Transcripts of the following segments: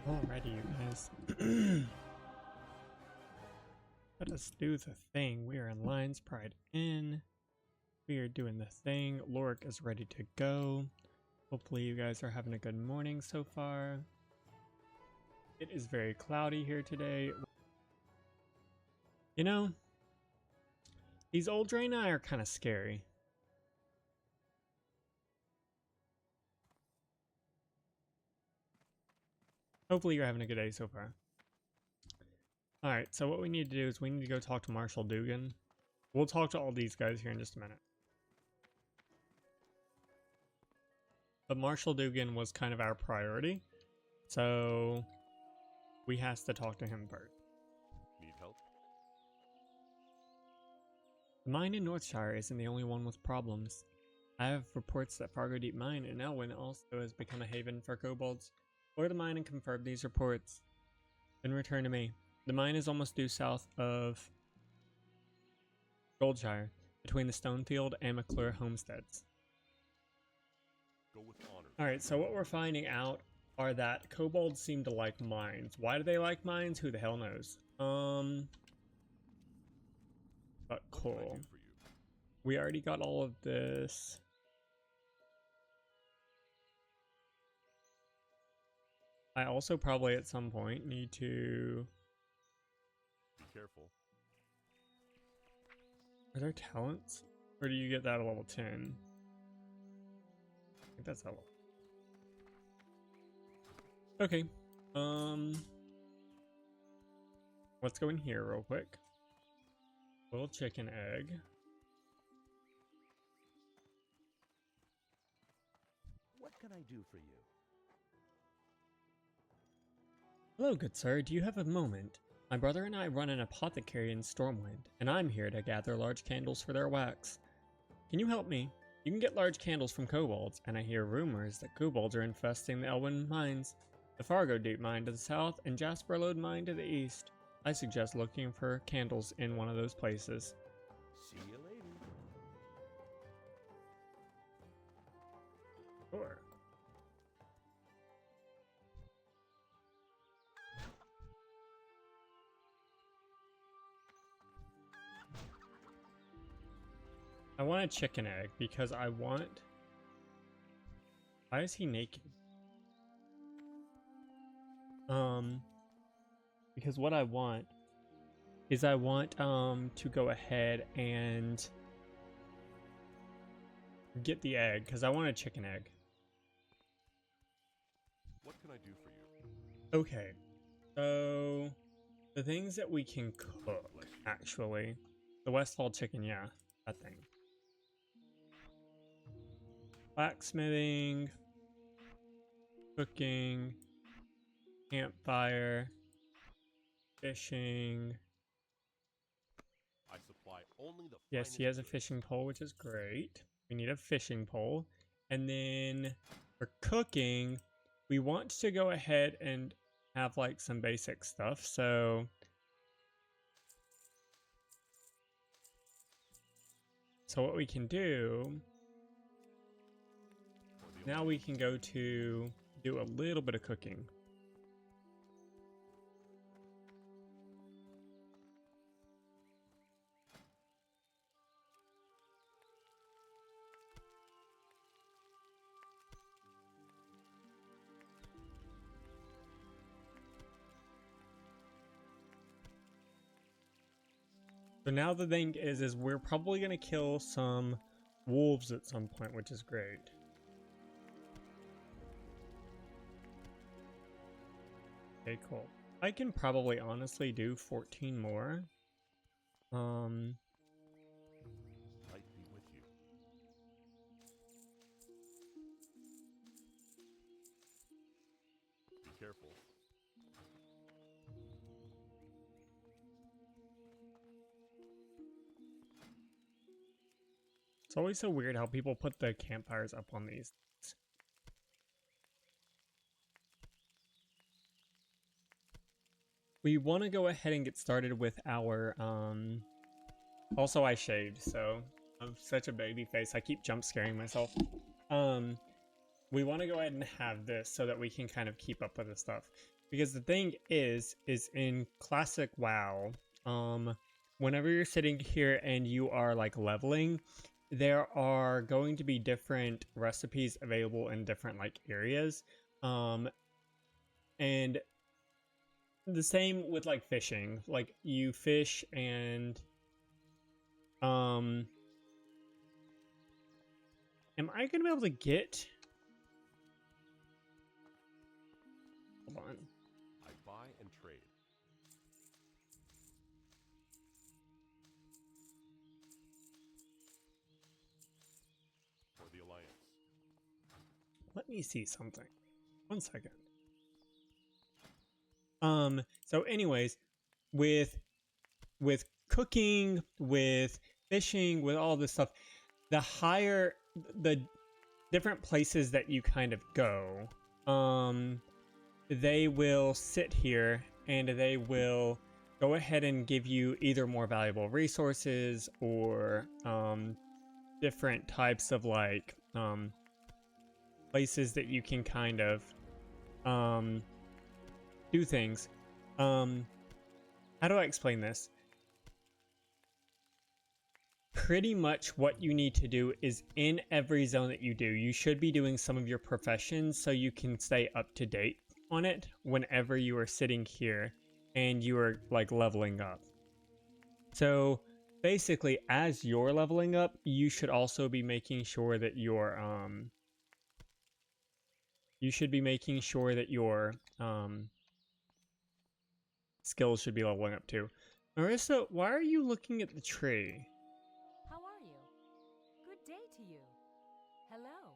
Alrighty, you guys. Let us do the thing. We are in Lion's Pride Inn. We are doing the thing. Lorik is ready to go. Hopefully you guys are having a good morning so far. It is very cloudy here today. You know, these old Draenei are kind of scary. Hopefully you're having a good day so far. Alright, so what we need to do is we need to go talk to Marshal Dugan. We'll talk to all these guys here in just a minute. But Marshal Dugan was kind of our priority, so we has to talk to him first. Need help? The mine in Northshire isn't the only one with problems. I have reports that Fargo Deep Mine in Elwynn also has become a haven for kobolds. Explore the mine and confirm these reports. Then return to me. The mine is almost due south of Goldshire, between the Stonefield and McClure homesteads. Go with honor. Alright, so what we're finding out are that kobolds seem to like mines. Why do they like mines? Who the hell knows? But cool. We already got all of this. I also probably at some point need to... Be careful. Are there talents? Or do you get that at level 10? I think that's level. Okay. Let's go in here real quick. Little chicken egg. What can I do for you? Hello, good sir. Do you have a moment? My brother and I run an apothecary in Stormwind, and I'm here to gather large candles for their wax. Can you help me? You can get large candles from kobolds, and I hear rumors that kobolds are infesting the Elwynn mines, the Fargo Deep Mine to the south, and Jasperlode Mine to the east. I suggest looking for candles in one of those places. See you later. Sure. I want a chicken egg because I want... Why is he naked? Because what I want is I want to go ahead and get the egg because I want a chicken egg. What can I do for you? Okay, so the things that we can cook actually, the Westfall chicken, yeah, that thing. Blacksmithing, cooking, campfire, fishing. I supply only the Yes, he has a fishing pole, which is great. We need a fishing pole. And then for cooking, we want to go ahead and have like some basic stuff. So what we can do, now we can go to do a little bit of cooking. So now the thing is we're probably going to kill some wolves at some point, which is great. Okay, cool. I can probably honestly do 14 more. Light be with you. Be careful. It's always so weird how people put the campfires up on these. We want to go ahead and get started with our, also I shaved, so I'm such a baby face. I keep jump scaring myself. We want to go ahead and have this so that we can kind of keep up with the stuff. Because the thing is in classic WoW, whenever you're sitting here and you are like leveling, there are going to be different recipes available in different like areas. And the same with like fishing. Like you fish and am I gonna be able to get, hold on. I buy and trade. For the Alliance. Let me see something. 1 second. So anyways, with cooking, with fishing, with all this stuff, the different places that you kind of go, they will sit here and they will go ahead and give you either more valuable resources or different types of like places that you can kind of do things. How do I explain this? Pretty much what you need to do is in every zone that you do, you should be doing some of your professions so you can stay up to date on it whenever you are sitting here and you are like leveling up. So basically, as you're leveling up, you should also be making sure that your skills should be leveling up too. Marissa, why are you looking at the tree? How are you? Good day to you. Hello.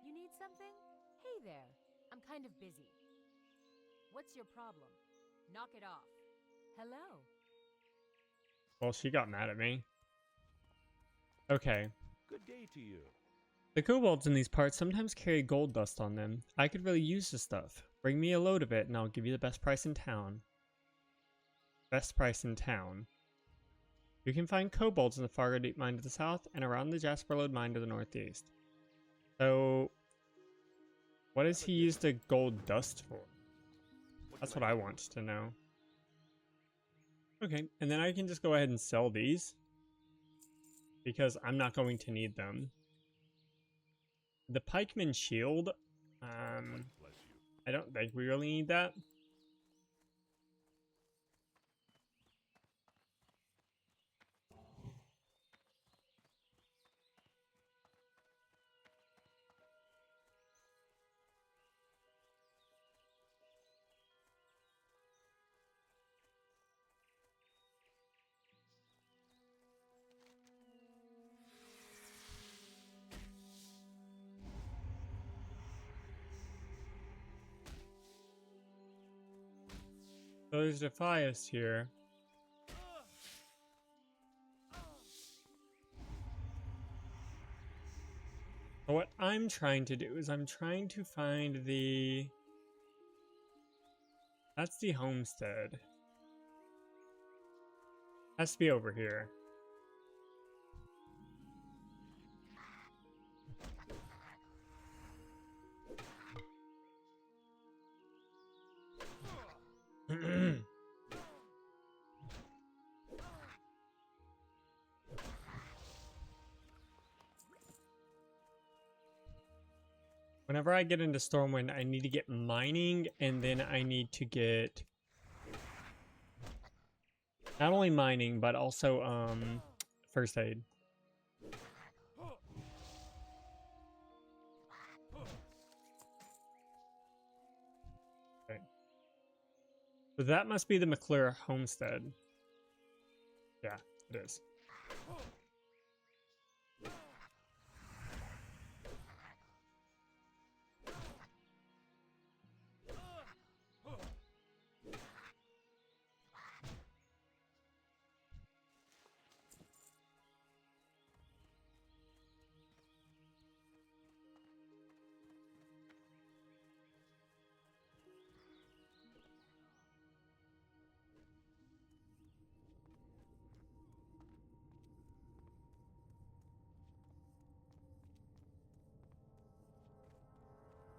You need something? Hey there. I'm kind of busy. What's your problem? Knock it off. Hello. Well, she got mad at me. Okay. Good day to you. The kobolds in these parts sometimes carry gold dust on them. I could really use this stuff. Bring me a load of it and I'll give you the best price in town. Best price in town. You can find kobolds in the Fargo Deep Mine to the south and around the Jasperlode Mine to the northeast. So, what does he use the gold dust for? That's what I want to know. Okay, and then I can just go ahead and sell these because I'm not going to need them. The pikeman shield, I don't think we really need that. So there's Defias here. So what I'm trying to do is I'm trying to find the... That's the homestead. Has to be over here. Whenever I get into Stormwind, I need to get mining, and then I need to get not only mining, but also first aid. Okay. So that must be the McClure homestead. Yeah, it is.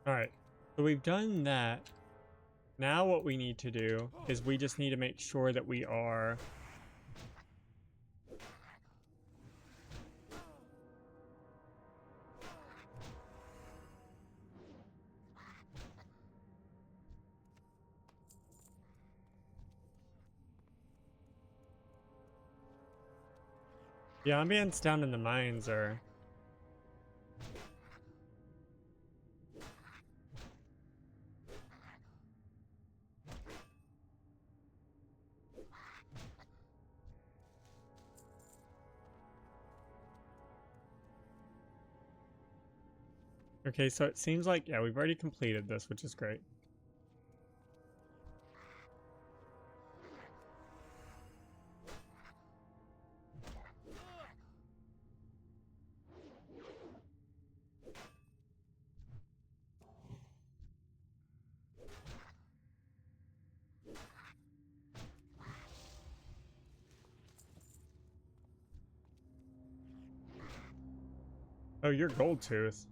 Alright, so we've done that. Now what we need to do is we just need to make sure that we are... The ambience down in the mines are... Okay, so it seems like, yeah, we've already completed this, which is great. Oh, you're Gold Tooth.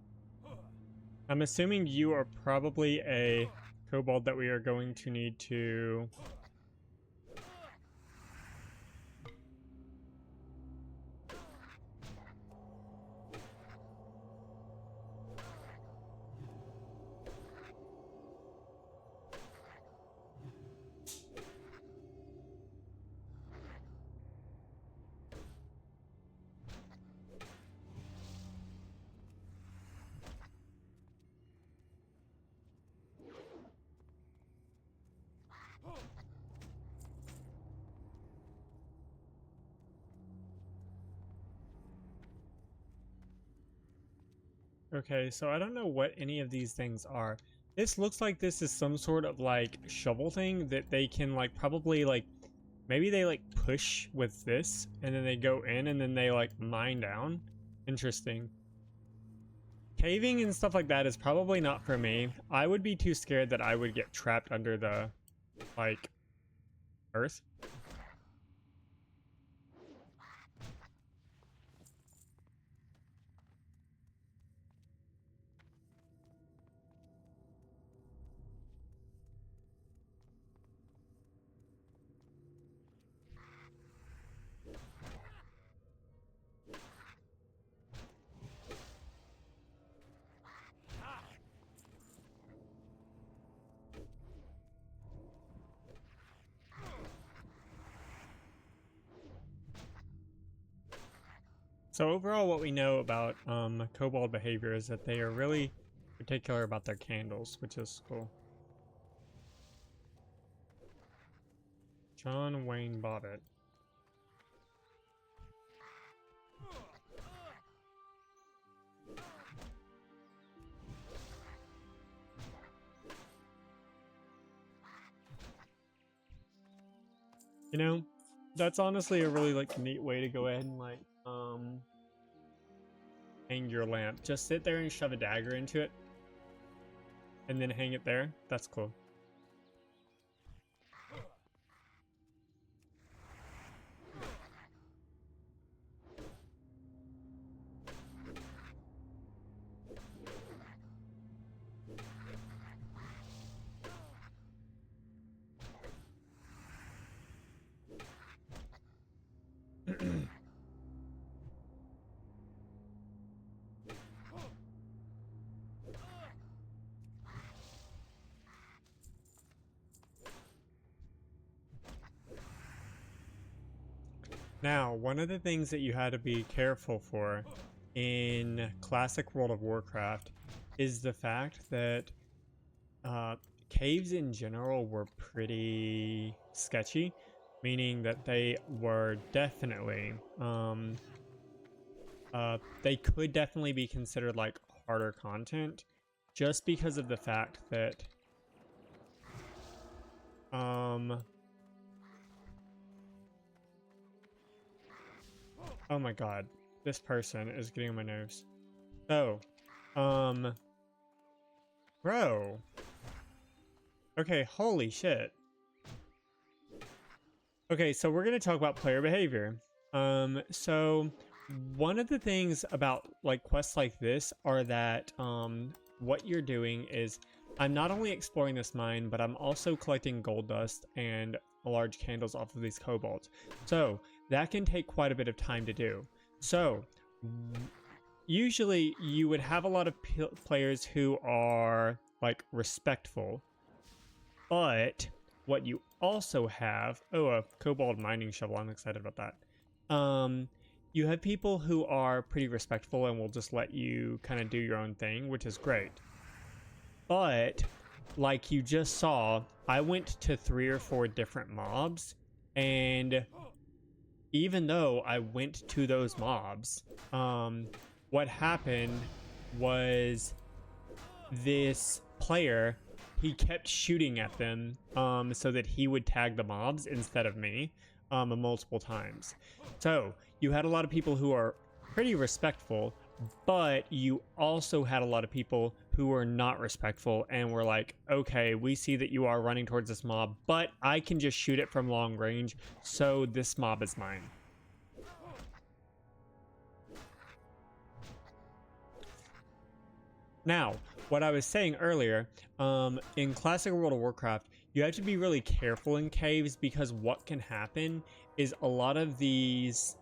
I'm assuming you are probably a kobold that we are going to need to... Okay, so I don't know what any of these things are. This looks like this is some sort of like shovel thing that they can like probably like, maybe they like push with this and then they go in and then they like mine down. Interesting. Caving and stuff like that is probably not for me. I would be too scared that I would get trapped under the like earth. So overall, what we know about kobold behavior is that they are really particular about their candles, which is cool. John Wayne Bobbitt. You know, that's honestly a really like neat way to go ahead and like hang your lamp. Just sit there and shove a dagger into it and then hang it there. That's cool. Now, one of the things that you had to be careful for in classic World of Warcraft is the fact that caves in general were pretty sketchy, meaning that they were definitely, they could definitely be considered like harder content just because of the fact that, oh my god, this person is getting on my nerves. So, bro. Okay, holy shit. Okay, so we're gonna talk about player behavior. So one of the things about like quests like this are that what you're doing is I'm not only exploring this mine, but I'm also collecting gold dust and large candles off of these kobolds. So that can take quite a bit of time to do. So usually you would have a lot of players who are like respectful, but what you also have, oh, a kobold mining shovel, I'm excited about that. You have people who are pretty respectful and will just let you kind of do your own thing, which is great. But like you just saw, I went to 3 or 4 different mobs, and even though I went to those mobs, what happened was this player, he kept shooting at them so that he would tag the mobs instead of me multiple times. So you had a lot of people who are pretty respectful, but you also had a lot of people who were not respectful and were like, okay, we see that you are running towards this mob, but I can just shoot it from long range, so this mob is mine. Now, what I was saying earlier, in Classic World of Warcraft, you have to be really careful in caves, because what can happen is a lot of these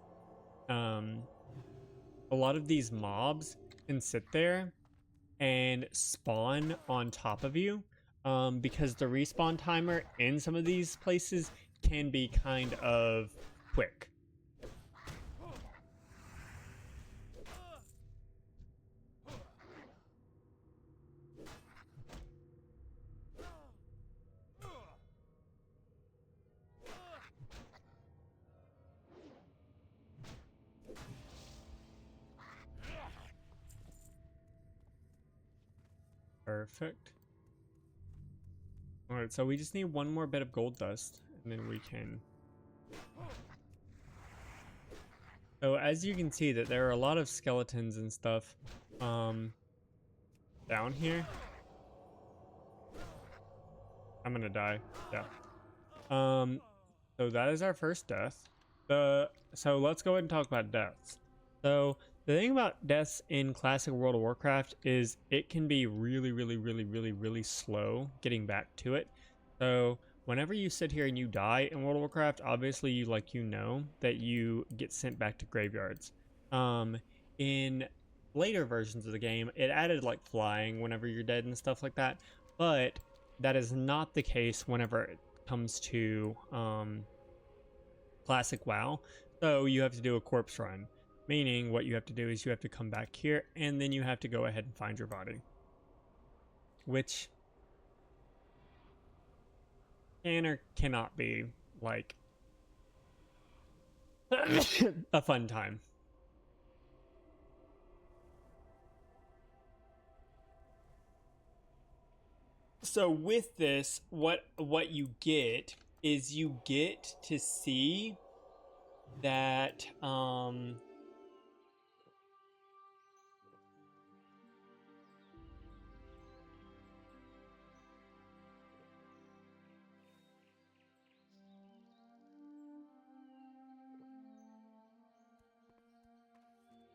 mobs can sit there and spawn on top of you, because the respawn timer in some of these places can be kind of quick. Perfect. Alright, so we just need one more bit of gold dust, and then we can... So as you can see that there are a lot of skeletons and stuff down here. I'm gonna die. Yeah. So that is our first death. So let's go ahead and talk about deaths. So the thing about deaths in Classic World of Warcraft is it can be really slow getting back to it. So whenever you sit here and you die in World of Warcraft, obviously you know that you get sent back to graveyards. In later versions of the game, it added like flying whenever you're dead and stuff like that, but that is not the case whenever it comes to Classic WoW. So you have to do a corpse run. Meaning what you have to do is you have to come back here and then you have to go ahead and find your body. Which can or cannot be like a fun time. So with this, what you get is you get to see that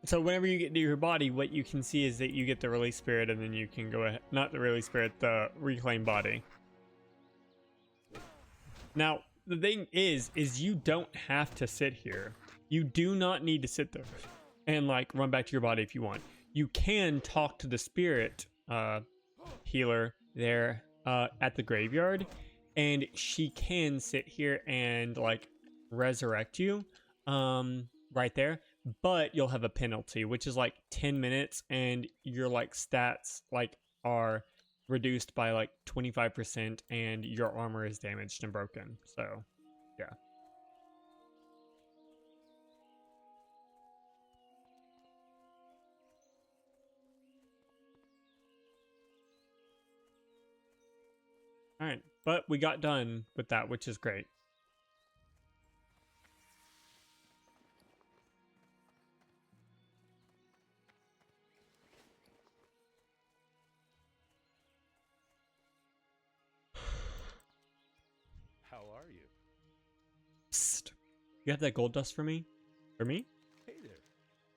so whenever you get to your body, what you can see is that you get the release spirit, and then you can go ahead, not the release spirit, the reclaim body. Now, the thing is you don't have to sit here. You do not need to sit there and like run back to your body if you want. You can talk to the spirit healer there at the graveyard, and she can sit here and like resurrect you right there, but you'll have a penalty, which is like 10 minutes, and your like stats like are reduced by like 25%, and your armor is damaged and broken. So yeah. All right, but we got done with that, which is great. How are you? Psst. You have that gold dust for me? For me? Hey there.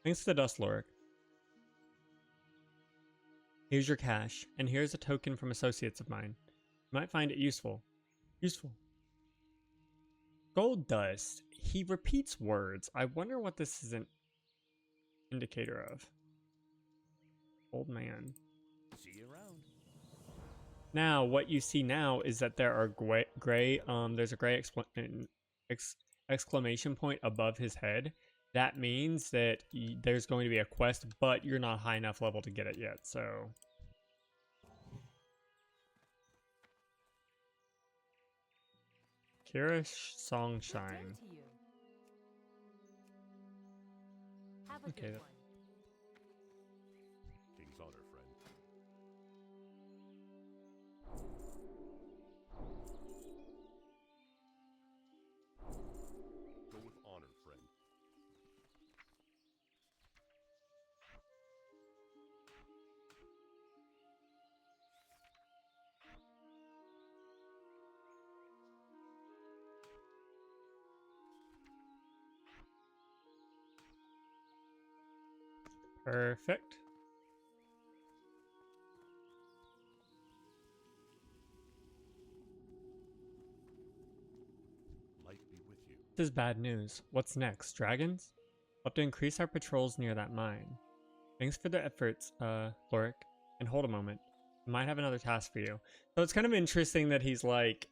Thanks for the dust, Lorik. Here's your cash, and here's a token from associates of mine. You might find it useful. Useful. Gold dust. He repeats words. I wonder what this is an indicator of. Old man. See you around. Now, what you see now is that there are gray there's a gray exclamation point above his head. That means that there's going to be a quest, but you're not high enough level to get it yet, so... Kirish Songshine. Okay. King's honor, friend. Go with honor, friend. Perfect. Light be with you. This is bad news. What's next? Dragons? We'll have to increase our patrols near that mine. Thanks for the efforts, Lorik. And hold a moment. I might have another task for you. So it's kind of interesting that he's like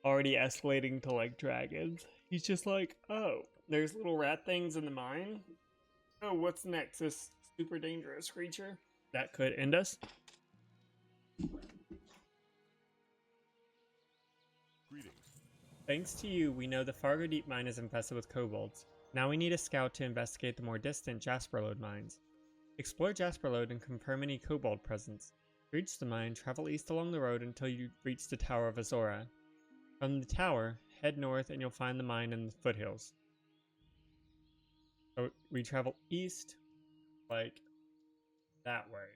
already escalating to like dragons. He's just like, oh, there's little rat things in the mine. Oh, what's next? This super dangerous creature that could end us. Greetings. Thanks to you, we know the Fargo Deep mine is infested with kobolds. Now we need a scout to investigate the more distant Jasperlode mines. Explore Jasperlode and confirm any kobold presence. To reach the mine, travel east along the road until you reach the Tower of Azora. From the tower, head north and you'll find the mine in the foothills. So we travel east, like that way.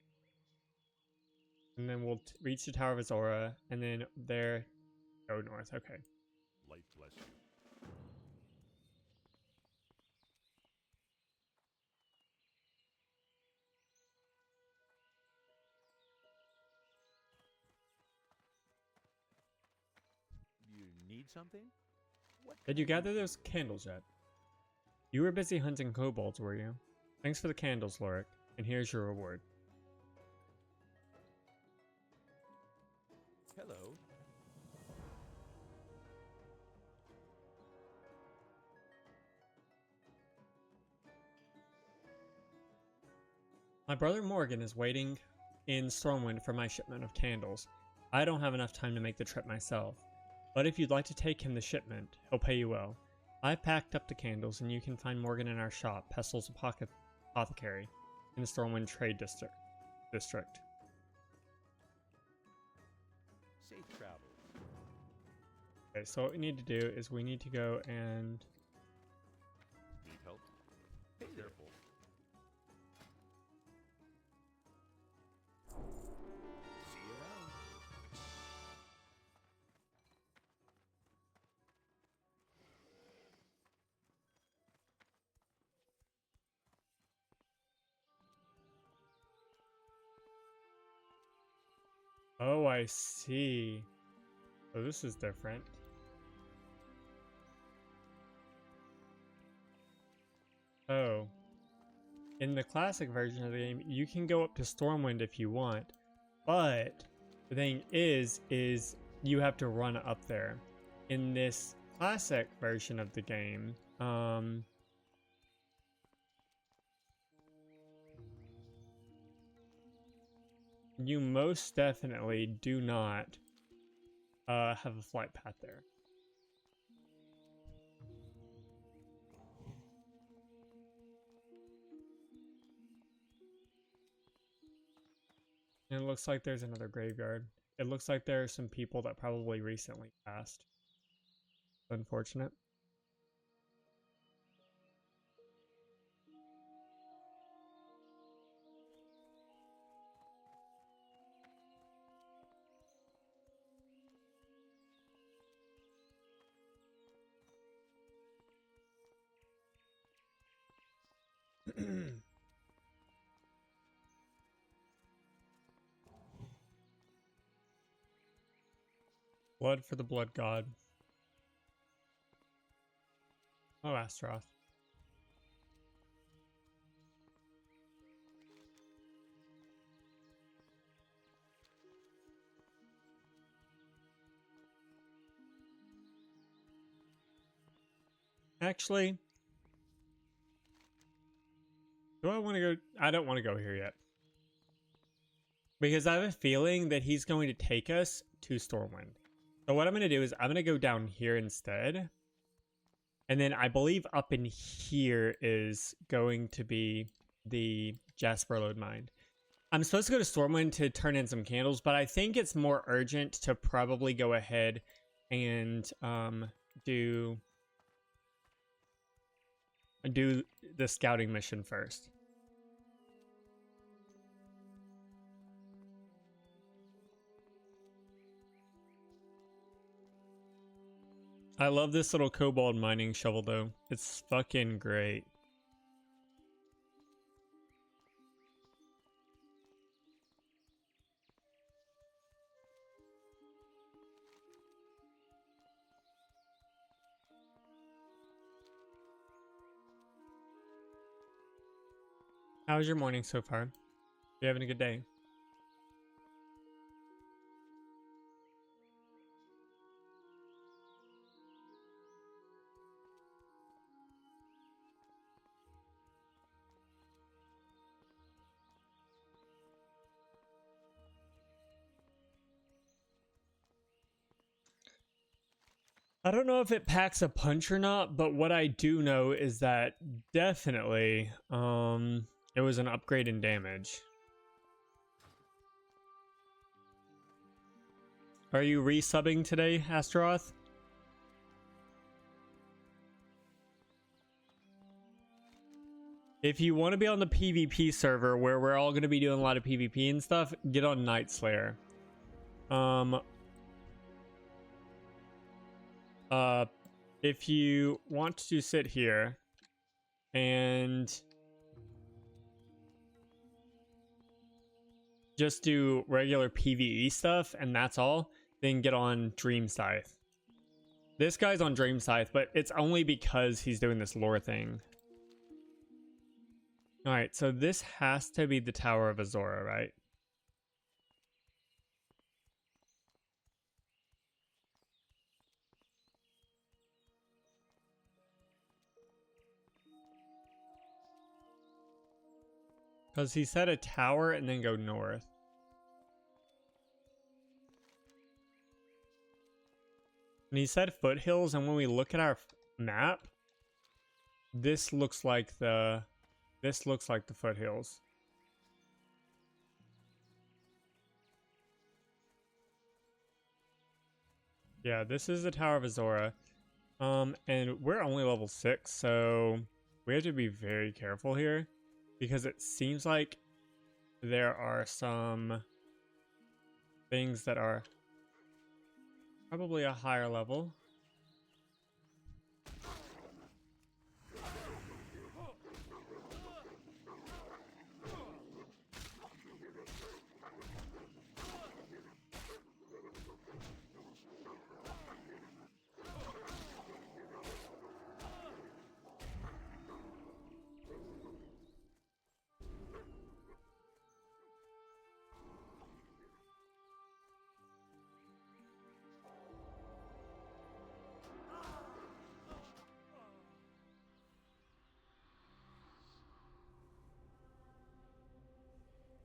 And then we'll reach the Tower of Azora, and then there, go north. Okay. Light bless you. You need something? What Did can you I do gather for those you? candles yet? You were busy hunting kobolds, were you? Thanks for the candles, Lorik, and here's your reward. Hello. My brother Morgan is waiting in Stormwind for my shipment of candles. I don't have enough time to make the trip myself, but if you'd like to take him the shipment, he'll pay you well. I've packed up the candles, and you can find Morgan in our shop, Pestil's Apothecary, in the Stormwind Trade District. Safe travels. Okay, so what we need to do is we need to go and... Need help? Hey there. Careful. See you around. Oh, I see. Oh, this is different. Oh. In the classic version of the game, you can go up to Stormwind if you want, but the thing is you have to run up there. In this classic version of the game, you most definitely do not have a flight path there. And it looks like there's another graveyard. It looks like there are some people that probably recently passed. Unfortunate. Blood for the blood god. Oh, Astaroth. Actually, do I want to go? I don't want to go here yet. Because I have a feeling that he's going to take us to Stormwind. So what I'm going to do is I'm going to go down here instead. And then I believe up in here is going to be the Jasper Lode Mine. I'm supposed to go to Stormwind to turn in some candles, but I think it's more urgent to probably go ahead and do the scouting mission first. I love this little kobold mining shovel though. It's fucking great. How was your morning so far? You having a good day? I don't know if it packs a punch or not, but what I do know is that definitely it was an upgrade in damage. Are you resubbing today, Astaroth? If you want to be on the PvP server where we're all going to be doing a lot of PvP and stuff, get on Night Slayer. If you want to sit here and just do regular PvE stuff and that's all, then get on Dream Scythe. This guy's on Dream Scythe, but it's only because he's doing this lore thing. Alright, so this has to be the Tower of Azora, right? Because he said a tower and then go north. And he said foothills, and when we look at our map, this looks like the foothills. Yeah, this is the Tower of Azora. And we're only level 6, so we have to be very careful here. Because it seems like there are some things that are probably a higher level.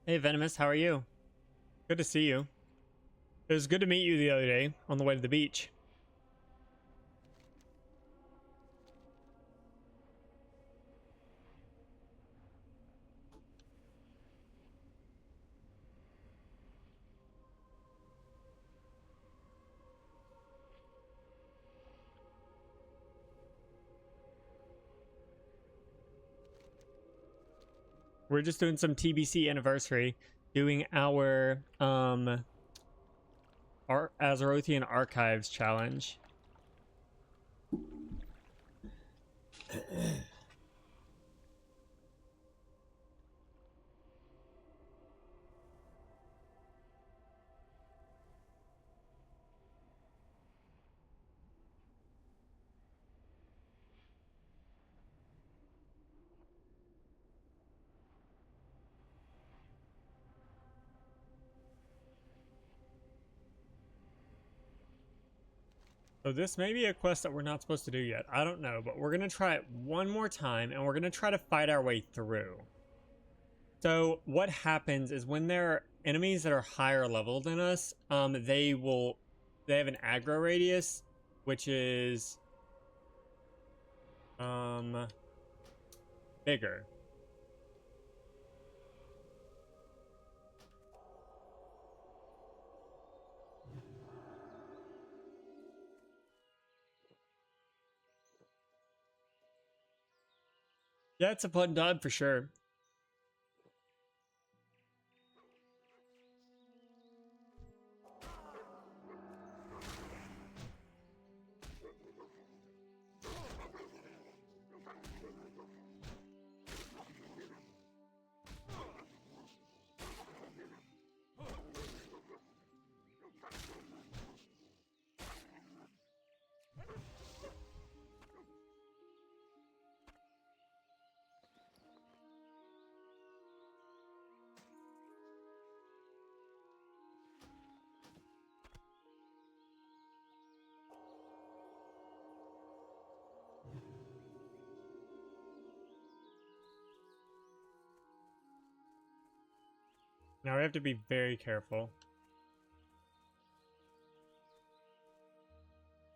Hey Venomous, how are you? Good to see you. It was good to meet you the other day on the way to the beach. We're just doing some TBC anniversary, doing our Azerothian Archives challenge. So this may be a quest that we're not supposed to do yet. I don't know, but we're going to try it one more time, and we're going to try to fight our way through. So what happens is when there are enemies that are higher level than us, they have an aggro radius, which is bigger. Yeah, it's a fun time for sure. Now we have to be very careful.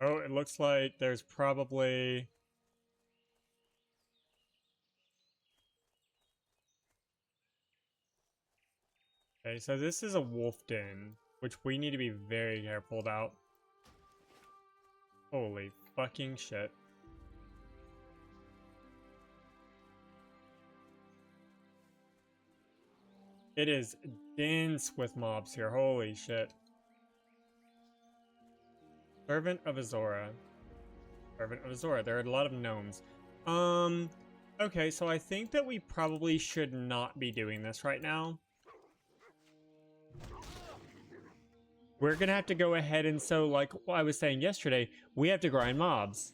Oh, it looks like there's probably... Okay, so this is a wolf den, which we need to be very careful about. Holy fucking shit. It is dense with mobs here, holy shit. Servant of Azora. Servant of Azora, there are a lot of gnomes. Okay, so I think that we probably should not be doing this right now. We're gonna have to go ahead and so, like what I was saying yesterday, we have to grind mobs.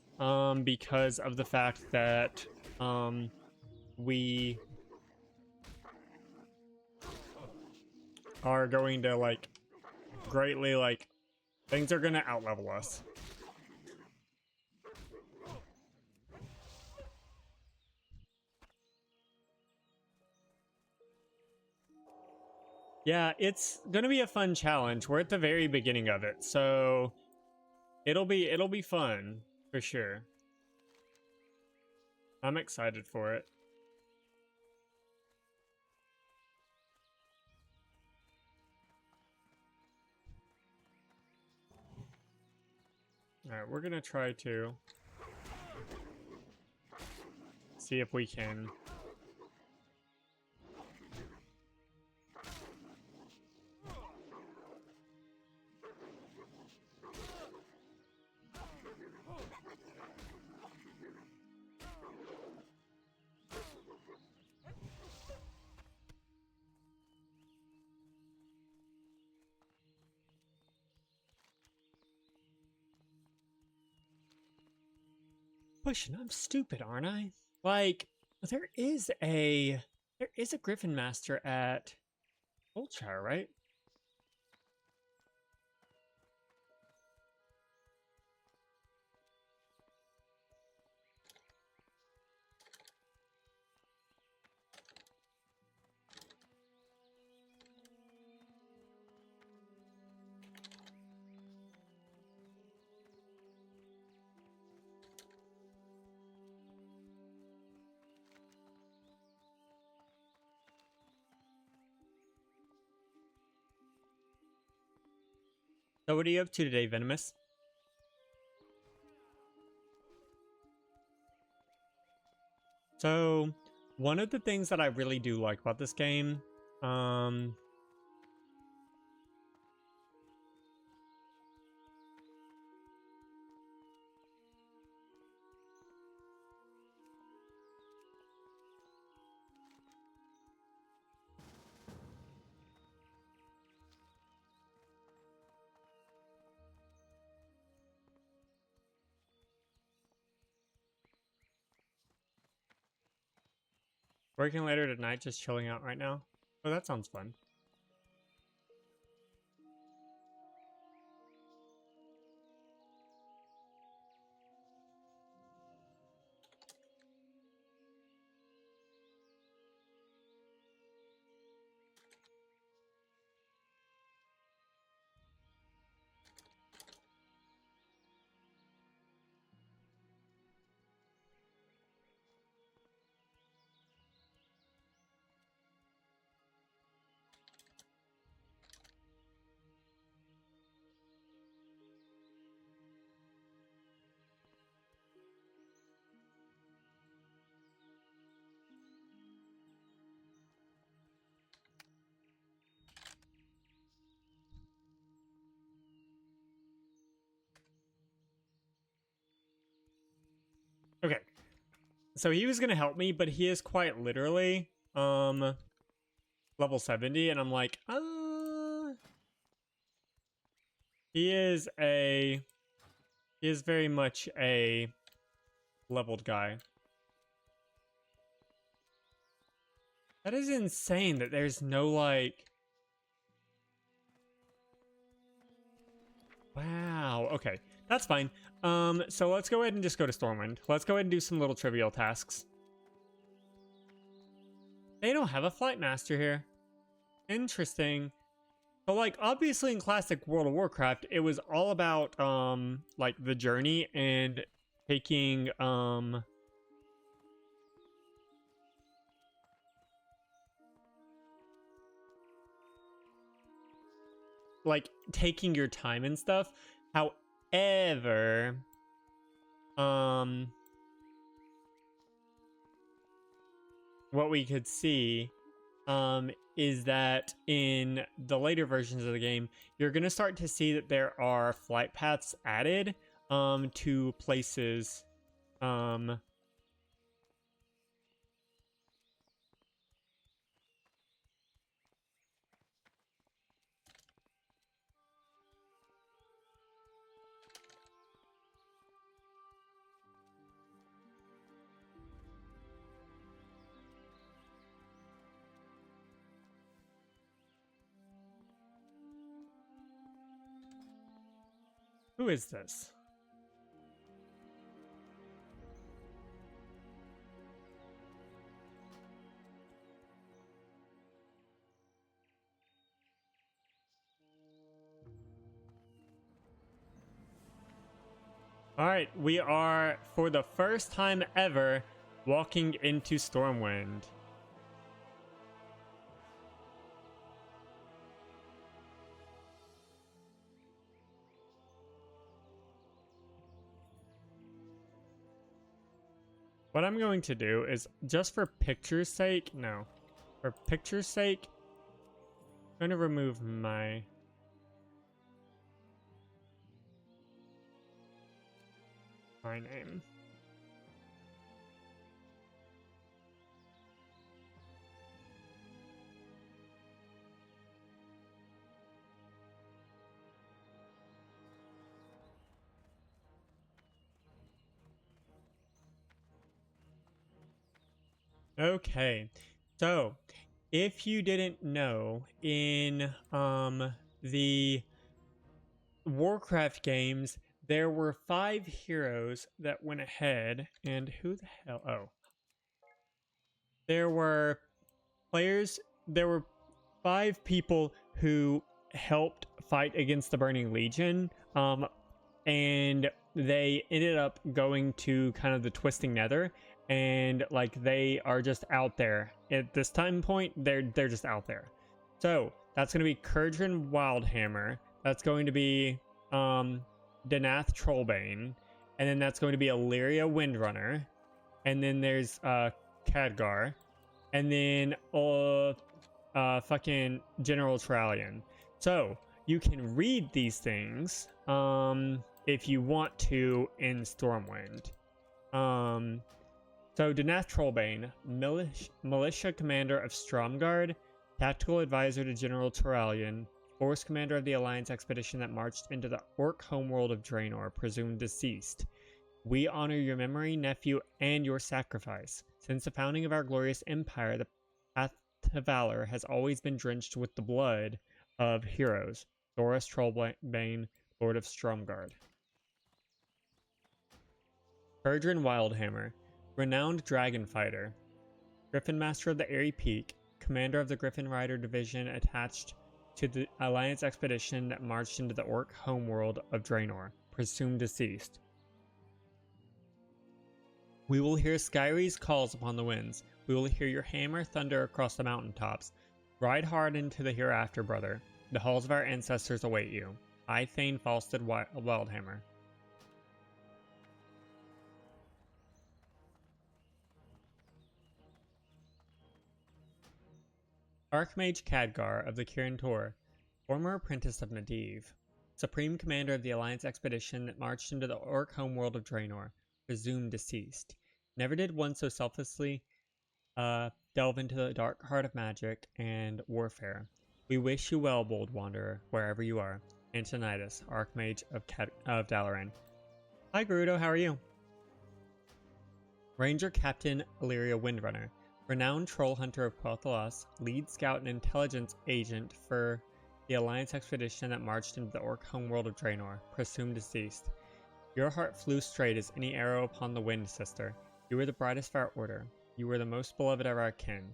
Because of the fact that, we are going to, like, greatly, like, things are gonna outlevel us. Yeah, it's gonna be a fun challenge. We're at the very beginning of it, so it'll be fun for sure. I'm excited for it. All right, we're gonna try to see if we can. Pushing, I'm stupid, aren't I? Like, there is a Griffin Master at Northshire, right? So what are you up to today, Venomous? So, one of the things that I really do like about this game, working later tonight, just chilling out right now. Oh, that sounds fun. Okay. So he was gonna help me, but he is quite literally level 70, and I'm like, he is very much a leveled guy. That is insane that there's no, like... Wow, okay. That's fine. So let's go ahead and just go to Stormwind. Let's go ahead and do some little trivial tasks. They don't have a flight master here. Interesting. But, like, obviously in classic World of Warcraft, it was all about, like, the journey and taking, like, taking your time and stuff. However, what we could see, is that in the later versions of the game, you're going to start to see that there are flight paths added, to places, who is this? Alright, we are, for the first time ever, walking into Stormwind. What I'm going to do is, just for picture's sake, for picture's sake, I'm going to remove my name. Okay, so if you didn't know, in the Warcraft games, there were 5 heroes that went ahead, and who the hell? Oh, there were 5 people who helped fight against the Burning Legion, and they ended up going to kind of the Twisting Nether, and like they are just out there at this time point. They're just out there. So that's going to be Kurgan Wildhammer. That's going to be Danath Trollbane, and then that's going to be Illyria Windrunner, and then there's Khadgar, and then fucking General Trallion. So you can read these things if you want to in Stormwind. So Danath Trollbane, militia commander of Stromgarde, tactical advisor to General Trallion, force commander of the Alliance expedition that marched into the Orc homeworld of Draenor, presumed deceased. We honor your memory, nephew, and your sacrifice. Since the founding of our glorious empire, the path to valor has always been drenched with the blood of heroes. Thoros Trollbane, Lord of Stromgarde. Kurgan Wildhammer, renowned dragon fighter, Griffin Master of the Airy Peak, commander of the Griffin Rider division attached to the Alliance expedition that marched into the Orc homeworld of Draenor, presumed deceased. We will hear Skyre's calls upon the winds. We will hear your hammer thunder across the mountaintops. Ride hard into the hereafter, brother. The halls of our ancestors await you. I, Thane Falstad Wildhammer. Archmage Khadgar of the Kirin Tor, former apprentice of Medivh, supreme commander of the Alliance expedition that marched into the Orc homeworld of Draenor. presumed deceased. Never did one so selflessly delve into the dark heart of magic and warfare. We wish you well, bold wanderer, wherever you are. Antonidas, Archmage of Dalaran. Hi, Gerudo, how are you? Ranger Captain Illyria Windrunner, renowned troll hunter of Quel'Thalas, lead scout and intelligence agent for the Alliance expedition that marched into the Orc homeworld of Draenor, presumed deceased. Your heart flew straight as any arrow upon the wind, sister. You were the brightest of our order. You were the most beloved of our kin.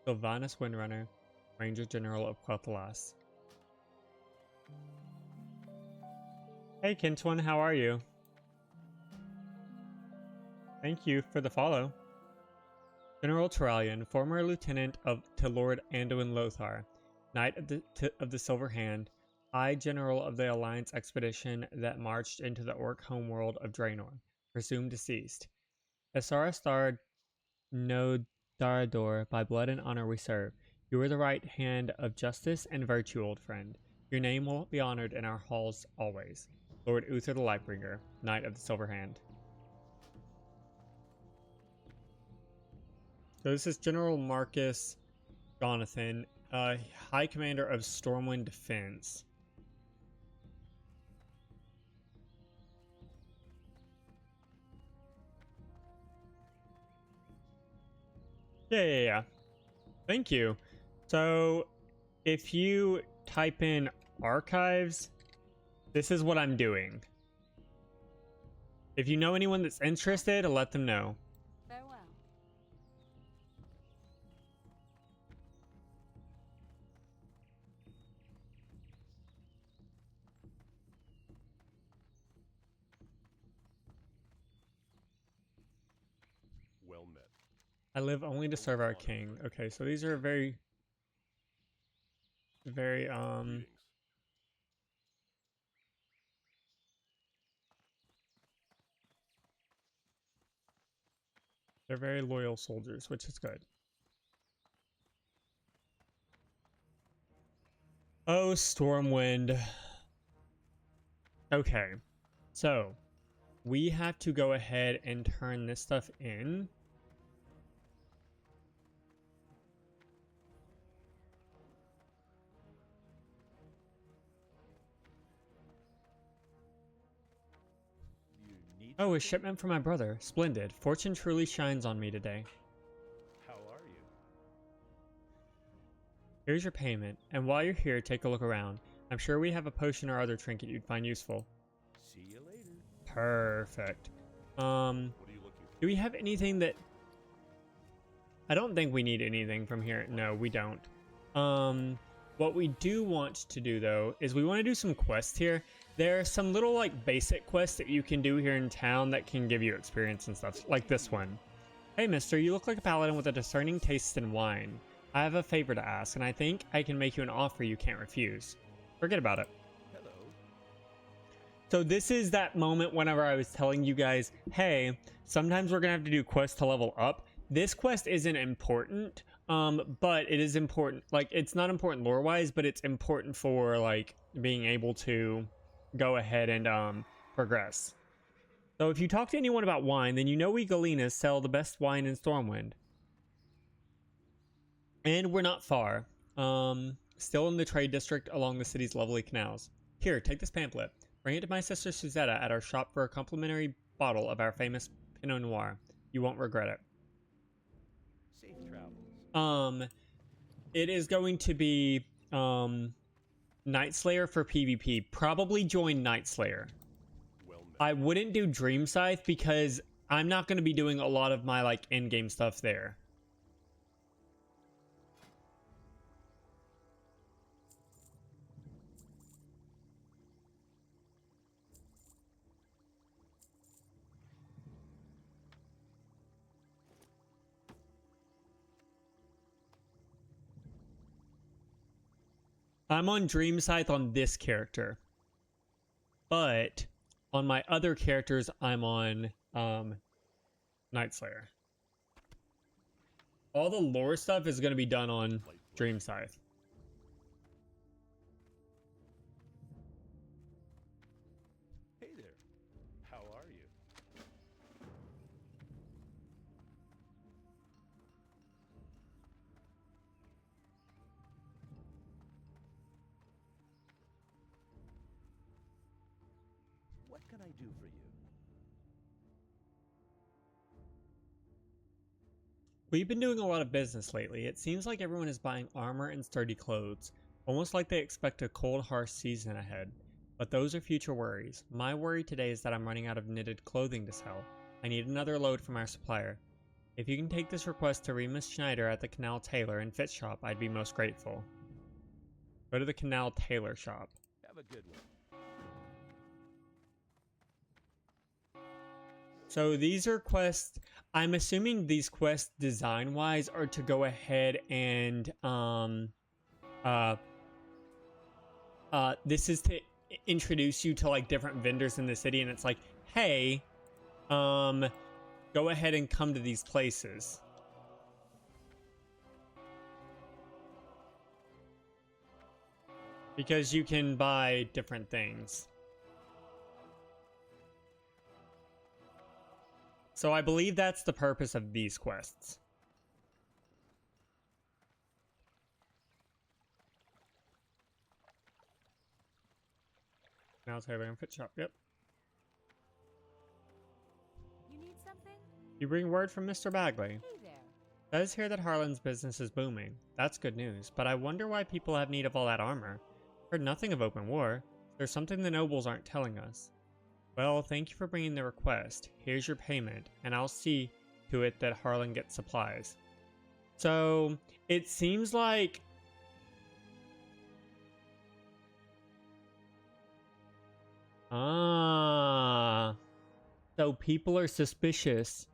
Sylvanus Windrunner, Ranger General of Quel'Thalas. Hey Kintwin, how are you? Thank you for the follow. General Turalian, former lieutenant to Lord Anduin Lothar, Knight of the Silver Hand, High General of the Alliance expedition that marched into the Orc homeworld of Draenor, presumed deceased. Asara Star no Darador, by blood and honor we serve. You are the right hand of justice and virtue, old friend. Your name will be honored in our halls always. Lord Uther the Lightbringer, Knight of the Silver Hand. So this is General Marcus Jonathan, High Commander of Stormwind Defense. Yeah. Thank you. So if you type in archives, this is what I'm doing. If you know anyone that's interested, let them know. Farewell. Well met. I live only to serve our king. Okay, so these are very Greetings. they're very loyal soldiers, which is good. Oh, Stormwind. Okay, so we have to go ahead and turn this stuff in. You need Oh, a something? shipment from my brother. Splendid. Fortune truly shines on me today. How are you? Here's your payment, and while you're here, take a look around. I'm sure we have a potion or other trinket you'd find useful. See you later. Perfect. What are you looking for? Do we have anything that... I don't think we need anything from here. No, we don't. What we do want to do, though, is we want to do some quests here. There are some little, like, basic quests that you can do here in town that can give you experience and stuff, like this one. Hey, mister, you look like a paladin with a discerning taste in wine. I have a favor to ask, and I think I can make you an offer you can't refuse. Forget about it. Hello. So this is that moment whenever I was telling you guys, hey, sometimes we're going to have to do quests to level up. This quest isn't important, but it is important. Like, it's not important lore-wise, but it's important for, like, being able to go ahead and progress. So if you talk to anyone about wine, then you know we Galenas sell the best wine in Stormwind. And we're not far. Still in the trade district along the city's lovely canals. Here, take this pamphlet. Bring it to my sister Suzetta at our shop for a complimentary bottle of our famous Pinot Noir. You won't regret it. Safe travels. It is going to be, Nightslayer for PvP. Probably join Nightslayer. Well met. I wouldn't do Dream Scythe because I'm not going to be doing a lot of my, like, in-game stuff there. I'm on Dream Scythe on this character. But on my other characters, I'm on Nightslayer. All the lore stuff is going to be done on Dream Scythe. Hey there. How are you? What can I do for you? We've been doing a lot of business lately. It seems like everyone is buying armor and sturdy clothes, almost like they expect a cold, harsh season ahead. But those are future worries. My worry today is that I'm running out of knitted clothing to sell. I need another load from our supplier. If you can take this request to Remus Schneider at the Canal Tailor and Fit Shop, I'd be most grateful. Go to the Canal Tailor shop. Have a good one. So these are quests. I'm assuming these quests design-wise are to go ahead and this is to introduce you to like different vendors in the city, and it's like, hey, go ahead and come to these places. Because you can buy different things. So I believe that's the purpose of these quests. Now Tailor and Fit Shop, yep. You need something? You bring word from Mr. Bagley. Hey there. It says here that Harlan's business is booming. That's good news, but I wonder why people have need of all that armor. Heard nothing of open war. There's something the nobles aren't telling us. Well, thank you for bringing the request. Here's your payment, and I'll see to it that Harlan gets supplies. So, it seems like... Ah. So people are suspicious.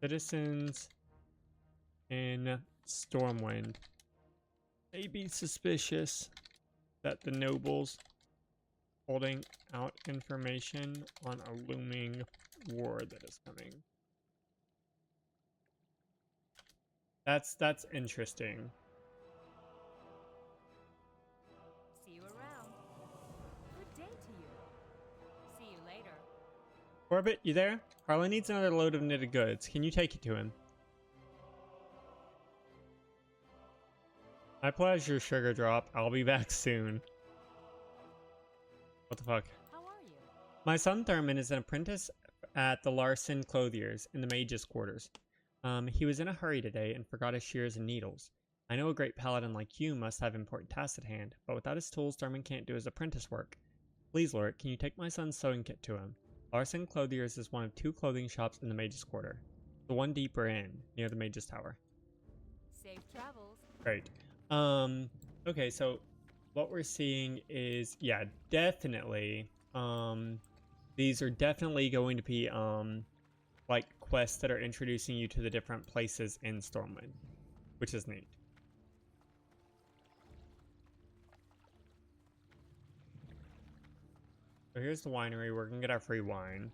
Citizens in Stormwind. They be suspicious that the nobles holding out information on a looming war that is coming. That's interesting. See you around. Good day to you. See you later. Corbett, you there? Harlan needs another load of knitted goods. Can you take it to him? My pleasure, Sugar Drop. I'll be back soon. What the fuck? How are you? My son Thurman is an apprentice at the Larson Clothiers in the Mage's Quarters. He was in a hurry today and forgot his shears and needles. I know a great paladin like you must have important tasks at hand, but without his tools, Thurman can't do his apprentice work. Please, Lorik, can you take my son's sewing kit to him? Larson Clothiers is one of 2 clothing shops in the Mage's Quarter. The one deeper in, near the Mage's Tower. Safe travels. Great. Okay, so what we're seeing is, yeah, definitely, these are definitely going to be, like, quests that are introducing you to the different places in Stormwind, which is neat. So here's the winery. We're gonna get our free wine.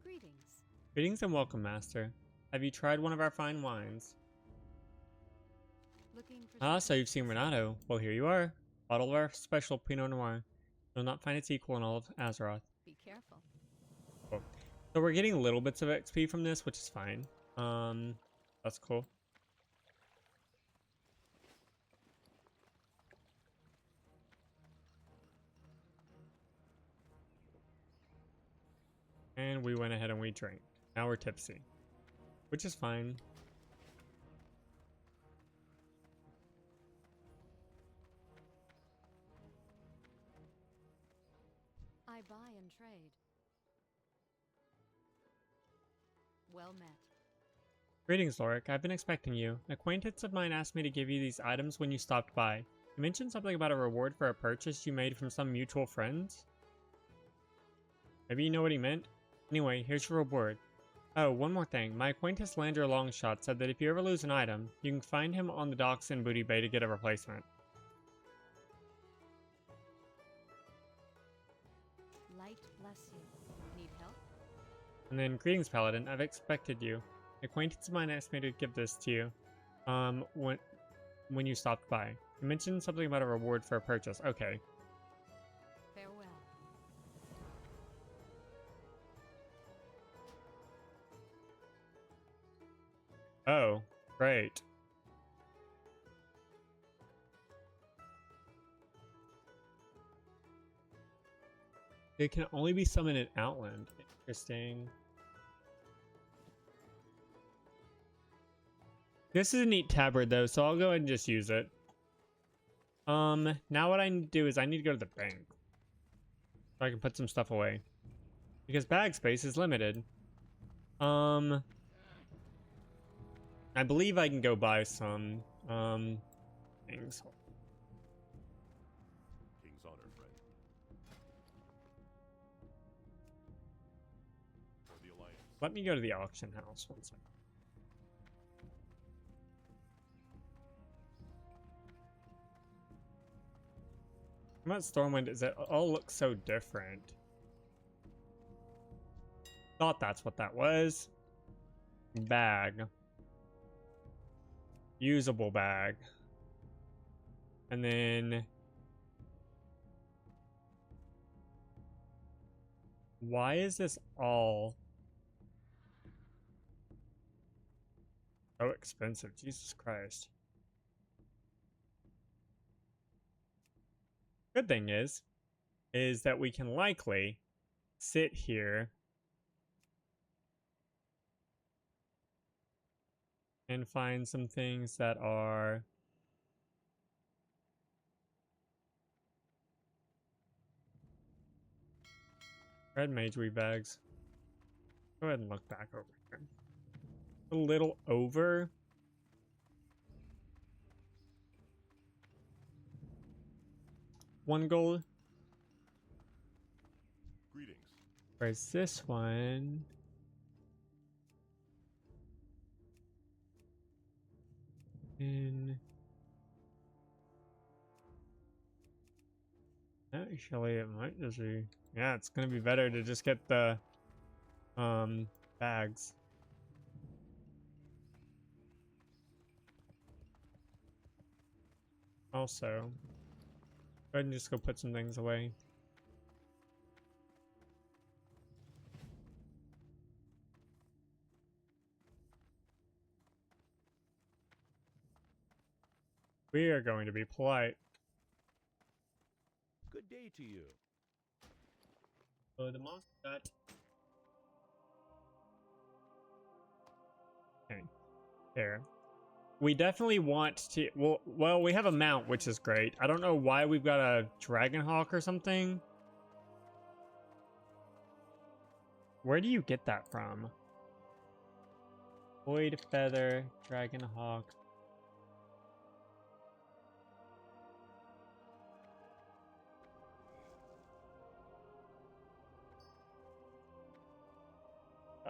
Greetings. Greetings and welcome, Master. Have you tried one of our fine wines? Looking for Ah, so something you've seen specific? Renato. Well, here you are. Bottle of our special Pinot Noir. You'll not find its equal in all of Azeroth. Be careful. Cool. So we're getting little bits of XP from this, which is fine. That's cool. And we went ahead and we drank. Now we're tipsy, which is fine. I buy and trade. Well met. Greetings, Lorik. I've been expecting you. An acquaintance of mine asked me to give you these items when you stopped by. You mentioned something about a reward for a purchase you made from some mutual friends? Maybe you know what he meant? Anyway, here's your reward. Oh, one more thing. My acquaintance Lander Longshot said that if you ever lose an item, you can find him on the docks in Booty Bay to get a replacement. Light bless you. Need help? And then, greetings, Paladin. I've expected you. An acquaintance of mine asked me to give this to you. When you stopped by. You mentioned something about a reward for a purchase. Okay. Farewell. Oh, great. It can only be summoned in Outland. Interesting. This is a neat tabard though, so I'll go ahead and just use it. Now what I need to do is I need to go to the bank. So I can put some stuff away. Because bag space is limited. I believe I can go buy some, things. King's honor, friend. For the Alliance. Let me go to the auction house one second. About Stormwind is it all looks so different. Thought that's what that was. Bag. Usable bag. And then why is this all so expensive? Jesus Christ. Good thing is that we can likely sit here and find some things that are red mage weave bags. Go ahead and look back over here. A little over. One gold. Greetings. Whereas this one in actually it might just be, yeah, it's gonna be better to just get the bags. Also, go ahead and just go put some things away. We are going to be polite. Good day to you. Oh, the monster got. Okay. There. We definitely want to. Well, we have a mount, which is great. I don't know why we've got a dragon hawk or something. Where do you get that from? Void feather, dragon hawk.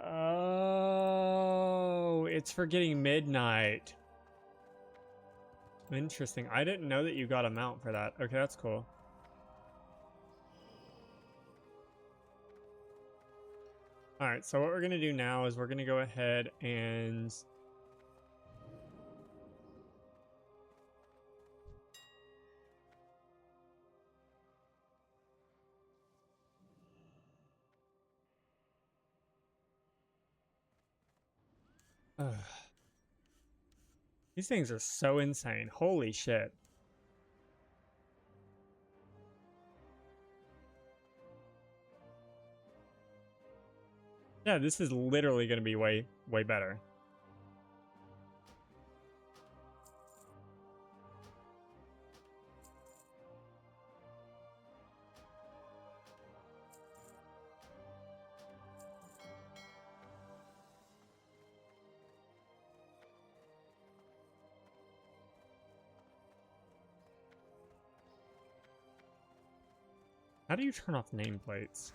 Oh, it's for getting midnight. Interesting. I didn't know that you got a mount for that. Okay, that's cool. Alright, so what we're going to do now is we're going to go ahead and... Ugh. These things are so insane. Holy shit. Yeah, this is literally going to be way better. How do you turn off nameplates?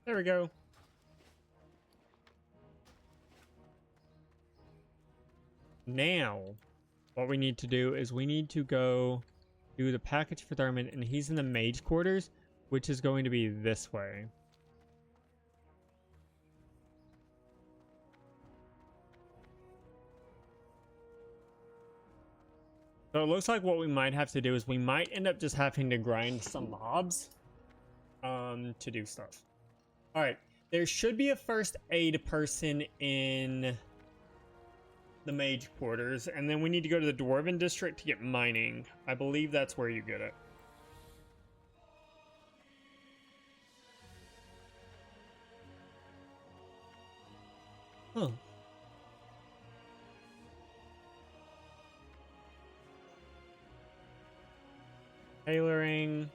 There we go. Now, what we need to do is we need to go do the package for Thurman, and he's in the mage quarters, which is going to be this way. So it looks like what we might have to do is we might end up just having to grind some mobs to do stuff. All right, there should be a first aid person in the mage quarters, and then we need to go to the dwarven district to get mining. I believe that's where you get it. Huh. Tailoring.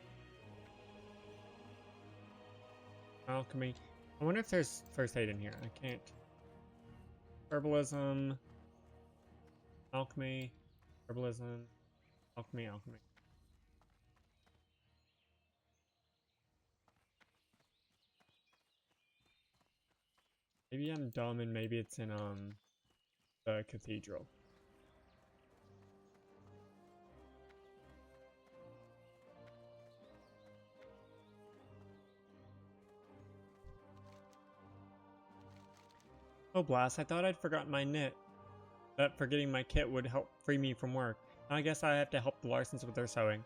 Alchemy. I wonder if there's first aid in here. I can't. Herbalism. Alchemy. Herbalism. Alchemy. Alchemy. Maybe I'm dumb and maybe it's in the cathedral. Oh blast, I thought I'd forgotten my knit. That forgetting my kit would help free me from work. I guess I have to help the Larsons with their sewing.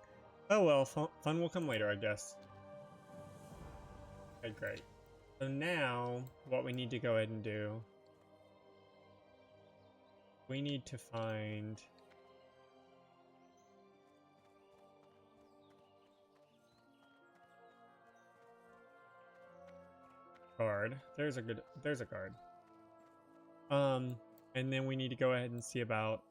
Oh well, fun will come later, I guess. Okay, great. So now, what we need to go ahead and do... We need to find... Guard. There's a guard. And then we need to go ahead and see about...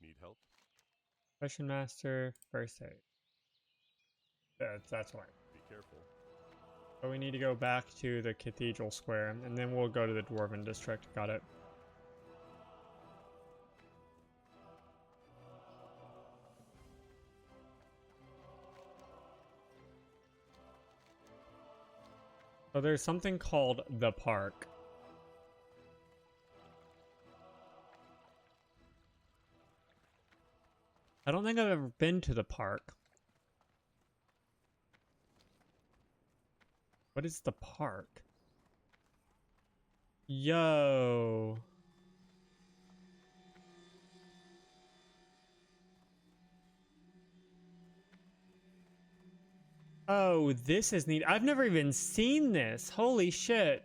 Need help? Question Master, first aid. That's right. Be careful. So we need to go back to the Cathedral Square, and then we'll go to the Dwarven District. Got it. So there's something called the park. I don't think I've ever been to the park. What is the park? Yo. Oh, this is neat. I've never even seen this. Holy shit.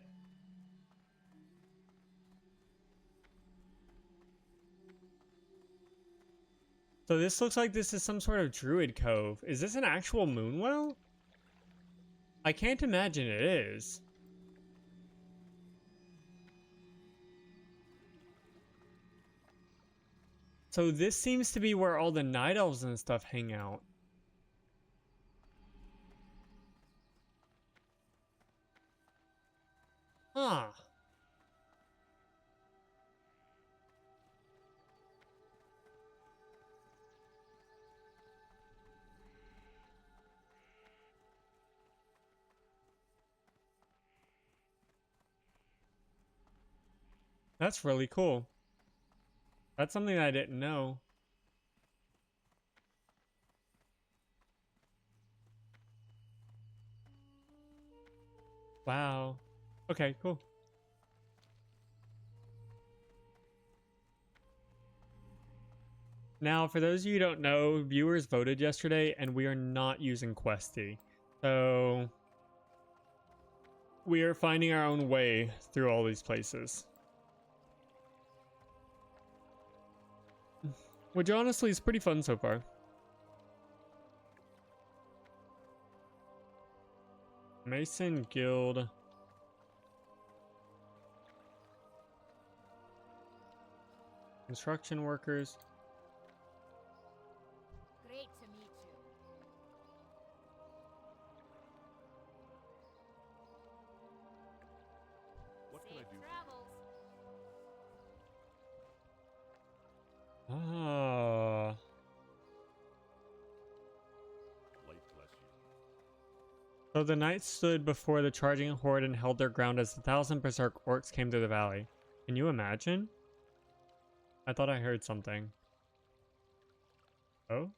So this looks like this is some sort of druid cove. Is this an actual moonwell? I can't imagine it is. So this seems to be where all the night elves and stuff hang out. Huh. That's really cool. That's something I didn't know. Wow. Okay, cool. Now, for those of you who don't know, viewers voted yesterday, and we are not using Questy. So, we are finding our own way through all these places. Which honestly is pretty fun so far. Mason Guild. Construction workers. Great to meet you. What can I Safe do? travels. Ah. Light bless you. So the knights stood before the charging horde and held their ground as 1,000 berserk orcs came through the valley. Can you imagine? I thought I heard something. Oh?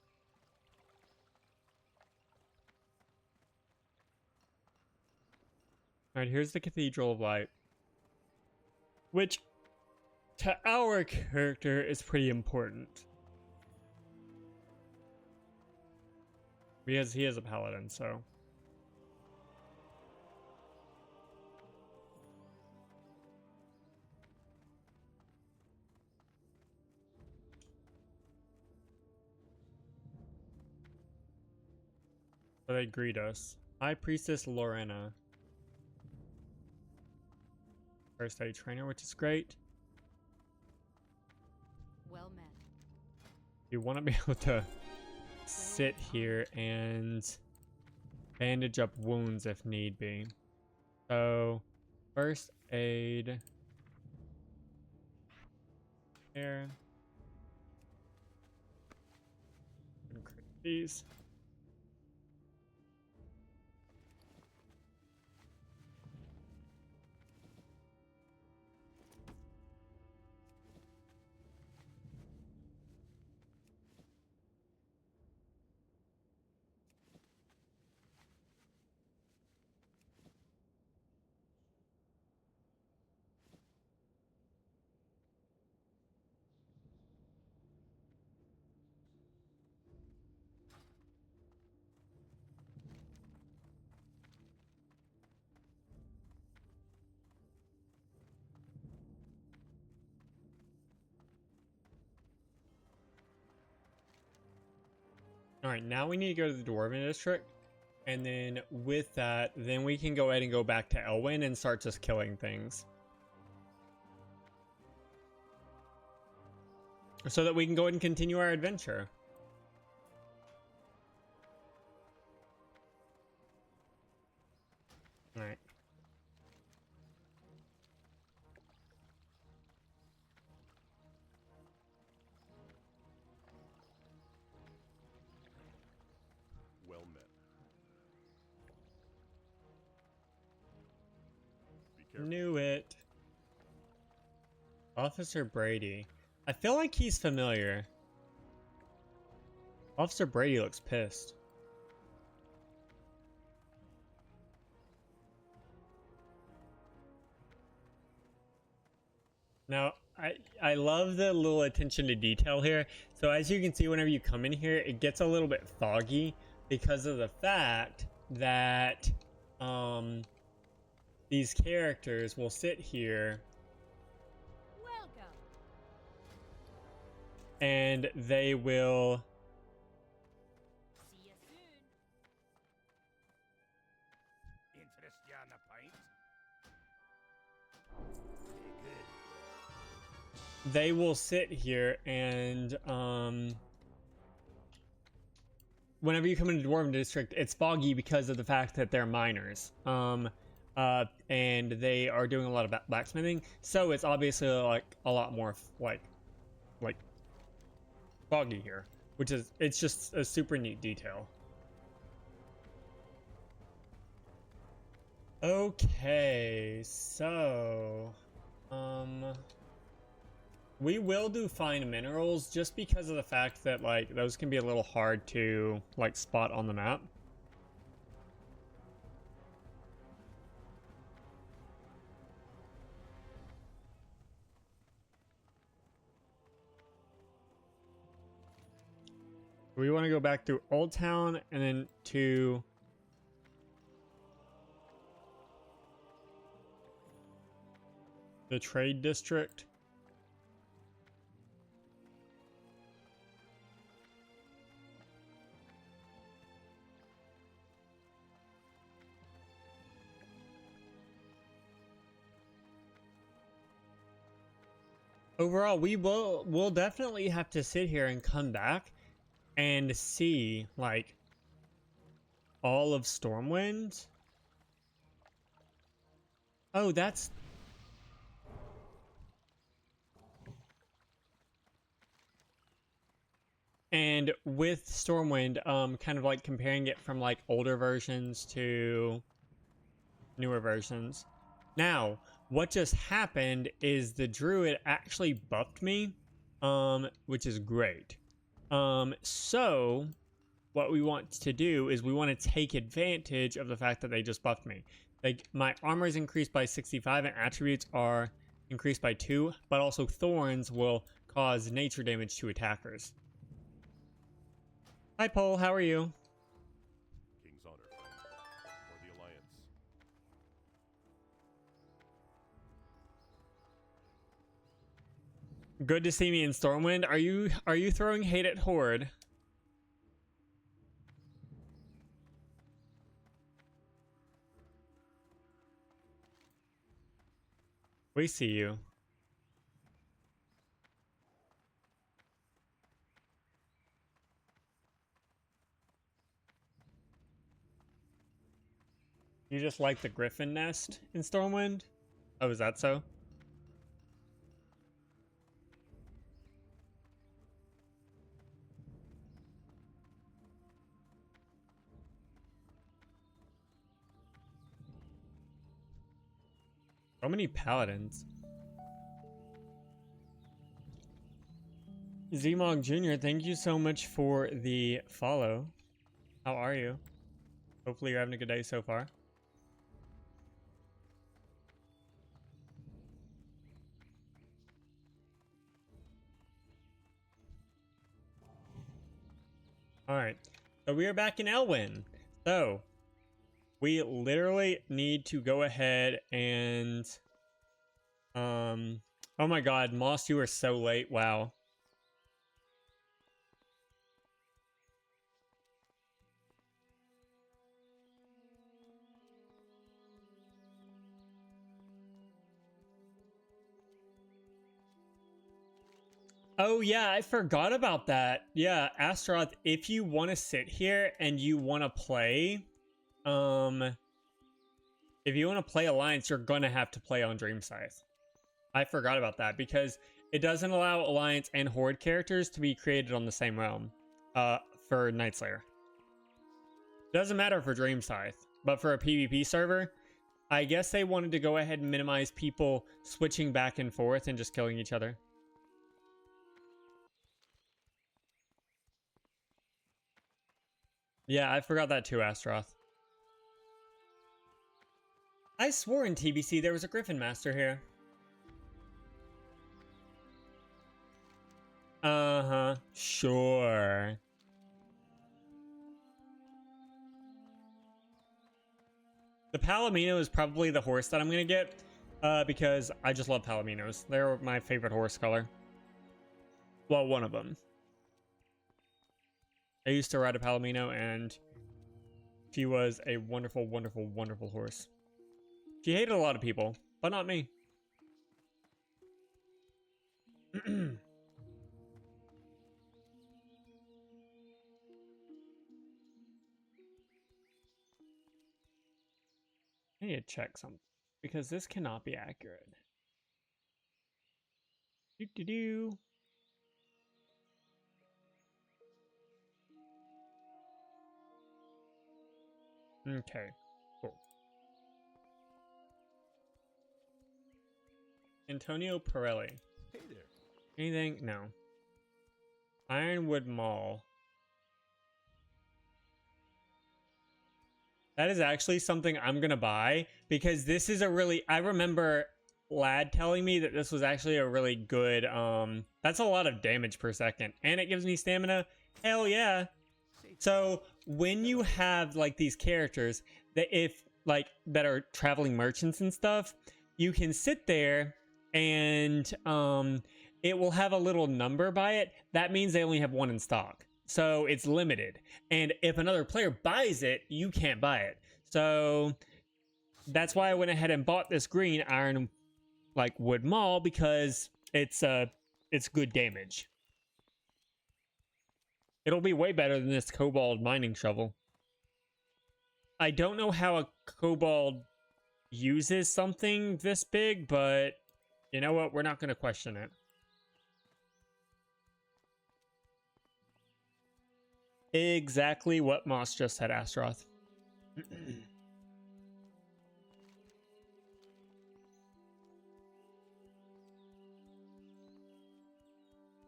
Alright, here's the Cathedral of Light. Which, to our character is pretty important. Because he is a paladin, so. So they greet us. High Priestess Lorena. First aid trainer, which is great. Well met. You want to be able to sit here and bandage up wounds if need be. So, first aid. There. Increase these. Alright, now we need to go to the Dwarven District. And then with that, then we can go ahead and go back to Elwynn and start just killing things. So that we can go ahead and continue our adventure. Alright. Well met. Be careful. Knew it. Officer Brady. I feel like he's familiar. Officer Brady looks pissed. Now, I love the little attention to detail here. So as you can see, whenever you come in here, it gets a little bit foggy because of the fact that these characters will sit here Welcome. and they will See you soon. Interest you on a pint? sit here and whenever you come into Dwarven District, it's foggy because of the fact that they're miners. And they are doing a lot of blacksmithing, so it's obviously like a lot more like foggy here, which is, it's just a super neat detail. Okay, so we will do find minerals just because of the fact that like those can be a little hard to like spot on the map. We want to go back through Old Town and then to the Trade District. Overall, we'll definitely have to sit here and come back and see like all of Stormwind. Oh, that's and with Stormwind, kind of like comparing it from like older versions to newer versions. Now, what just happened is the druid actually buffed me, which is great. So what we want to do is we want to take advantage of the fact that they just buffed me. Like my armor is increased by 65 and attributes are increased by 2, but also thorns will cause nature damage to attackers. Hi, Paul. How are you? King's honor, friend. For the Alliance. Good to see me in Stormwind. Are you throwing hate at Horde? We see you. You just like the Griffin nest in Stormwind? Oh, is that so? So many paladins. Zmog Jr., thank you so much for the follow. How are you? Hopefully you're having a good day so far. Alright, so we are back in Elwynn. So, we literally need to go ahead and... Oh my god, Moss, you are so late. Wow. Oh yeah, I forgot about that. Yeah, Astaroth, if you want to sit here and you want to play, if you want to play Alliance, you're gonna have to play on Dream Scythe. I forgot about that because it doesn't allow Alliance and Horde characters to be created on the same realm, for Night Slayer. Doesn't matter for Dream Scythe, but for a PvP server, I guess they wanted to go ahead and minimize people switching back and forth and just killing each other. Yeah, I forgot that too, Astaroth. I swore in TBC there was a Griffin Master here. Uh-huh, sure. The Palomino is probably the horse that I'm gonna get, because I just love Palominos. They're my favorite horse color. Well, one of them. I used to ride a Palomino, and she was a wonderful, wonderful, wonderful horse. She hated a lot of people, but not me. I need to check something, because this cannot be accurate. Do-do-do. Okay, cool. Antonio Pirelli. Hey there. Anything? No. Ironwood Mall. That is actually something I'm gonna buy, because this is a really... I remember Lad telling me that this was actually a really good... That's a lot of damage per second. And it gives me stamina. Hell yeah. So when you have like these characters that that are traveling merchants and stuff, you can sit there and it will have a little number by it. That means they only have one in stock. So it's limited. And if another player buys it, you can't buy it. So that's why I went ahead and bought this green iron wood maul, because it's good damage. It'll be way better than this kobold mining shovel. I don't know how a kobold uses something this big, but you know what? We're not going to question it. Exactly what Moss just said, Astaroth.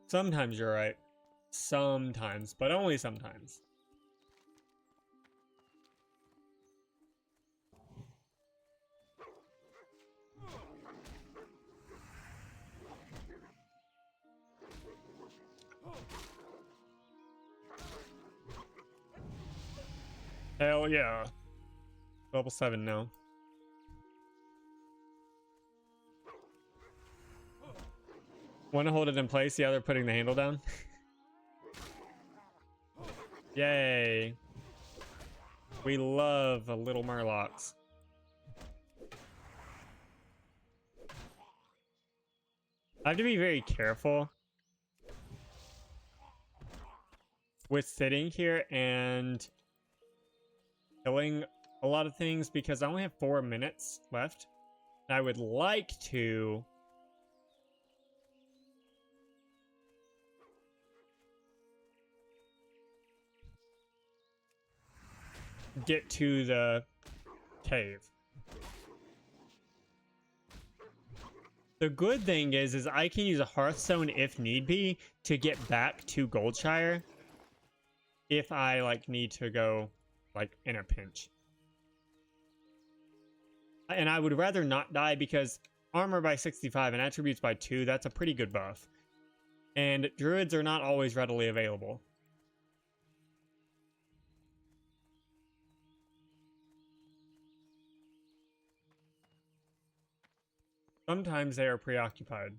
Sometimes you're right. Sometimes, but only sometimes. Hell yeah. Level 7 now. One to hold it in place, the other putting the handle down. Yay. We love little murlocs. I have to be very careful with sitting here and killing a lot of things because I only have 4 minutes left. I would like to get to the cave. The good thing is I can use a Hearthstone if need be to get back to Goldshire if I like need to go like in a pinch. And I would rather not die because armor by 65 and attributes by 2, that's a pretty good buff. And druids are not always readily available. Sometimes they are preoccupied.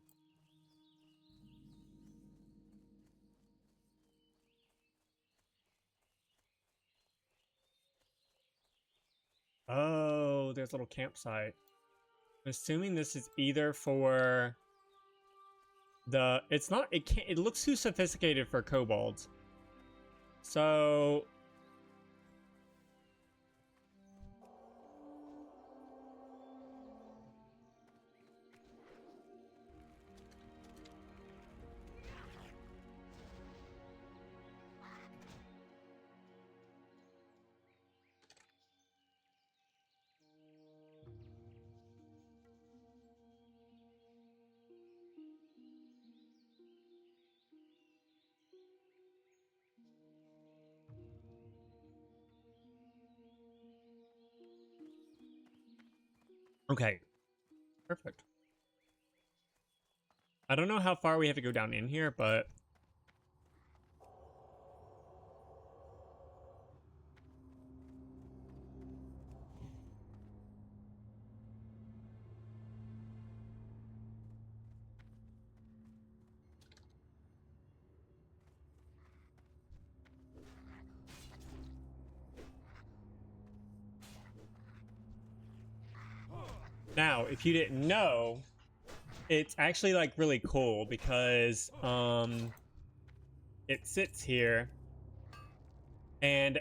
Oh, there's a little campsite. I'm assuming this is either for the... It's not... It can't... It looks too sophisticated for kobolds. So... Okay. Perfect. I don't know how far we have to go down in here, but... Now, if you didn't know, it's actually like really cool because it sits here and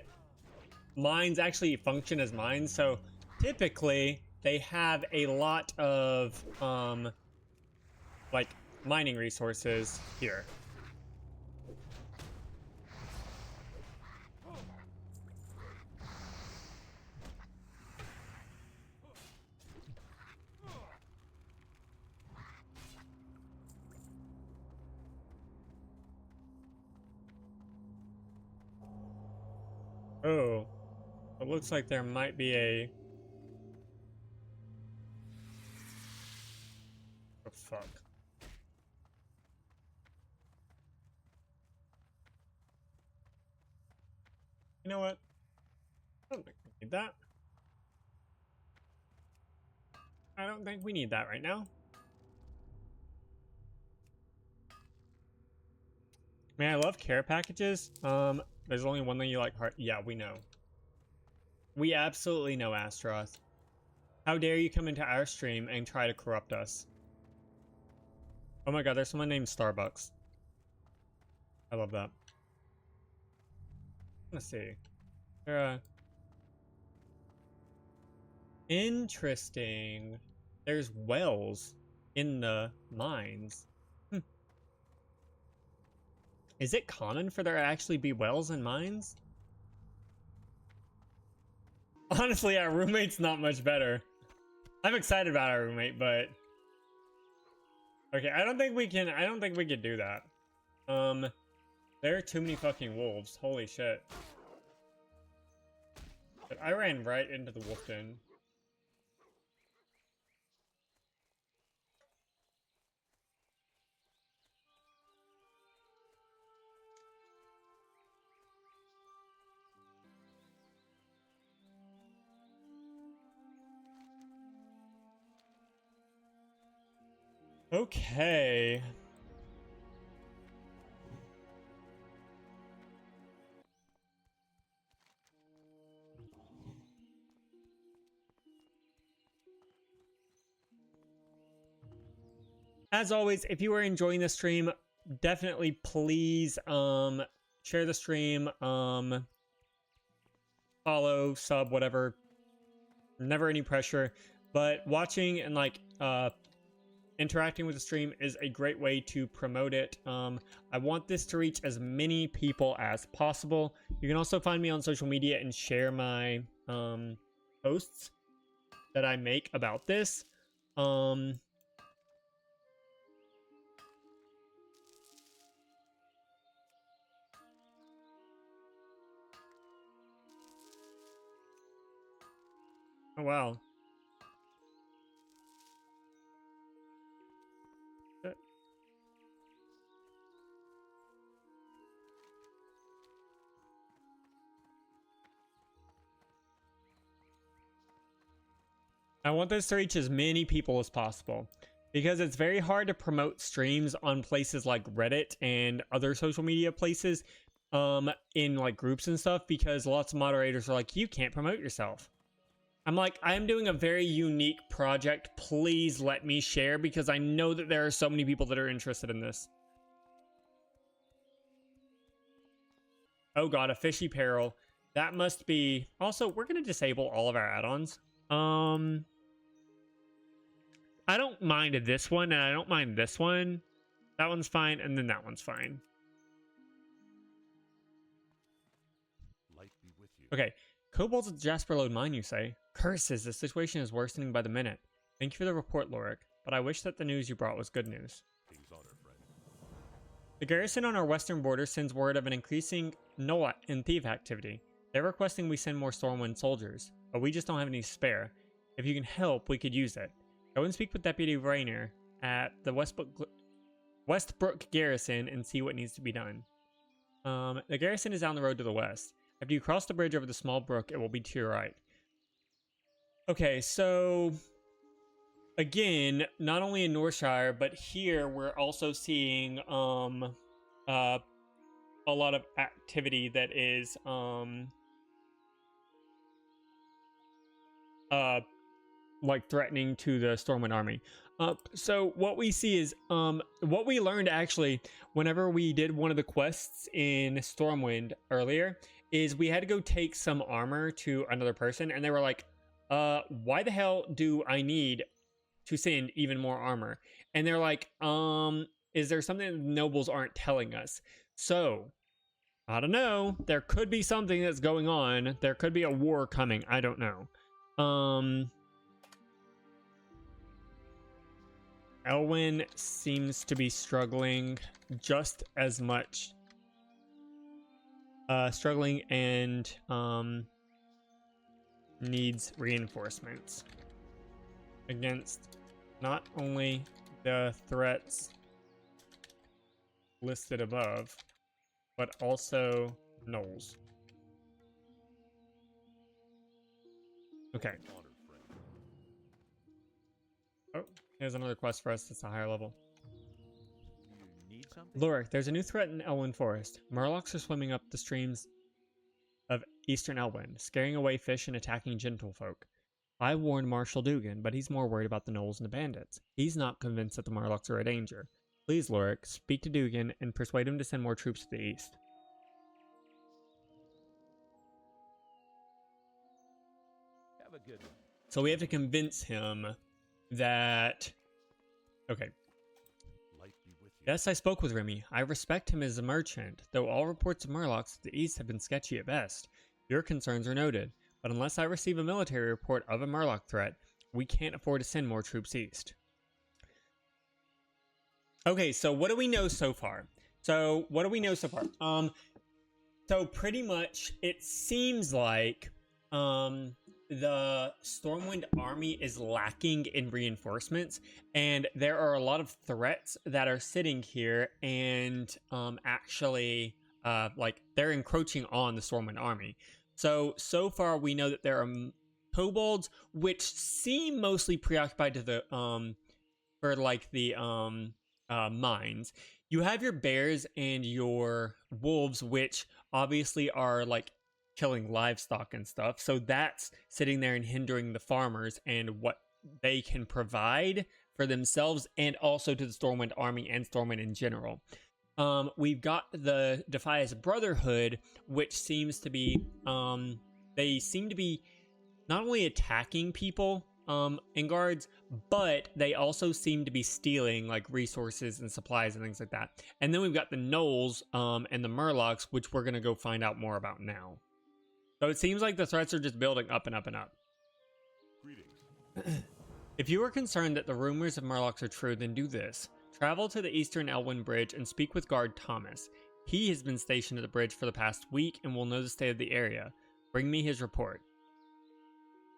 mines actually function as mines. So typically they have a lot of like mining resources here. Oh, it looks like there might be a... Oh, fuck. You know what? I don't think we need that. I don't think we need that right now. Man, I love care packages. There's only one thing you like, heart. Yeah, we know. We absolutely know, Astaroth. How dare you come into our stream and try to corrupt us? Oh my god, there's someone named Starbucks. I love that. Let's see. Interesting. There's wells in the mines. Is it common for there to actually be wells in mines? Honestly, our roommate's not much better. I'm excited about our roommate, but... Okay, I don't think we can do that. There are too many fucking wolves. Holy shit. But I ran right into the wolf den. Okay. As always, if you are enjoying the stream, definitely please share the stream, follow, sub, whatever. Never any pressure, but watching and like interacting with the stream is a great way to promote it. I want this to reach as many people as possible. You can also find me on social media and share my posts that I make about this. Oh, wow. I want this to reach as many people as possible because it's very hard to promote streams on places like Reddit and other social media places in like groups and stuff, because lots of moderators are like, you can't promote yourself. I'm like, I am doing a very unique project. Please let me share, because I know that there are so many people that are interested in this. Oh god, a fishy peril. That must be... Also, we're going to disable all of our add-ons. I don't mind this one, and I don't mind this one. That one's fine, and then that one's fine. Light be with you. Okay. Kobolds at Jasper Lode Mine, you say? Curses, the situation is worsening by the minute. Thank you for the report, Lorik, but I wish that the news you brought was good news. King's honor, friend. The garrison on our western border sends word of an increasing Nola and thief activity. They're requesting we send more Stormwind soldiers, but we just don't have any to spare. If you can help, we could use it. Go and speak with Deputy Rainer at the Westbrook garrison and see what needs to be done. The garrison is down the road to the west. After you cross the bridge over the small brook, it will be to your right. Okay, so again, not only in Northshire, but here we're also seeing a lot of activity that is like threatening to the Stormwind Army. So what we see is what we learned actually whenever we did one of the quests in Stormwind earlier is we had to go take some armor to another person, and they were like, why the hell do I need to send even more armor? And they're like, is there something that the nobles aren't telling us? So I don't know, there could be something that's going on. There could be a war coming. I don't know. Elwynn seems to be struggling just as much. Struggling and needs reinforcements against not only the threats listed above, but also gnolls. Okay. Honor, friend. Oh, here's another quest for us that's a higher level. You need something? Lorik, there's a new threat in Elwynn Forest. Murlocs are swimming up the streams of eastern Elwynn, scaring away fish and attacking gentlefolk. I warned Marshal Dugan, but he's more worried about the gnolls and the bandits. He's not convinced that the Murlocs are a danger. Please, Lorik, speak to Dugan and persuade him to send more troops to the east. Have a good one. So we have to convince him that... Okay. Light be with you. Yes, I spoke with Remy. I respect him as a merchant, though all reports of Murlocs to the east have been sketchy at best. Your concerns are noted, but unless I receive a military report of a Murloc threat, we can't afford to send more troops east. Okay, so what do we know so far? So pretty much it seems like the Stormwind Army is lacking in reinforcements, and there are a lot of threats that are sitting here and actually like they're encroaching on the Stormwind Army. So far we know that there are kobolds which seem mostly preoccupied to the for like the mines. You have your bears and your wolves, which obviously are like killing livestock and stuff. So that's sitting there and hindering the farmers and what they can provide for themselves and also to the Stormwind Army and Stormwind in general. We've got the Defias Brotherhood, which seems to be, they seem to be not only attacking people, and guards, but they also seem to be stealing like resources and supplies and things like that. And then we've got the Gnolls, and the Murlocs, which we're gonna go find out more about now. So it seems like the threats are just building up and up and up. Greetings. If you are concerned that the rumors of Murlocs are true, then do this. Travel to the Eastern Elwynn Bridge and speak with guard Thomas. He has been stationed at the bridge for the past week and will know the state of the area. Bring me his report.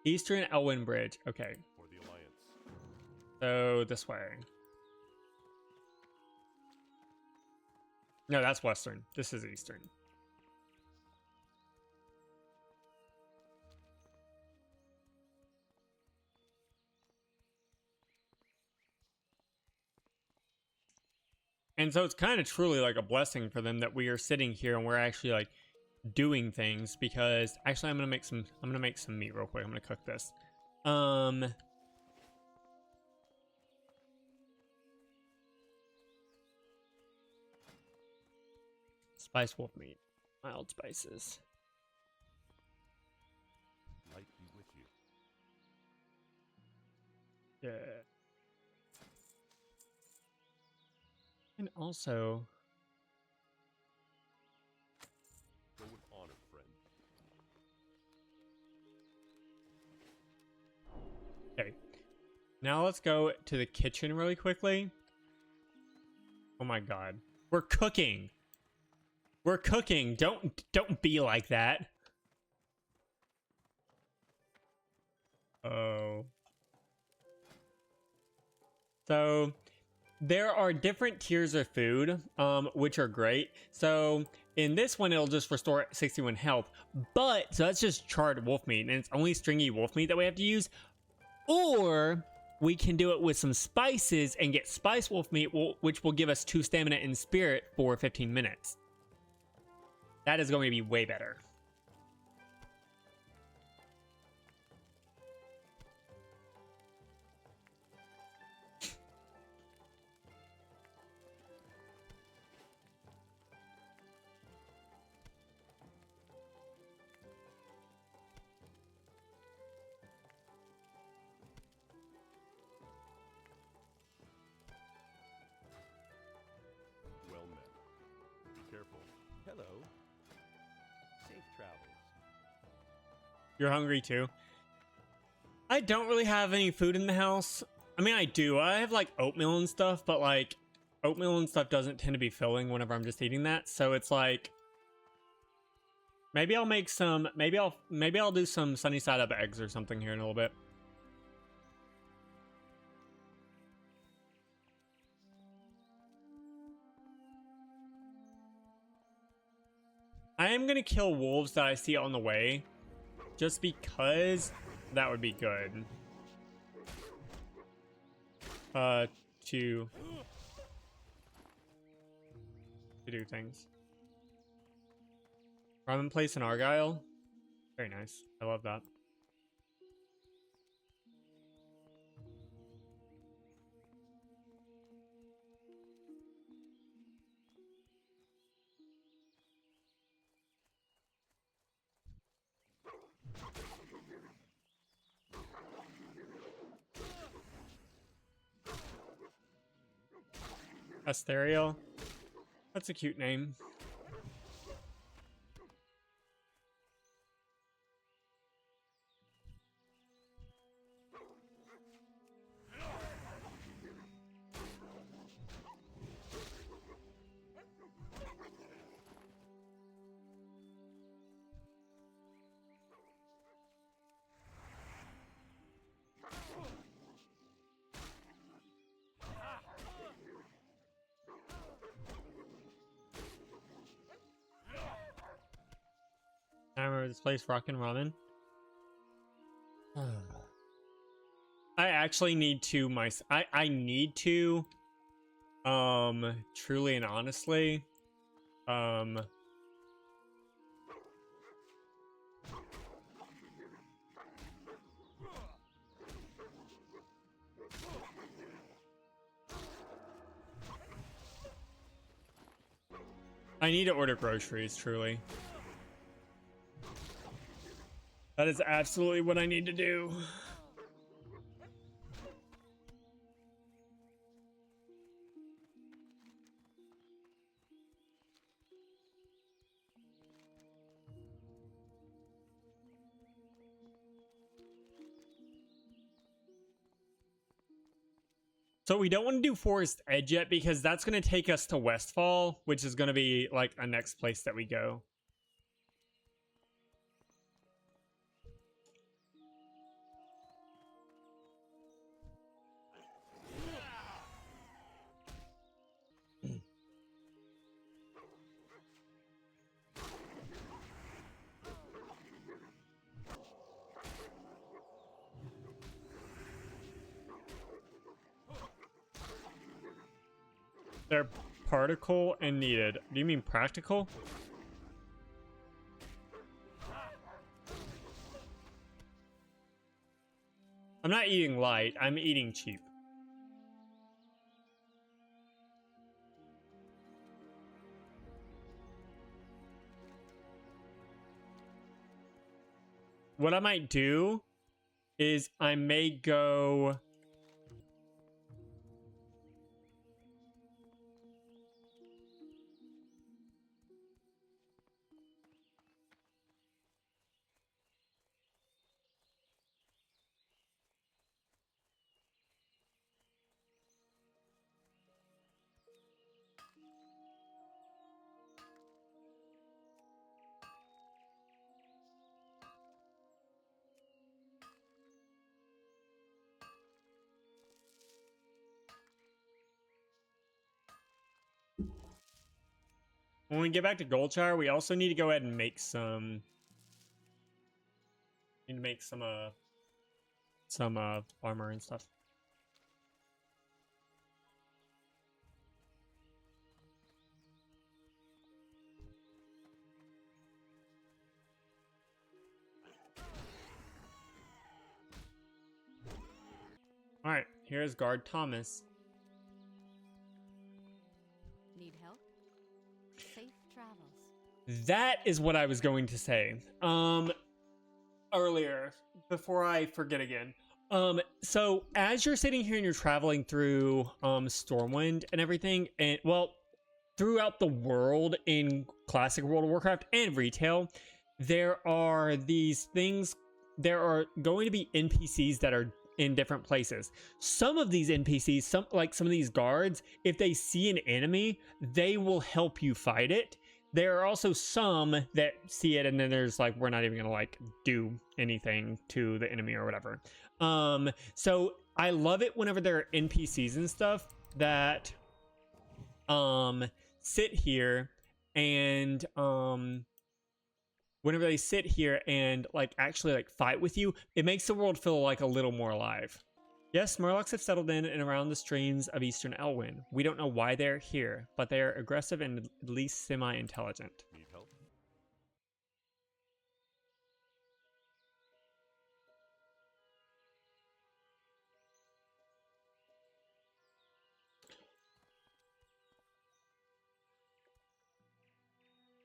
Eastern Elwynn Bridge. Okay. For the Alliance. So this way. No, that's Western. This is Eastern. And so it's kind of truly like a blessing for them that we are sitting here and we're actually like doing things, because actually I'm gonna make some meat real quick. I'm gonna cook this. Spice wolf meat. Mild spices. Light be with you. Yeah. And also, Go with honor, friend. okay. Now let's go to the kitchen really quickly. Oh my god. We're cooking. We're cooking. Don't be like that. Oh. So there are different tiers of food, which are great. So in this one, it'll just restore 61 health. But, so that's just charred wolf meat, and it's only stringy wolf meat that we have to use. Or we can do it with some spices and get spice wolf meat, which will give us 2 stamina and spirit for 15 minutes. That is going to be way better. Well met. Be careful. Hello. Safe travels. You're hungry too? I don't really have any food in the house. I mean, I do. I have like oatmeal and stuff, but like oatmeal and stuff doesn't tend to be filling whenever I'm just eating that. So it's like maybe I'll make some, maybe I'll do some sunny side up eggs or something here in a little bit. I am gonna kill wolves that I see on the way, just because that would be good. To do things. Ramen place in Argyle. Very nice. I love that. Asterial. That's a cute name. I remember this place, Rockin' Ramen. I actually need to I need to truly and honestly I need to order groceries, truly. That is absolutely what I need to do. So we don't want to do Forest Edge yet because that's going to take us to Westfall, which is going to be like a next place that we go. They're particle and needed. Do you mean practical? I'm not eating light, I'm eating cheap. What I might do is I may go... When we get back to Goldshire, we also need to go ahead and make some... Need to make some armor and stuff. Alright, here's Guard Thomas. Need help? Safe travels. That is what I was going to say. Earlier, before I forget again. So as you're sitting here and you're traveling through Stormwind and everything, and well, throughout the world in classic World of Warcraft and retail, there are these things, there are going to be NPCs that are in different places. Some of these NPCs, some of these guards, if they see an enemy, they will help you fight it. There are also some that see it and then there's like, we're not even gonna like do anything to the enemy or whatever. So I love it whenever there are NPCs and stuff that sit here and whenever they sit here and like actually like fight with you, it makes the world feel like a little more alive. Yes, Murlocs have settled in and around the streams of eastern Elwynn. We don't know why they're here, but they are aggressive and at least semi-intelligent. Need help?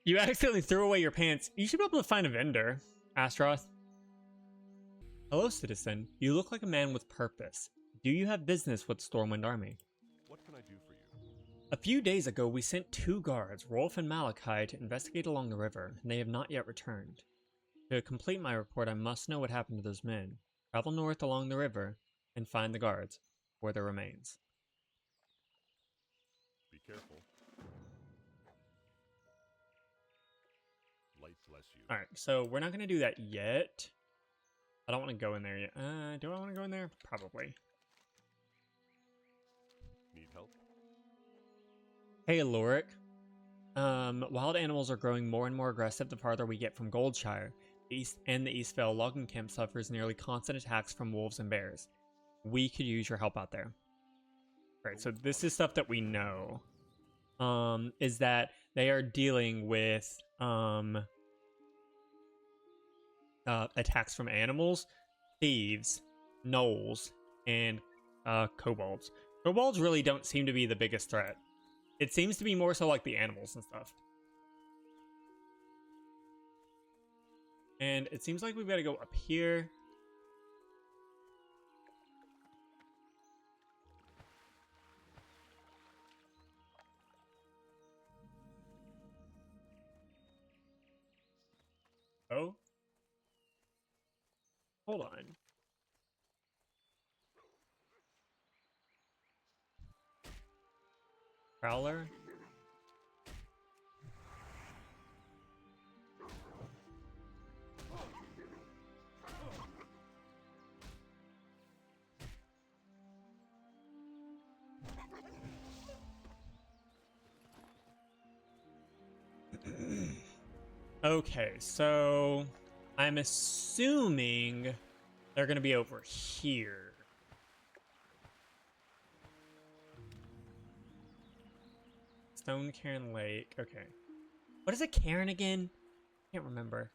You accidentally threw away your pants. You should be able to find a vendor, Astaroth. Hello, citizen. You look like a man with purpose. Do you have business with Stormwind Army? What can I do for you? A few days ago, we sent 2 guards, Rolf and Malachi, to investigate along the river, and they have not yet returned. To complete my report, I must know what happened to those men. Travel north along the river and find the guards, or their remains. Be careful. Light bless you. Alright, so we're not going to do that yet. I don't want to go in there yet. Do I want to go in there? Probably. Need help? Hey, Lorik. Wild animals are growing more and more aggressive the farther we get from Goldshire. The Eastvale logging camp suffers nearly constant attacks from wolves and bears. we could use your help out there. Right, so this is stuff that we know. Is that they are dealing with attacks from animals, thieves, gnolls, and kobolds. Kobolds really don't seem to be the biggest threat. It seems to be more so like the animals and stuff. And it seems like we've got to go up here. Oh. Hold on. Prowler? Okay, so I'm assuming they're gonna be over here. Stone Cairn Lake. Okay. What is a cairn again? Can't remember.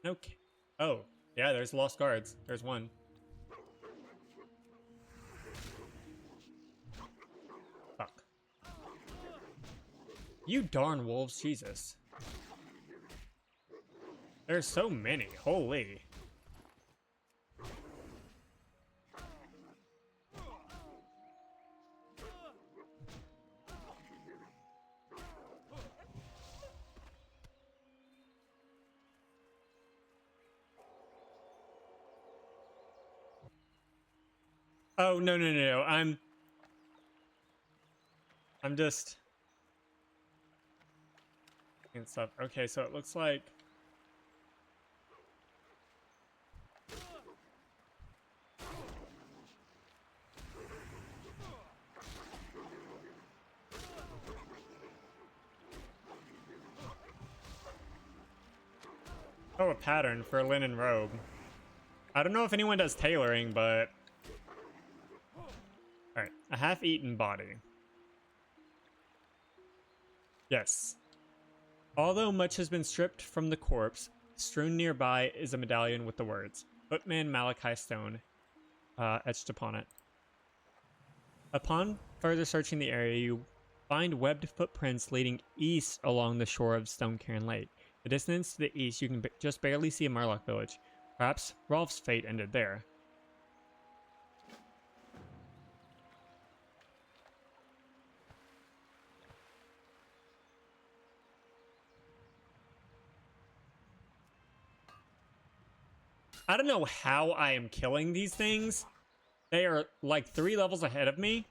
No. Oh, yeah. There's lost guards. There's one. Fuck. You darn wolves, Jesus. There's so many. Holy. Oh, no, no, no, no. I'm just and stuff. Okay, so it looks like oh, a pattern for a linen robe. I don't know if anyone does tailoring, but alright, a half-eaten body. Yes. Although much has been stripped from the corpse, strewn nearby is a medallion with the words, Footman Malachi Stone, etched upon it. Upon further searching the area, you find webbed footprints leading east along the shore of Stone Cairn Lake. The distance to the east, you can just barely see a Murloc village. Perhaps Rolf's fate ended there. I don't know how I am killing these things. They are like 3 levels ahead of me.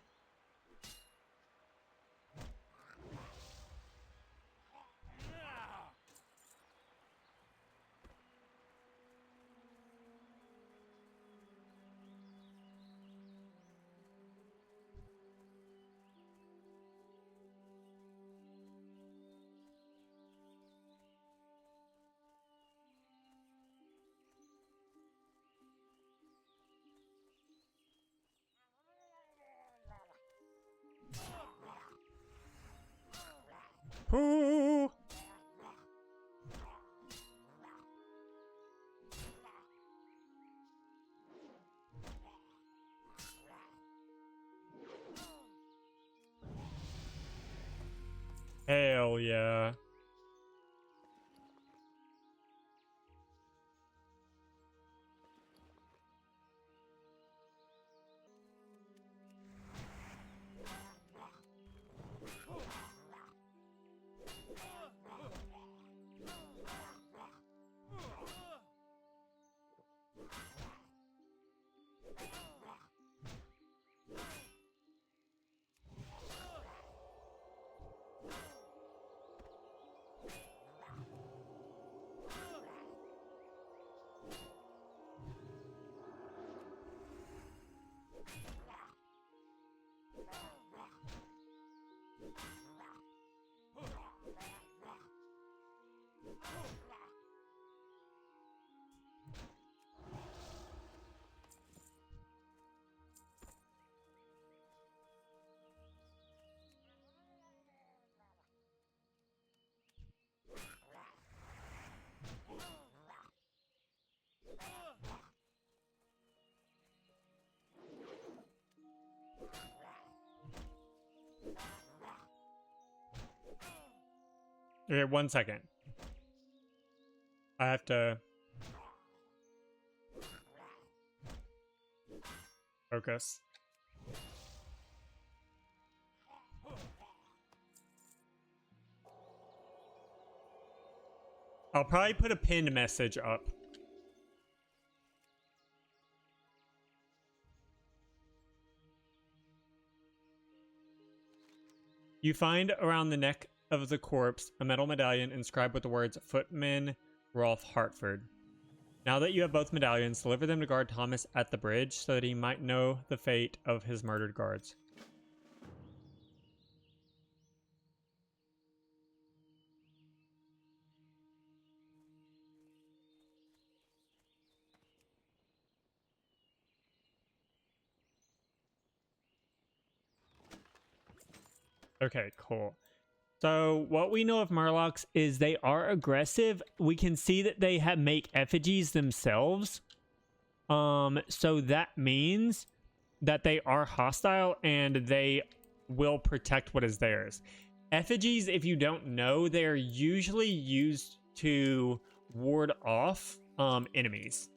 Ooh. Hell yeah. Okay, 1 second. I have to focus. I'll probably put a pinned message up. You find around the neck of the corpse a metal medallion inscribed with the words Footman Rolf Hartford. Now that you have both medallions, deliver them to guard Thomas at the bridge so that he might know the fate of his murdered guards. Okay, cool. So what we know of Murlocs is they are aggressive. We can see that they make effigies themselves. So that means that they are hostile and they will protect what is theirs. Effigies, if you don't know, they're usually used to ward off enemies.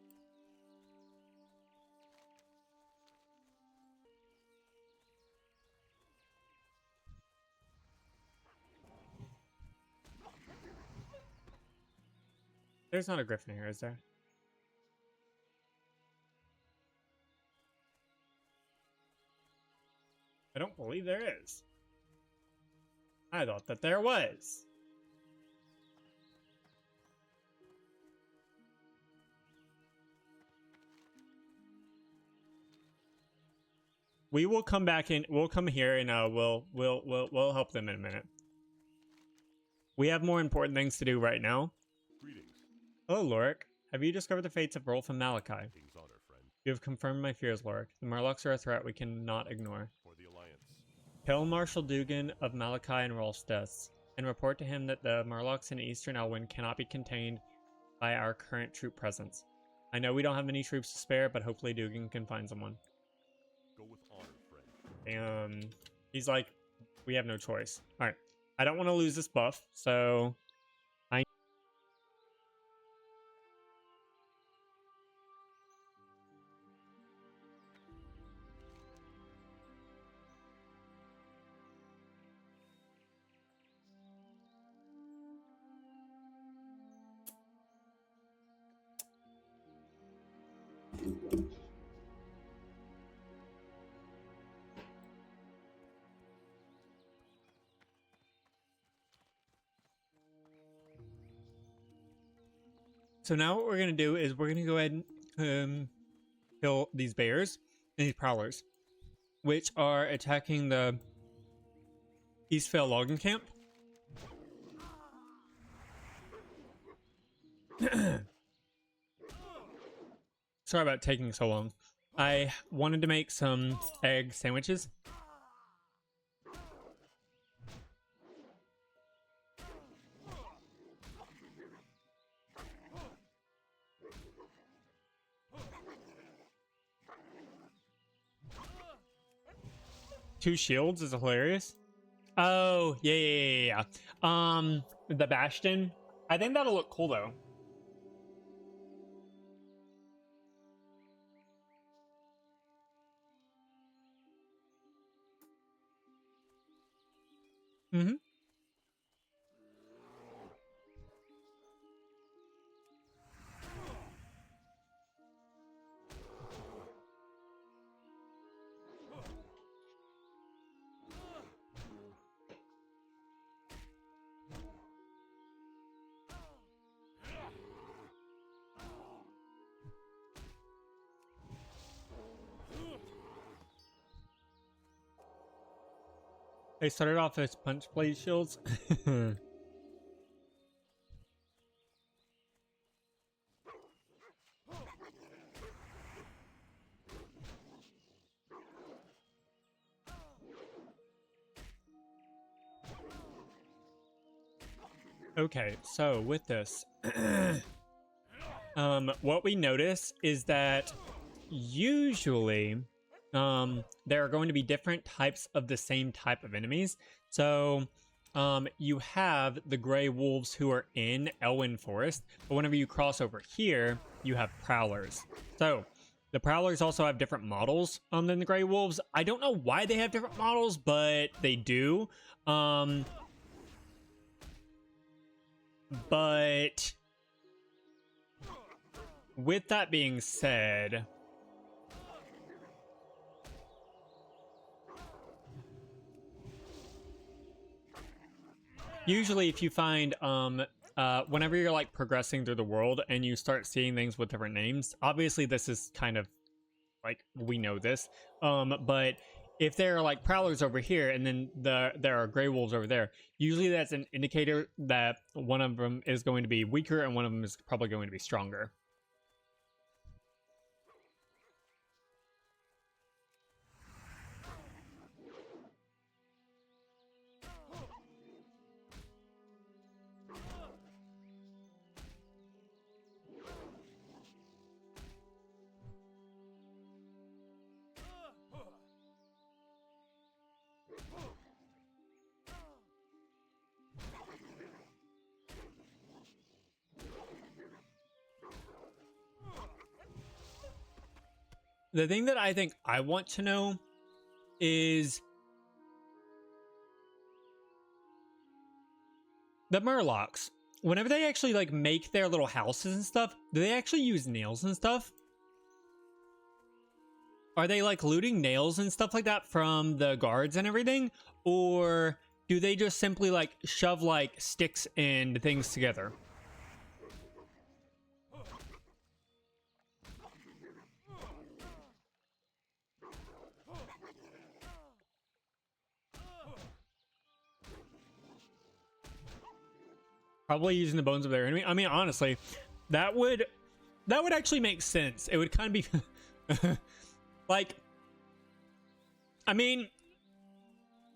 There's not a griffin here, is there? I don't believe there is. I thought that there was. We will come back in. We'll come here and we'll help them in a minute. We have more important things to do right now. Greetings. Hello, Lorik. Have you discovered the fates of Rolf and Malachi? King's honor, friend. You have confirmed my fears, Lorik. The Murlocs are a threat we cannot ignore. For the Alliance. Tell Marshal Dugan of Malachi and Rolf's deaths, and report to him that the Murlocs in eastern Elwynn cannot be contained by our current troop presence. I know we don't have many troops to spare, but hopefully Dugan can find someone. Go with honor, friend. He's like, we have no choice. Alright. I don't want to lose this buff, so So now what we're going to do is we're going to go ahead and kill these bears and these prowlers, which are attacking the Eastvale logging camp. Sorry about taking so long. I wanted to make some egg sandwiches. Two shields is hilarious. Oh, yeah. The Bastion. I think that'll look cool though. Mm-hmm. They started off as punch blade shields. Okay, so with this, what we notice is that usually there are going to be different types of the same type of enemies. So you have the gray wolves who are in Elwynn Forest, but whenever you cross over here, you have prowlers. So the prowlers also have different models than the gray wolves. I don't know why they have different models, but they do. But with that being said, usually if you find whenever you're like progressing through the world and you start seeing things with different names, obviously this is kind of like, we know this, but if there are like prowlers over here and then there are gray wolves over there, usually that's an indicator that one of them is going to be weaker and one of them is probably going to be stronger. The thing that I think I want to know is the Murlocs. Whenever they actually like make their little houses and stuff, do they actually use nails and stuff? Are they like looting nails and stuff like that from the guards and everything? Or do they just simply like shove like sticks and things together? Probably using the bones of their enemy. I mean, honestly, that would actually make sense. It would kind of be like, I mean,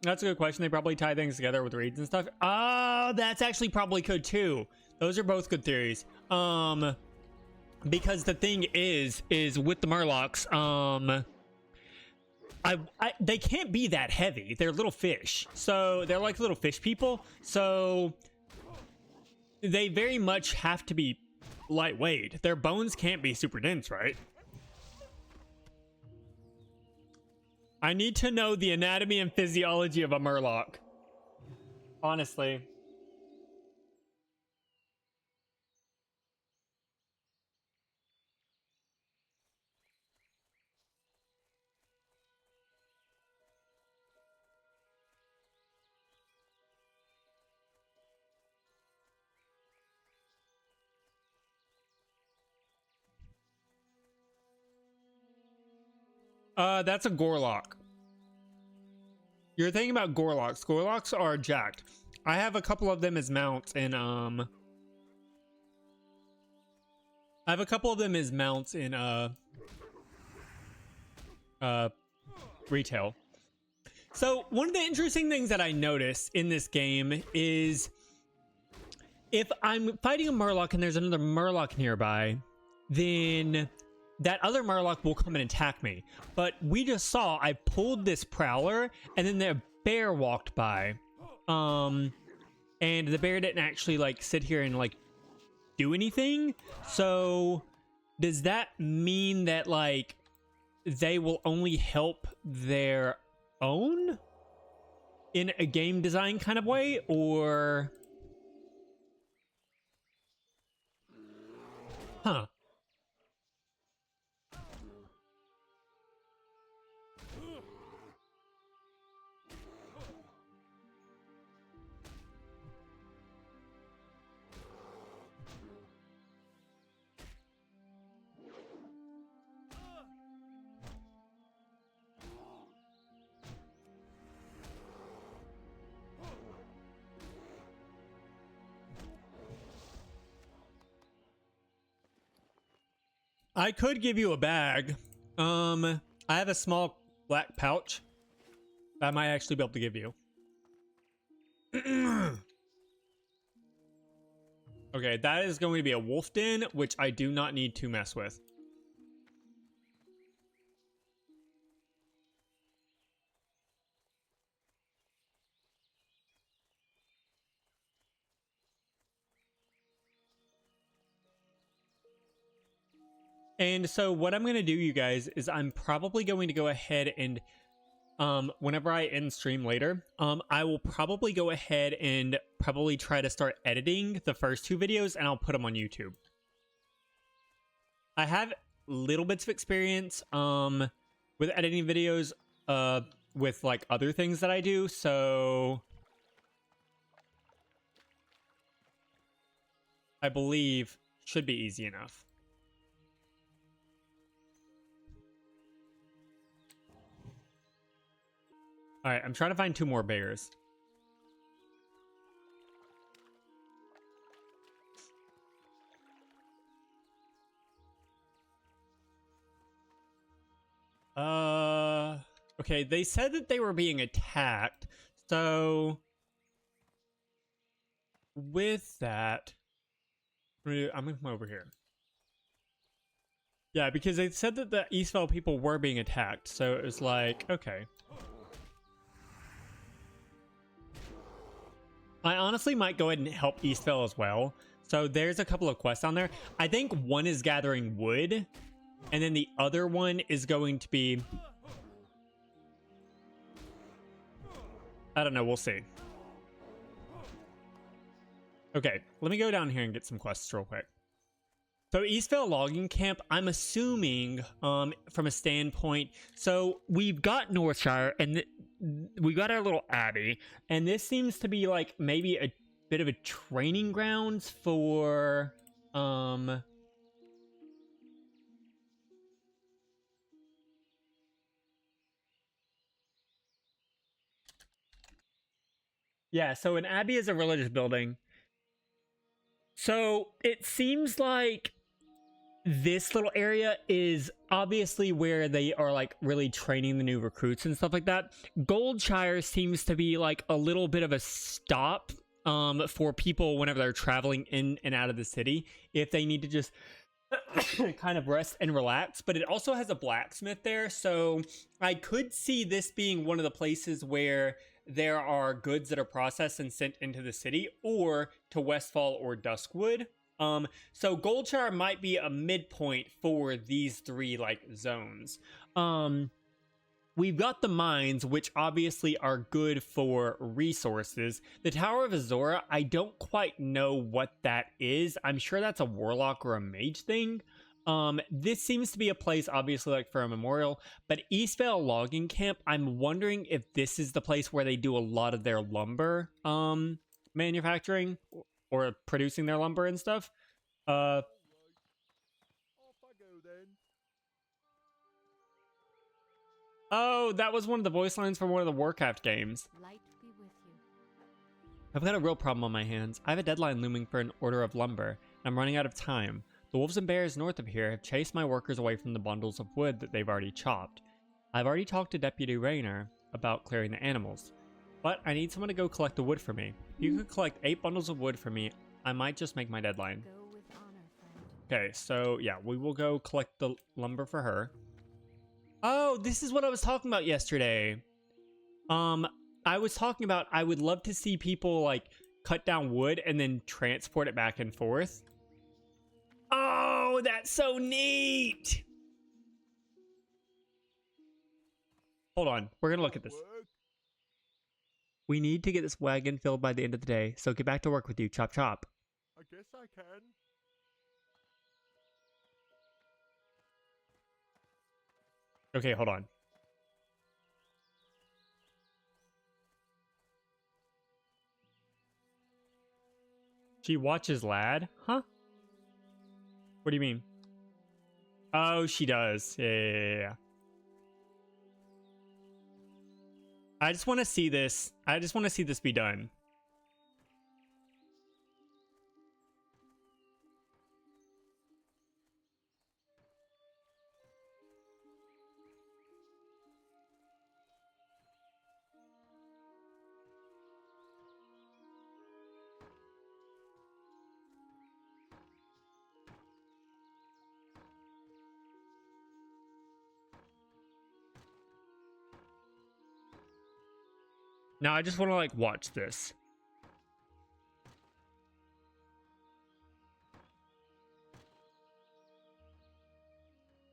that's a good question. They probably tie things together with reeds and stuff. That's actually probably could too. Those are both good theories. Because the thing is with the Murlocs, they can't be that heavy. They're little fish. So they're like little fish people. So they very much have to be lightweight. Their bones can't be super dense, right? I need to know the anatomy and physiology of a Murloc. Honestly. That's a Gorlock. You're thinking about Gorlocks. Gorlocks are jacked. I have a couple of them as mounts in retail. So one of the interesting things that I notice in this game is if I'm fighting a Murloc and there's another Murloc nearby, then that other Murloc will come and attack me. But we just saw I pulled this Prowler and then the bear walked by. And the bear didn't actually like sit here and like do anything. So does that mean that like they will only help their own in a game design kind of way, or huh? I could give you a bag. I have a small black pouch that I might actually be able to give you. Okay, that is going to be a wolf den, which I do not need to mess with. And so what I'm going to do, you guys, is I'm probably going to go ahead and whenever I end stream later, I will probably go ahead and probably try to start editing the first 2 videos, and I'll put them on YouTube. I have little bits of experience with editing videos with like other things that I do, so I believe should be easy enough. All right, I'm trying to find 2 more bears. Okay, they said that they were being attacked, so with that, I'm gonna come over here. Yeah, because they said that the Eastvale people were being attacked, so it was like, okay. I honestly might go ahead and help Eastvale as well. So there's a couple of quests on there. I think one is gathering wood, and then the other one is going to be... I don't know, we'll see. Okay, let me go down here and get some quests real quick. So Eastvale Logging Camp, I'm assuming from a standpoint, so we've got Northshire and we got our little abbey, and this seems to be like maybe a bit of a training grounds for yeah, so an abbey is a religious building. So it seems like this little area is obviously where they are like really training the new recruits and stuff like that. Goldshire seems to be like a little bit of a stop for people whenever they're traveling in and out of the city, if they need to just kind of rest and relax. But it also has a blacksmith there, so I could see this being one of the places where there are goods that are processed and sent into the city, or to Westfall or Duskwood. So Goldshire might be a midpoint for these 3 like zones. We've got the mines, which obviously are good for resources. The Tower of Azora, I don't quite know what that is. I'm sure that's a warlock or a mage thing. This seems to be a place obviously like for a memorial, but Eastvale Logging Camp, I'm wondering if this is the place where they do a lot of their lumber manufacturing or producing their lumber and stuff. Off I go then. Oh, that was one of the voice lines from one of the Warcraft games. Light be with you. I've got a real problem on my hands. I have a deadline looming for an order of lumber, and I'm running out of time. The wolves and bears north of here have chased my workers away from the bundles of wood that they've already chopped. I've already talked to Deputy Rayner about clearing the animals, but I need someone to go collect the wood for me. If you could collect 8 bundles of wood for me, I might just make my deadline. Go with honor, friend. Okay, so yeah, we will go collect the lumber for her. Oh, this is what I was talking about yesterday. I was talking about I would love to see people like cut down wood and then transport it back and forth. Oh, that's so neat. Hold on, we're gonna look at this. Work. We need to get this wagon filled by the end of the day, so get back to work with you, chop chop. I guess I can. Okay, hold on. She watches Lad? Huh? What do you mean? Oh, she does. Yeah. I just want to see this. I just want to see this be done. Now I just want to like watch this.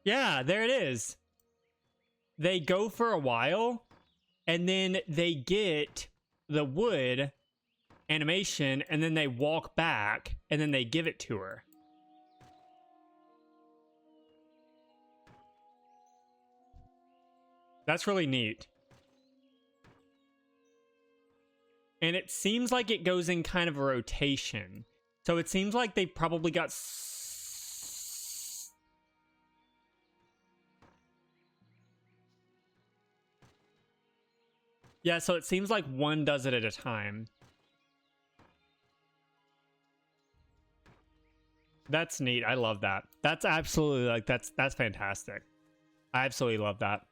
Yeah, there it is. They go for a while, and then they get the wood animation, and then they walk back, and then they give it to her. That's really neat. And it seems like it goes in kind of a rotation. So it seems like they probably got... Yeah, so it seems like one does it at a time. That's neat. I love that. That's absolutely, like, that's fantastic. I absolutely love that.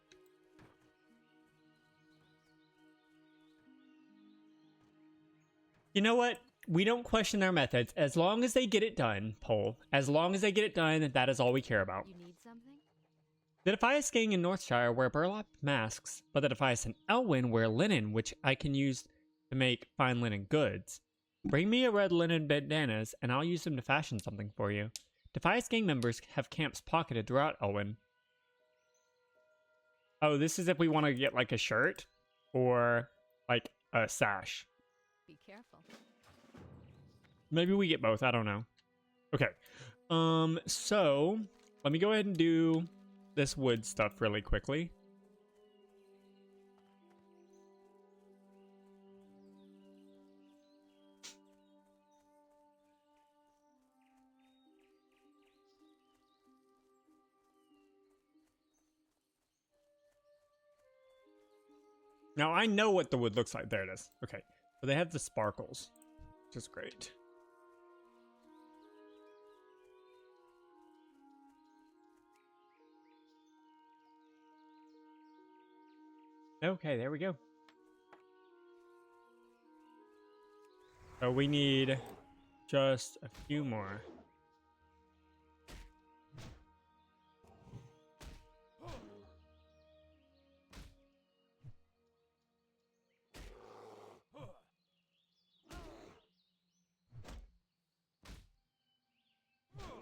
You know what? We don't question their methods. As long as they get it done, Pole. As long as they get it done, that is all we care about. You need something? The Defias gang in Northshire wear burlap masks, but the Defias in Elwynn wear linen, which I can use to make fine linen goods. Bring me a red linen bandanas, and I'll use them to fashion something for you. Defias gang members have camps pocketed throughout Elwynn. Oh, this is if we want to get, like, a shirt or, like, a sash. Be careful. Maybe we get both. I don't know. Okay. So let me go ahead and do this wood stuff really quickly. Now I know what the wood looks like. There it is. Okay. So they have the sparkles, which is great. Okay, there we go. So we need just a few more.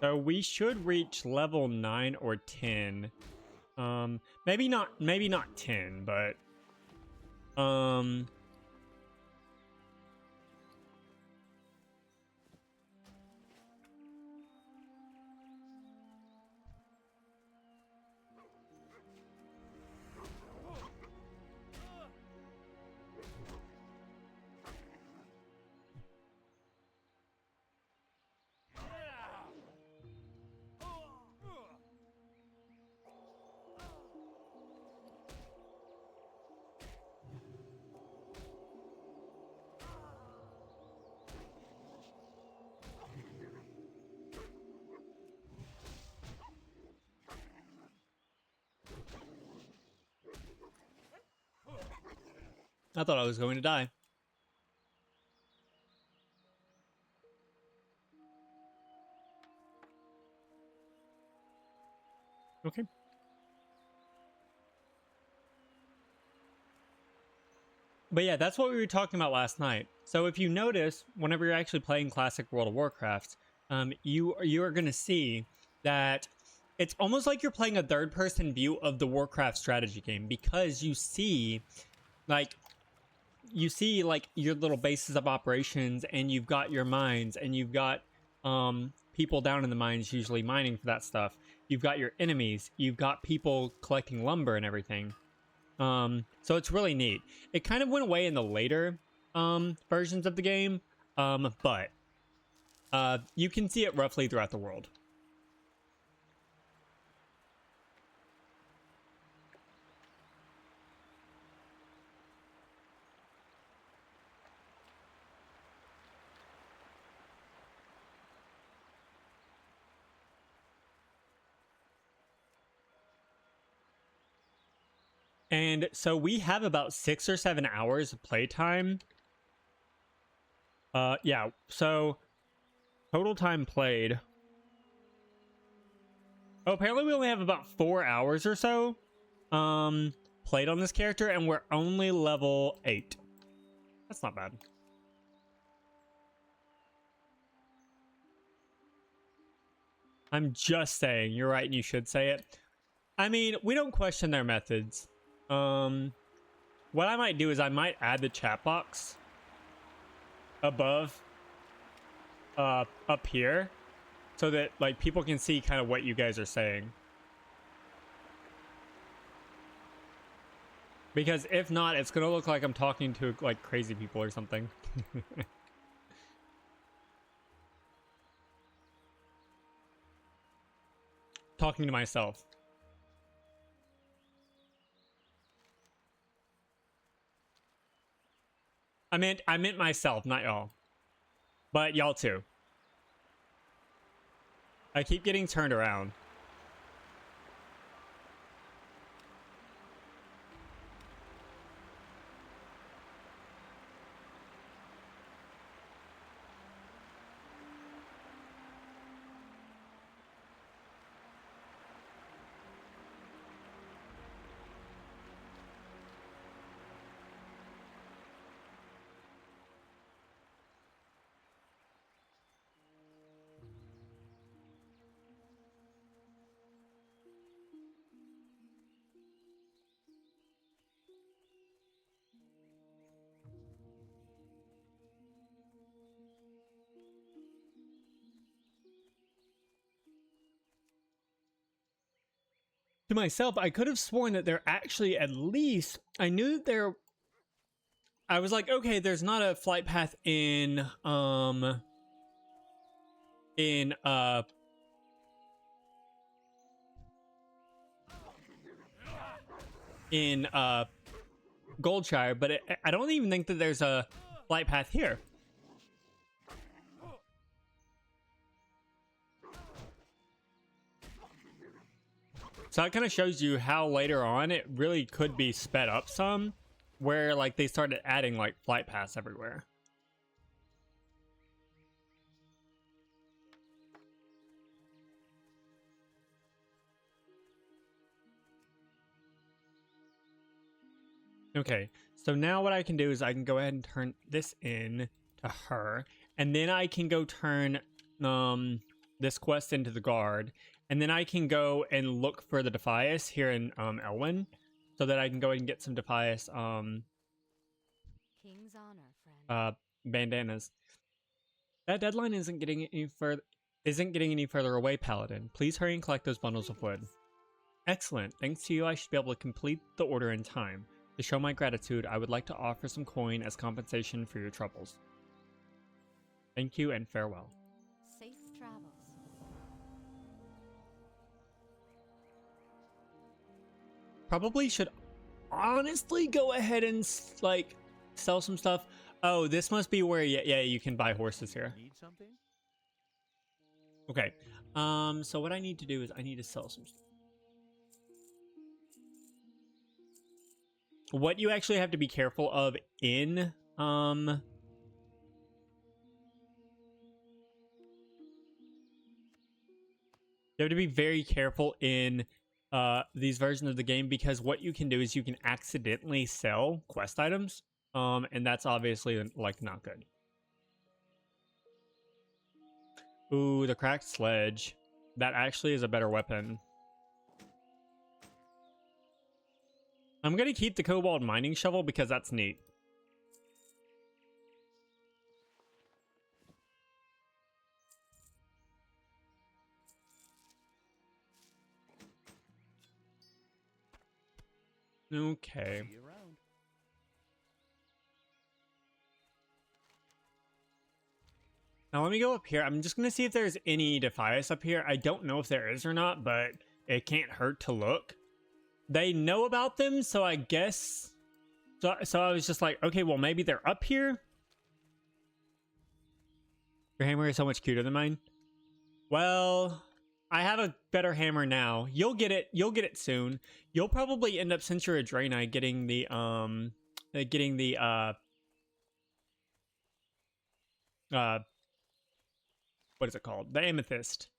So we should reach level 9 or 10. Maybe not 10, but I thought I was going to die. Okay. But yeah, that's what we were talking about last night. So if you notice, whenever you're actually playing classic World of Warcraft, you are going to see that it's almost like you're playing a third-person view of the Warcraft strategy game, because you see like your little bases of operations, and you've got your mines, and you've got people down in the mines usually mining for that stuff. You've got your enemies, you've got people collecting lumber and everything. So it's really neat. It kind of went away in the later versions of the game, but you can see it roughly throughout the world. And so we have about 6 or 7 hours of playtime. Yeah, so total time played. Oh, apparently we only have about 4 hours or so played on this character, and we're only level 8. That's not bad. I'm just saying, you're right, and you should say it. I mean, we don't question their methods. What I might do is I might add the chat box above, up here, so that like people can see kind of what you guys are saying. Because if not, it's gonna look like I'm talking to like crazy people or something. Talking to myself. I meant myself, not y'all. But y'all too. I keep getting turned around. To myself, I could have sworn that there actually at least, I knew that there, I was like, okay, there's not a flight path in Goldshire, but I don't even think that there's a flight path here. So that kind of shows you how later on it really could be sped up some, where like they started adding like flight paths everywhere. Okay, so now what I can do is I can go ahead and turn this in to her, and then I can go turn this quest into the guard, and then I can go and look for the Defias here in Elwynn, so that I can go ahead and get some Defias King's honor, friend. bandanas. That deadline isn't getting any further away, Paladin. Please hurry and collect those bundles of wood. Excellent. Thanks to you, I should be able to complete the order in time. To show my gratitude, I would like to offer some coin as compensation for your troubles. Thank you and farewell. Safe travels. Probably should honestly go ahead and like sell some stuff. Oh, this must be where yeah you can buy horses here. Need something? Okay. So what I need to do is I need to sell some stuff. What you actually have to be careful of in you have to be very careful in these versions of the game, because what you can do is you can accidentally sell quest items, and that's obviously like not good. Ooh, the cracked sledge. That actually is a better weapon. I'm gonna keep the cobalt mining shovel because that's neat. Okay. See you around. Now let me go up here. I'm just gonna see if there's any Defias up here. I don't know if there is or not, but it can't hurt to look. They know about them, so I guess... So I was just like, okay, well, maybe they're up here? Your hammer is so much cuter than mine. Well, I have a better hammer now. You'll get it. You'll get it soon. You'll probably end up, since you're a Draenei, getting the what is it called? The amethyst.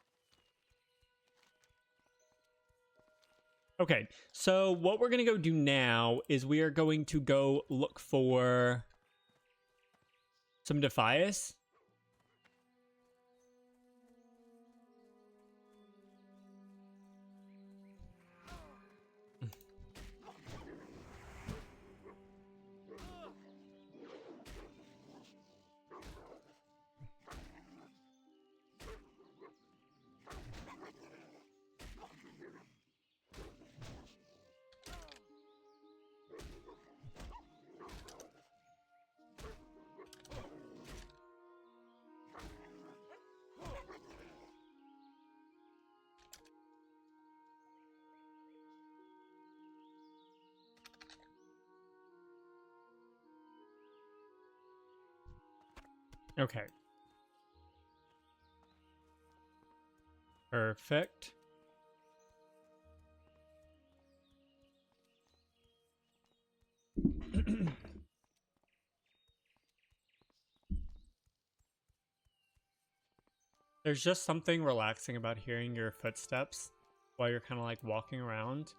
Okay, so what we're gonna go do now is we are going to go look for some Defias. Okay. Perfect. There's just something relaxing about hearing your footsteps while you're kind of like walking around.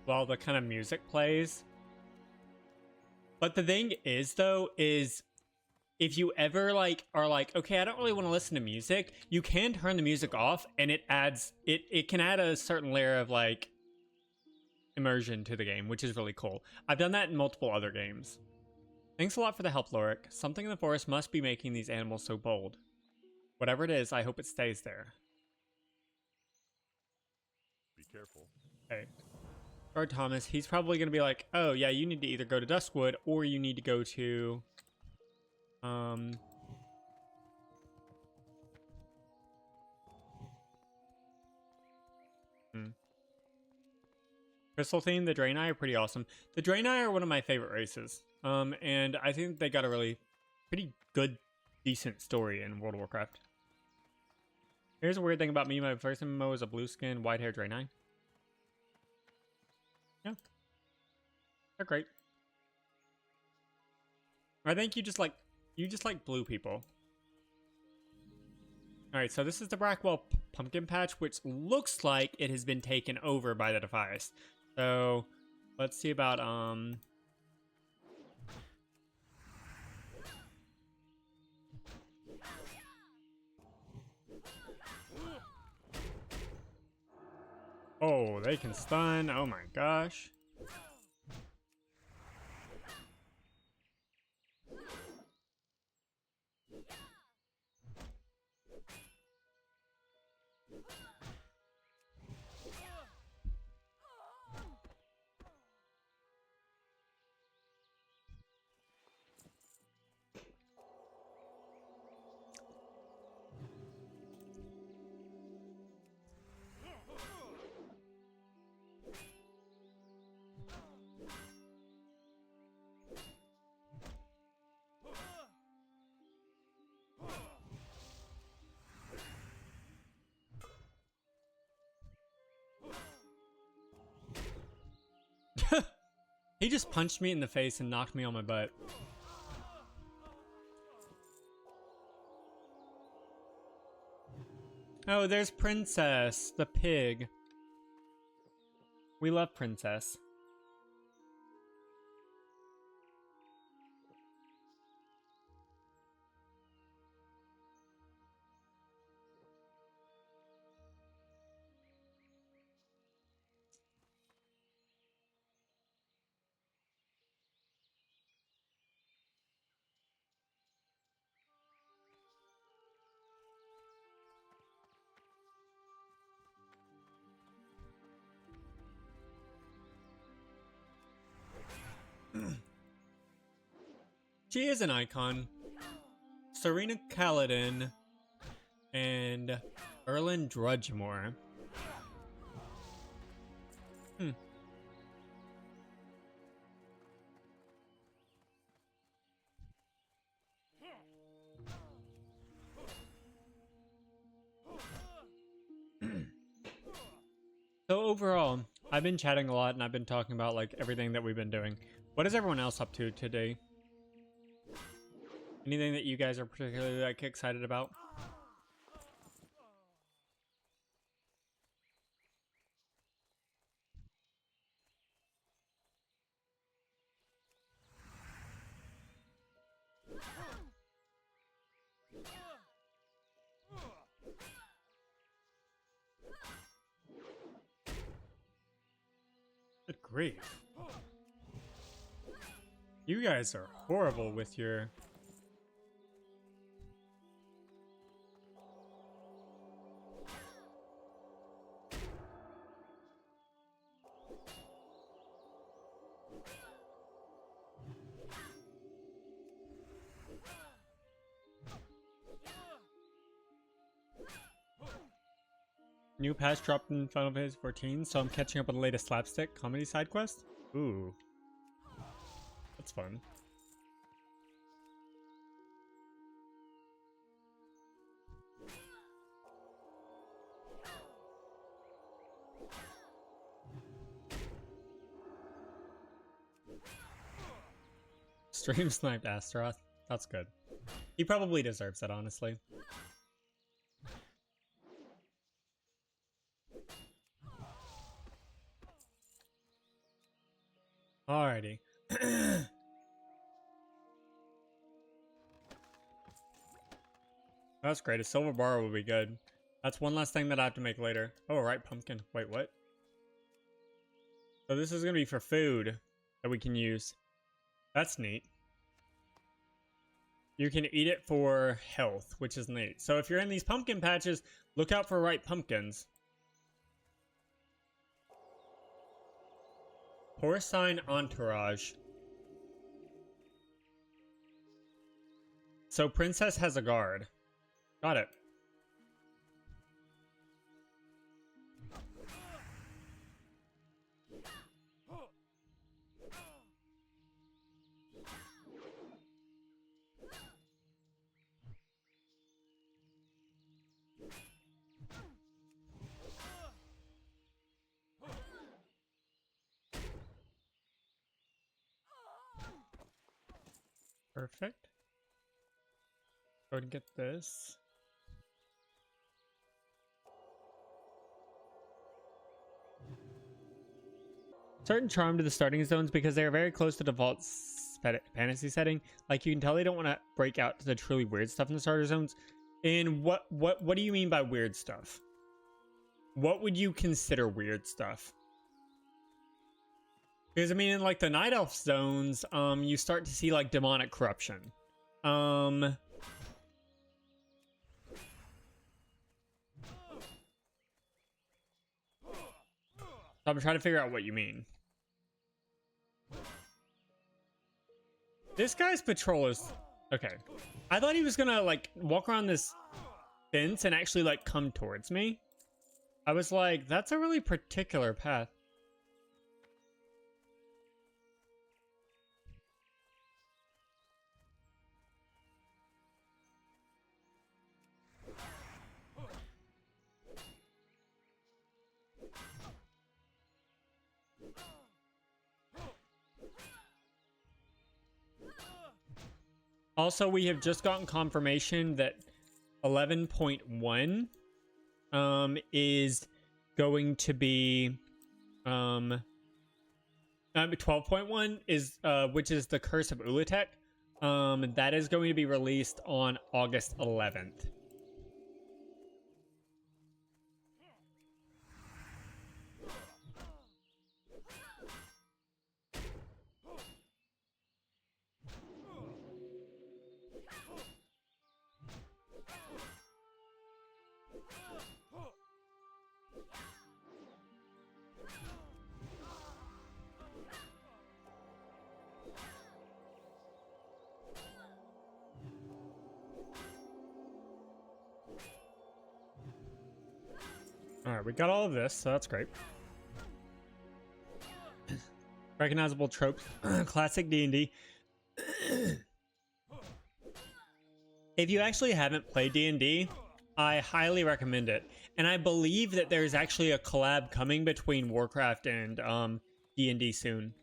While the kind of music plays. But the thing is, though, is if you ever like are like, okay, I don't really want to listen to music, you can turn the music off and it adds it can add a certain layer of like immersion to the game, which is really cool. I've done that in multiple other games. Thanks a lot for the help, Lorik. Something in the forest must be making these animals so bold. Whatever it is, I hope it stays there. Be careful. Okay. Guard Thomas, he's probably going to be like, oh, yeah, you need to either go to Duskwood or you need to go to... Crystal Theme, the Draenei are pretty awesome. The Draenei are one of my favorite races. And I think they got a really pretty good, decent story in World of Warcraft. Here's a weird thing about me. My first MMO was a blue-skinned, white-haired Draenei. Yeah. They're great. I think you just like blue people. Alright, so this is the Brackwell pumpkin patch, which looks like it has been taken over by the Defias. So let's see about oh, they can stun. Oh my gosh. He just punched me in the face and knocked me on my butt. Oh, there's Princess, the pig. We love Princess. She is an icon. Serena Kaladin and Erlyn Drudgemore. So overall, I've been chatting a lot and I've been talking about like everything that we've been doing. What is everyone else up to today? Anything that you guys are particularly like excited about? Good grief. You guys are horrible with your... New patch dropped in Final Fantasy 14, so I'm catching up on the latest slapstick comedy side quest. Ooh. That's fun. Stream sniped Astaroth. That's good. He probably deserves it, honestly. Alrighty. That's great. A silver bar will be good. That's one last thing that I have to make later. Oh, right, pumpkin. Wait, what? So this is going to be for food that we can use. That's neat. You can eat it for health, which is neat. So if you're in these pumpkin patches, look out for ripe pumpkins. Porcine entourage. So princess has a guard. Got it. Perfect. Go ahead and get this. Certain charm to the starting zones because they are very close to default fantasy setting. Like, you can tell they don't want to break out to the truly weird stuff in the starter zones. And what do you mean by weird stuff? What would you consider weird stuff? Because, I mean, in, like, the Night Elf zones, you start to see, like, demonic corruption. I'm trying to figure out what you mean. This guy's patrol is... Okay. I thought he was gonna, like, walk around this fence and actually, like, come towards me. I was like, that's a really particular path. Also, we have just gotten confirmation that 11.1 is going to be 12.1 is which is the Curse of Ulatek. That is going to be released on August 11th. Alright, we got all of this, so that's great. Recognizable tropes. Classic D&D. If you actually haven't played D&D, I highly recommend it. And I believe that there's actually a collab coming between Warcraft and D&D soon.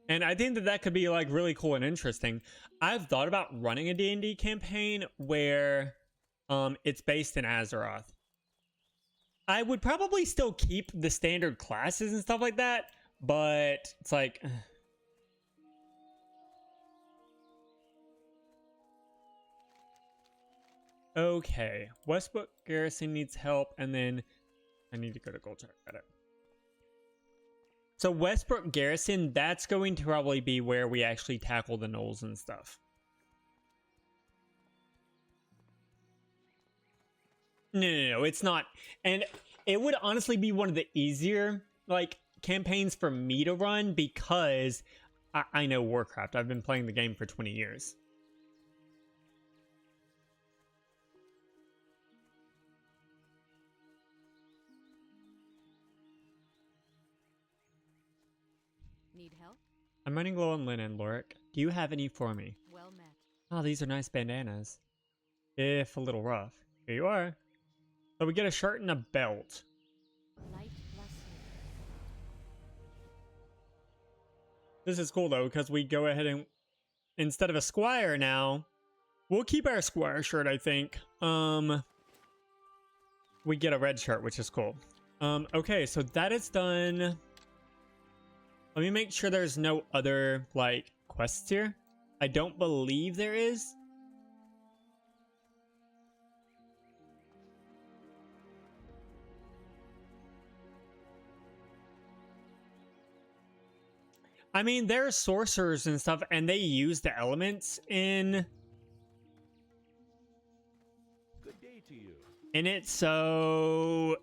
And I think that that could be, like, really cool and interesting. I've thought about running a D&D campaign where... it's based in Azeroth. I would probably still keep the standard classes and stuff like that, but it's like... Okay, Westbrook Garrison needs help, and then I need to go to Goldcheck. Got it. So Westbrook Garrison, that's going to probably be where we actually tackle the gnolls and stuff. No, it's not. And it would honestly be one of the easier, like, campaigns for me to run because I know Warcraft. I've been playing the game for 20 years. Need help? I'm running low on linen, Lorik. Do you have any for me? Well met. Oh, these are nice bandanas. If a little rough. Here you are. So we get a shirt and a belt. Light bless you. This is cool though, because we go ahead and instead of a squire now, we'll keep our squire shirt, I think. We get a red shirt, which is cool. Okay, so that is done. Let me make sure there's no other, like, quests here. I don't believe there is. I mean, there are sorcerers and stuff, and they use the elements in it, so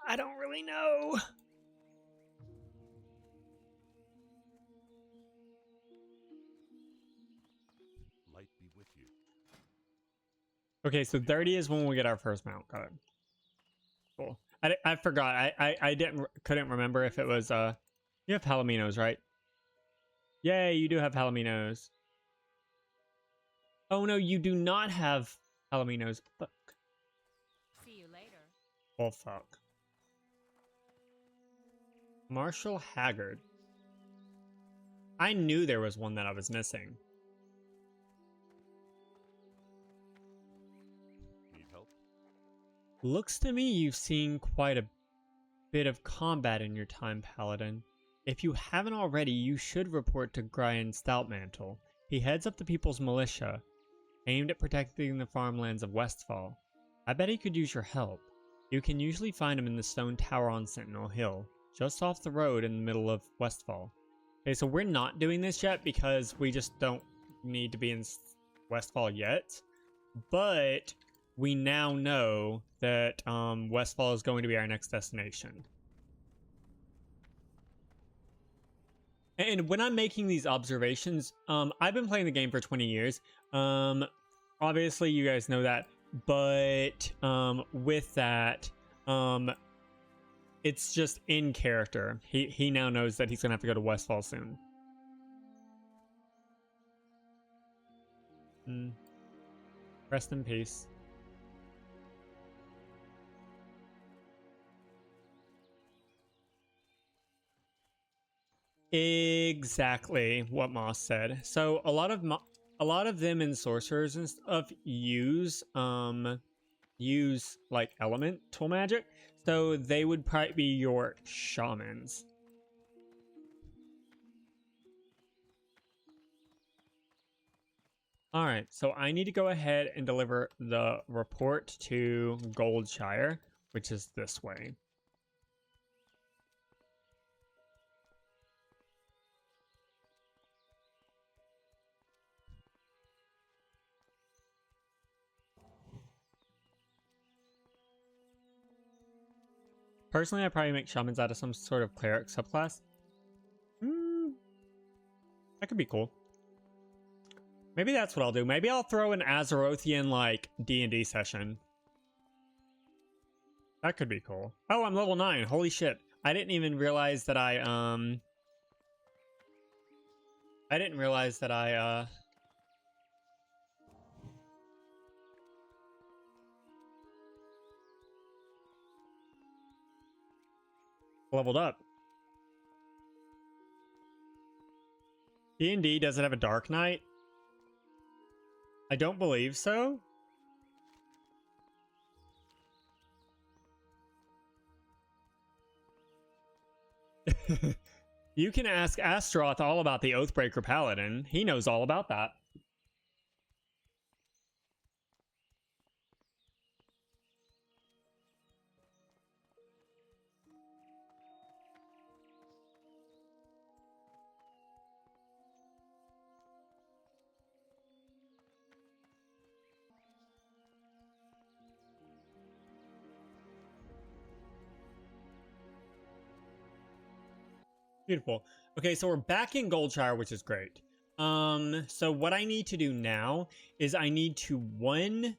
I don't really know. Light be with you. Okay, so 30 is when we get our first mount. Got it. Cool. I forgot. I couldn't remember if it was you have Palominos, right? Yay, you do have Palominos. Oh no, you do not have Palominos. Fuck. See you later. Oh fuck. Marshall Haggard. I knew there was one that I was missing. Need help? Looks to me you've seen quite a bit of combat in your time, Paladin. If you haven't already, you should report to Brian Stoutmantle. He heads up the People's Militia, aimed at protecting the farmlands of Westfall. I bet he could use your help. You can usually find him in the stone tower on Sentinel Hill, just off the road in the middle of Westfall. Okay, so we're not doing this yet because we just don't need to be in Westfall yet. But we now know that Westfall is going to be our next destination. And when I'm making these observations, I've been playing the game for 20 years. Obviously, you guys know that. But with that, it's just in character. He now knows that he's going to have to go to Westfall soon. Rest in peace. Exactly what Moss said. So a lot of them and sorcerers and stuff use like elemental magic. So they would probably be your shamans. All right, so I need to go ahead and deliver the report to Goldshire, which is this way. Personally, I probably make shamans out of some sort of cleric subclass. That could be cool. Maybe that's what I'll do. Maybe I'll throw an Azerothian, like, D&D session. That could be cool. Oh, I'm level 9. Holy shit. I didn't even realize that I leveled up. D&D, does it have a Dark Knight? I don't believe so. You can ask Astaroth all about the Oathbreaker Paladin. He knows all about that. Beautiful. Okay, so we're back in Goldshire, which is great. So what I need to do now is I need to, one,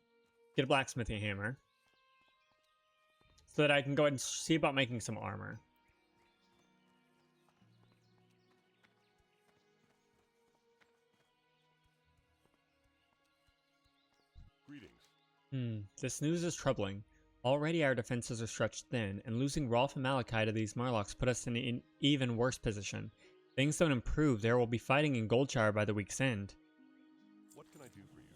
get a blacksmithing hammer so that I can go ahead and see about making some armor. This news is troubling. Already our defenses are stretched thin, and losing Rolf and Malachi to these Murlocs put us in an even worse position. Things don't improve, there will be fighting in Goldshire by the week's end. What can I do for you?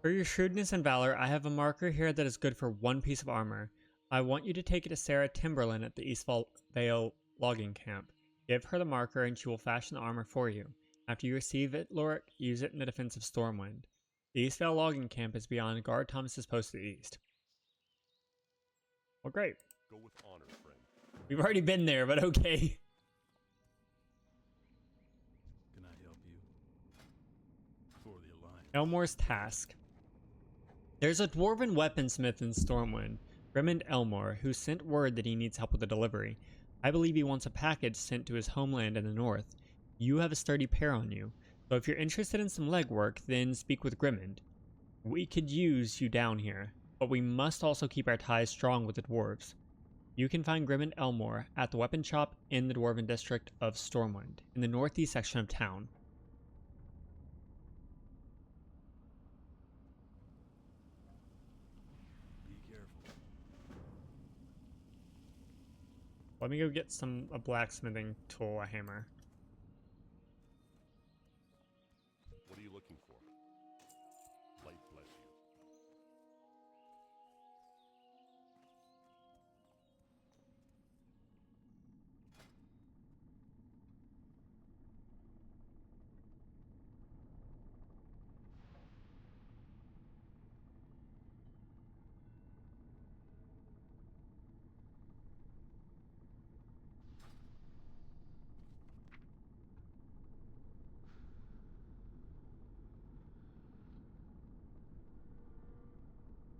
For your shrewdness and valor, I have a marker here that is good for 1 piece of armor. I want you to take it to Sarah Timberlin at the East Vale logging camp. Give her the marker and she will fashion the armor for you. After you receive it, Lorik, use it in the defense of Stormwind. The East Vale logging camp is beyond Guard Thomas's post to the east. Well, great. Go with honor, friend. We've already been there, but okay. Can I help you? For the Alliance. Elmore's task. There's a dwarven weaponsmith in Stormwind, Raymond Elmore, who sent word that he needs help with the delivery. I believe he wants a package sent to his homeland in the north. You have a sturdy pair on you, so if you're interested in some legwork, then speak with Grimmond. We could use you down here, but we must also keep our ties strong with the dwarves. You can find Grimmond Elmore at the weapon shop in the Dwarven district of Stormwind, in the northeast section of town. Be careful. Let me go get a blacksmithing tool, a hammer. What are you looking for? Light bless you.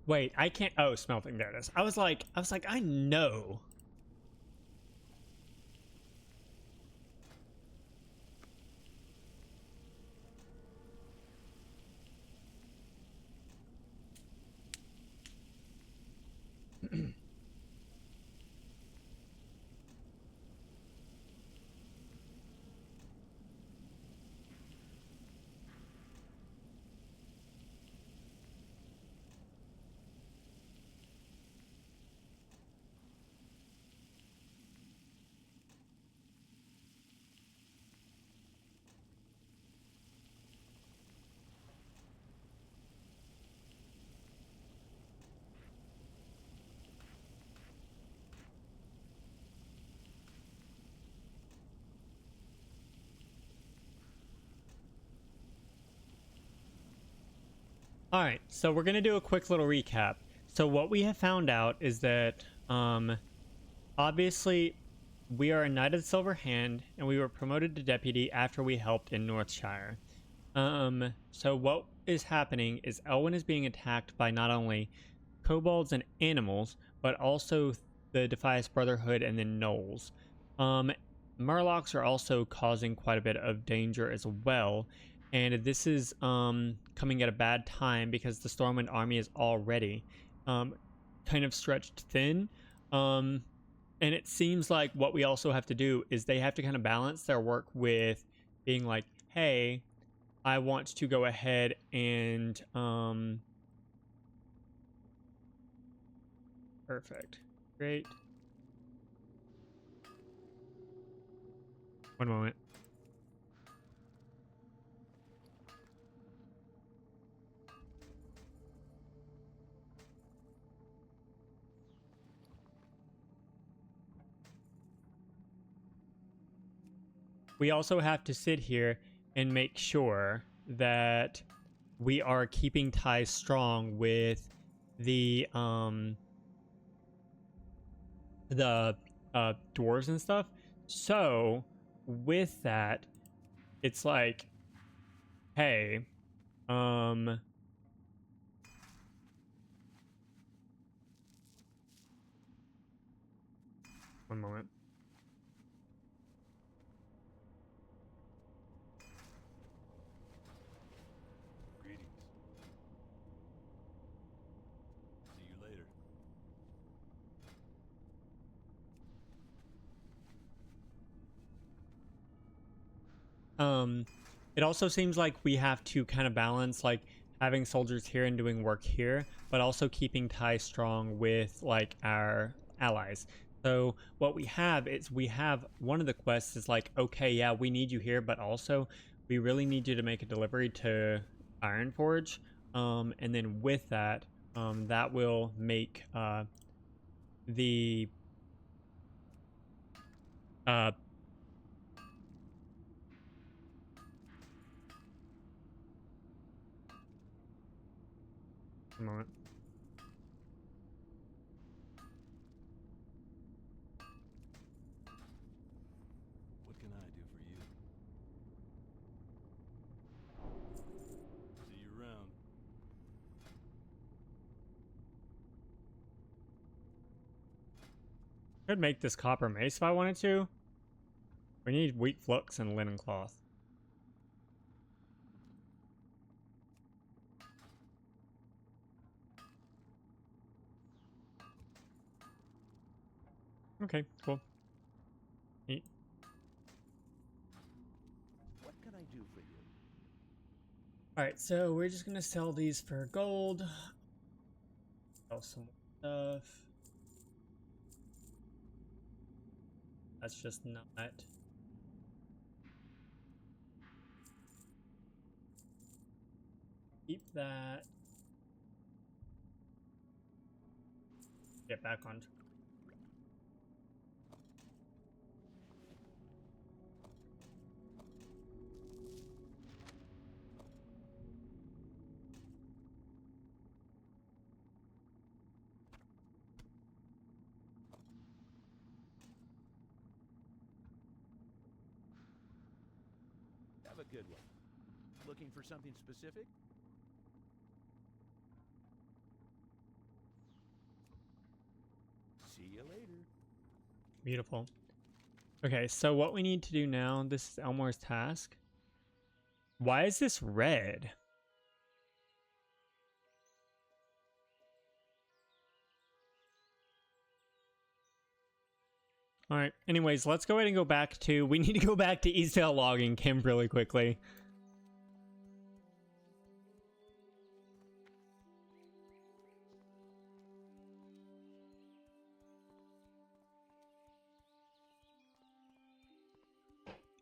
Wait, I can't. Oh, smelting. There it is. I was like, I know. Alright, so we're going to do a quick little recap. So what we have found out is that, obviously, we are a Knight of the Silver Hand, and we were promoted to Deputy after we helped in Northshire. So what is happening is Elwynn is being attacked by not only kobolds and animals, but also the Defias Brotherhood and then gnolls. Murlocs are also causing quite a bit of danger as well. And this is coming at a bad time because the Stormwind Army is already kind of stretched thin. And it seems like what we also have to do is they have to kind of balance their work with being like, hey, I want to go ahead and... Perfect. Great. One moment. We also have to sit here and make sure that we are keeping ties strong with the dwarves and stuff. So with that, it's like, hey, one moment. Greetings. See you later. It also seems like we have to kind of balance like having soldiers here and doing work here, but also keeping ties strong with like our allies. So what we have is we have one of the quests is like, okay, yeah, we need you here, but also we really need you to make a delivery to Ironforge. And then with that, that will make the a moment. What can I do for you? See you around. Could make this copper mace if I wanted to. We need wheat flux and linen cloth. Okay, cool. Neat. What can I do for you? Alright, so we're just gonna sell these for gold. Sell some stuff. That's just not. Keep that. Get back on track. Have a good one. Looking for something specific? See you later. Beautiful. Okay, so what we need to do now, this is Elmore's task. Why is this red? Alright, anyways, let's go ahead and go back to... We need to go back to Eastvale Logging Camp really quickly.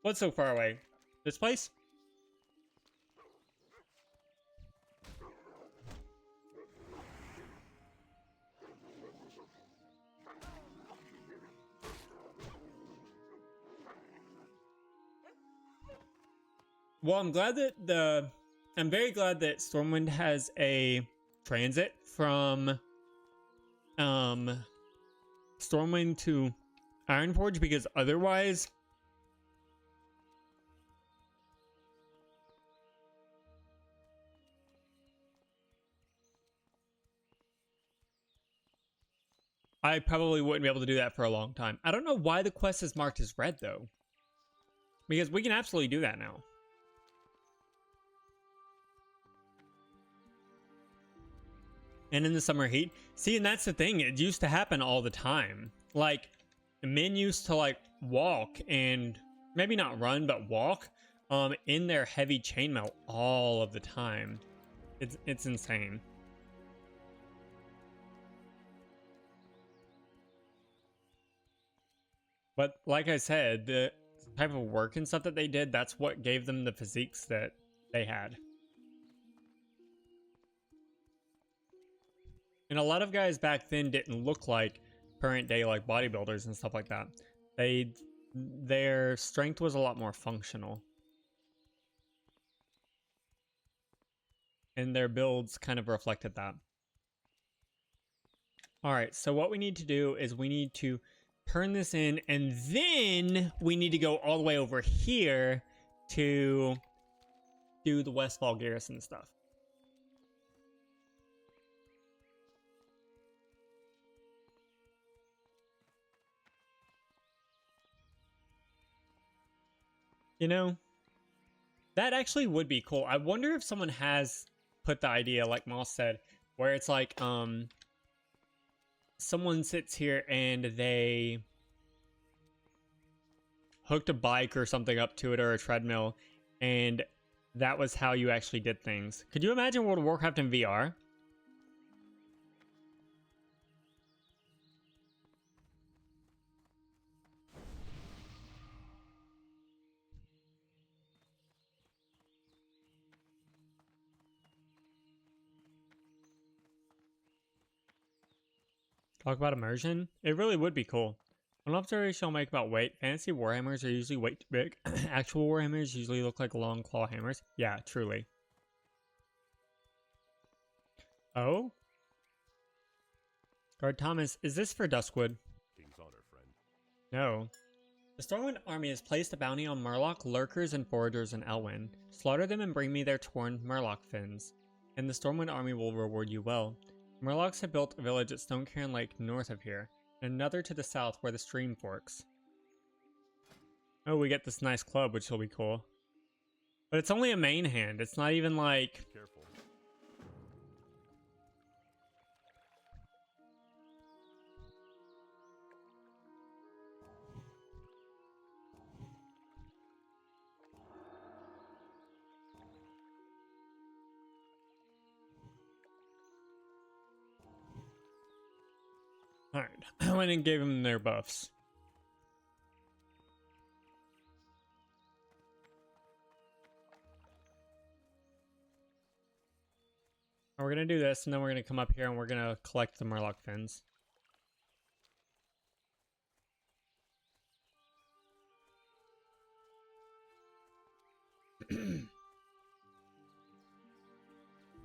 What's so far away? This place? Well, I'm very glad that Stormwind has a transit from Stormwind to Ironforge, because otherwise I probably wouldn't be able to do that for a long time. I don't know why the quest is marked as red though, because we can absolutely do that now. And in the summer heat, see, and that's the thing, it used to happen all the time. Like, men used to like walk and maybe not run, but walk in their heavy chainmail all of the time. It's insane. But like I said, the type of work and stuff that they did, that's what gave them the physiques that they had. And a lot of guys back then didn't look like current day like bodybuilders and stuff like that. Their strength was a lot more functional. And their builds kind of reflected that. Alright, so what we need to do is we need to turn this in, and then we need to go all the way over here to do the Westfall garrison stuff. You know, that actually would be cool. I wonder if someone has put the idea, like Moss said, where it's like, someone sits here and they hooked a bike or something up to it, or a treadmill, and that was how you actually did things. Could you imagine World of Warcraft in VR? Talk about immersion? It really would be cool. An observation I'll make about weight. Fantasy warhammers are usually way too big. Actual warhammers usually look like long claw hammers. Yeah, truly. Oh? Guard Thomas, is this for Duskwood? King's honor, friend. No. The Stormwind Army has placed a bounty on Murloc, lurkers, and foragers in Elwynn. Slaughter them and bring me their torn Murloc fins, and the Stormwind Army will reward you well. Murlocs have built a village at Stonecairn Lake north of here, and another to the south where the stream forks. Oh, we get this nice club, which will be cool. But it's only a main hand. It's not even like... Careful. Alright, I went and gave them their buffs. We're gonna do this, and then we're gonna come up here and we're gonna collect the Murloc fins.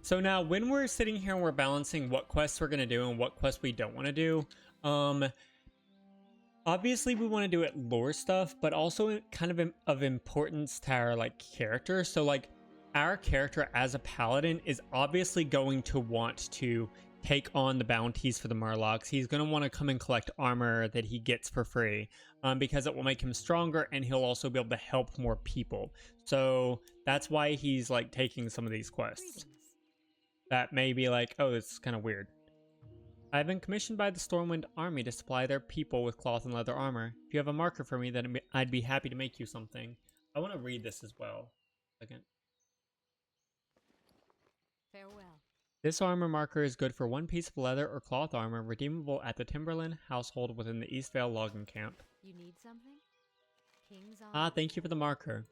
So now, when we're sitting here and we're balancing what quests we're gonna do and what quests we don't want to do, obviously we want to do it lore stuff, but also kind of importance to our like character. So like, our character as a paladin is obviously going to want to take on the bounties for the Murlocs. He's going to want to come and collect armor that he gets for free, because it will make him stronger, and he'll also be able to help more people. So that's why he's like taking some of these quests. That may be like, oh, this is kind of weird. I've been commissioned by the Stormwind Army to supply their people with cloth and leather armor. If you have a marker for me, then I'd be happy to make you something. I want to read this as well. Second. Farewell. This armor marker is good for one piece of leather or cloth armor, redeemable at the Timberland household within the Eastvale logging camp. You need something? King's honor. Ah, thank you for the marker.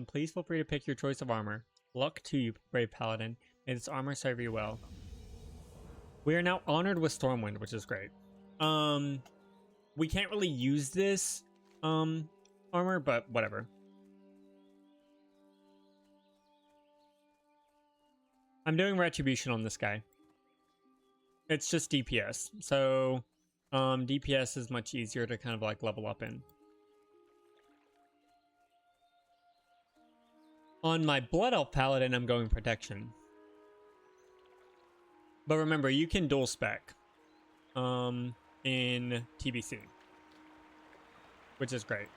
Please feel free to pick your choice of armor. Luck to you, brave paladin. May this armor serve you well. We are now honored with Stormwind, which is great. We can't really use this armor, but whatever. I'm doing retribution on this guy. It's just DPS, so DPS is much easier to kind of like level up in. On my Blood Elf Paladin, I'm going Protection. But remember, you can dual spec in TBC, which is great.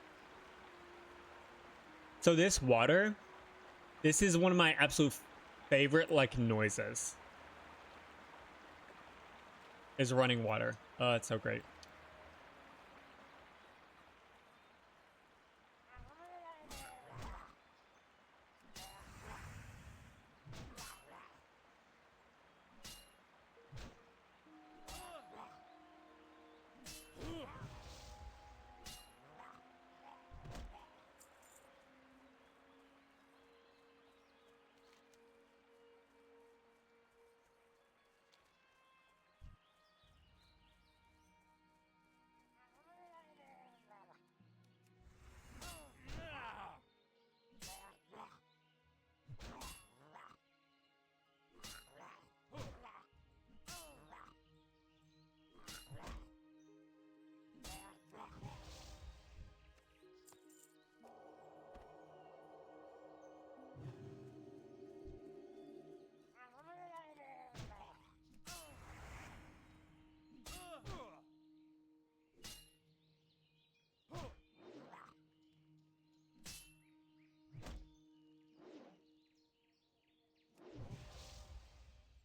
So this water, this is one of my absolute favorite like noises. Is running water. Oh, it's so great.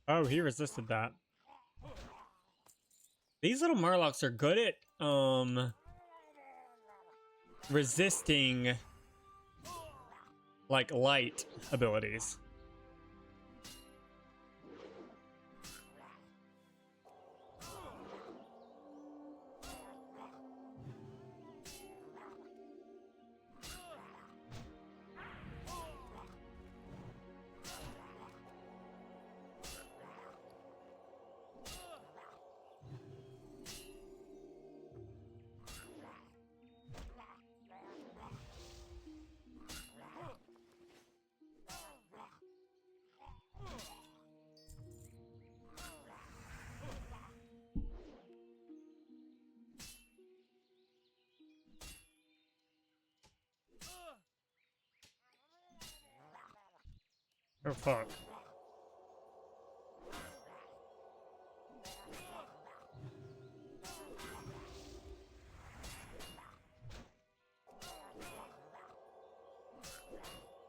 Oh, he resisted that. These little Murlocs are good at resisting like light abilities. Oh fuck.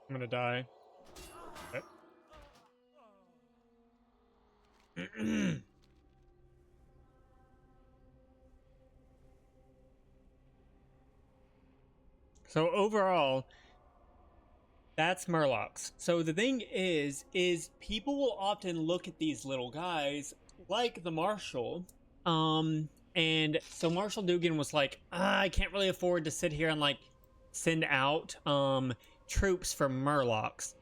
I'm gonna die. Okay. So overall, that's Murlocs. So the thing is people will often look at these little guys like the Marshal. And so Marshal Dugan was like, I can't really afford to sit here and like send out troops for Murlocs.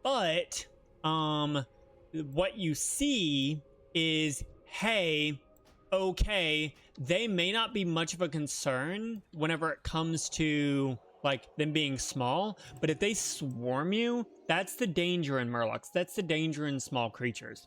But what you see is, hey, okay, they may not be much of a concern whenever it comes to like them being small, but if they swarm you, that's the danger in Murlocs. That's the danger in small creatures.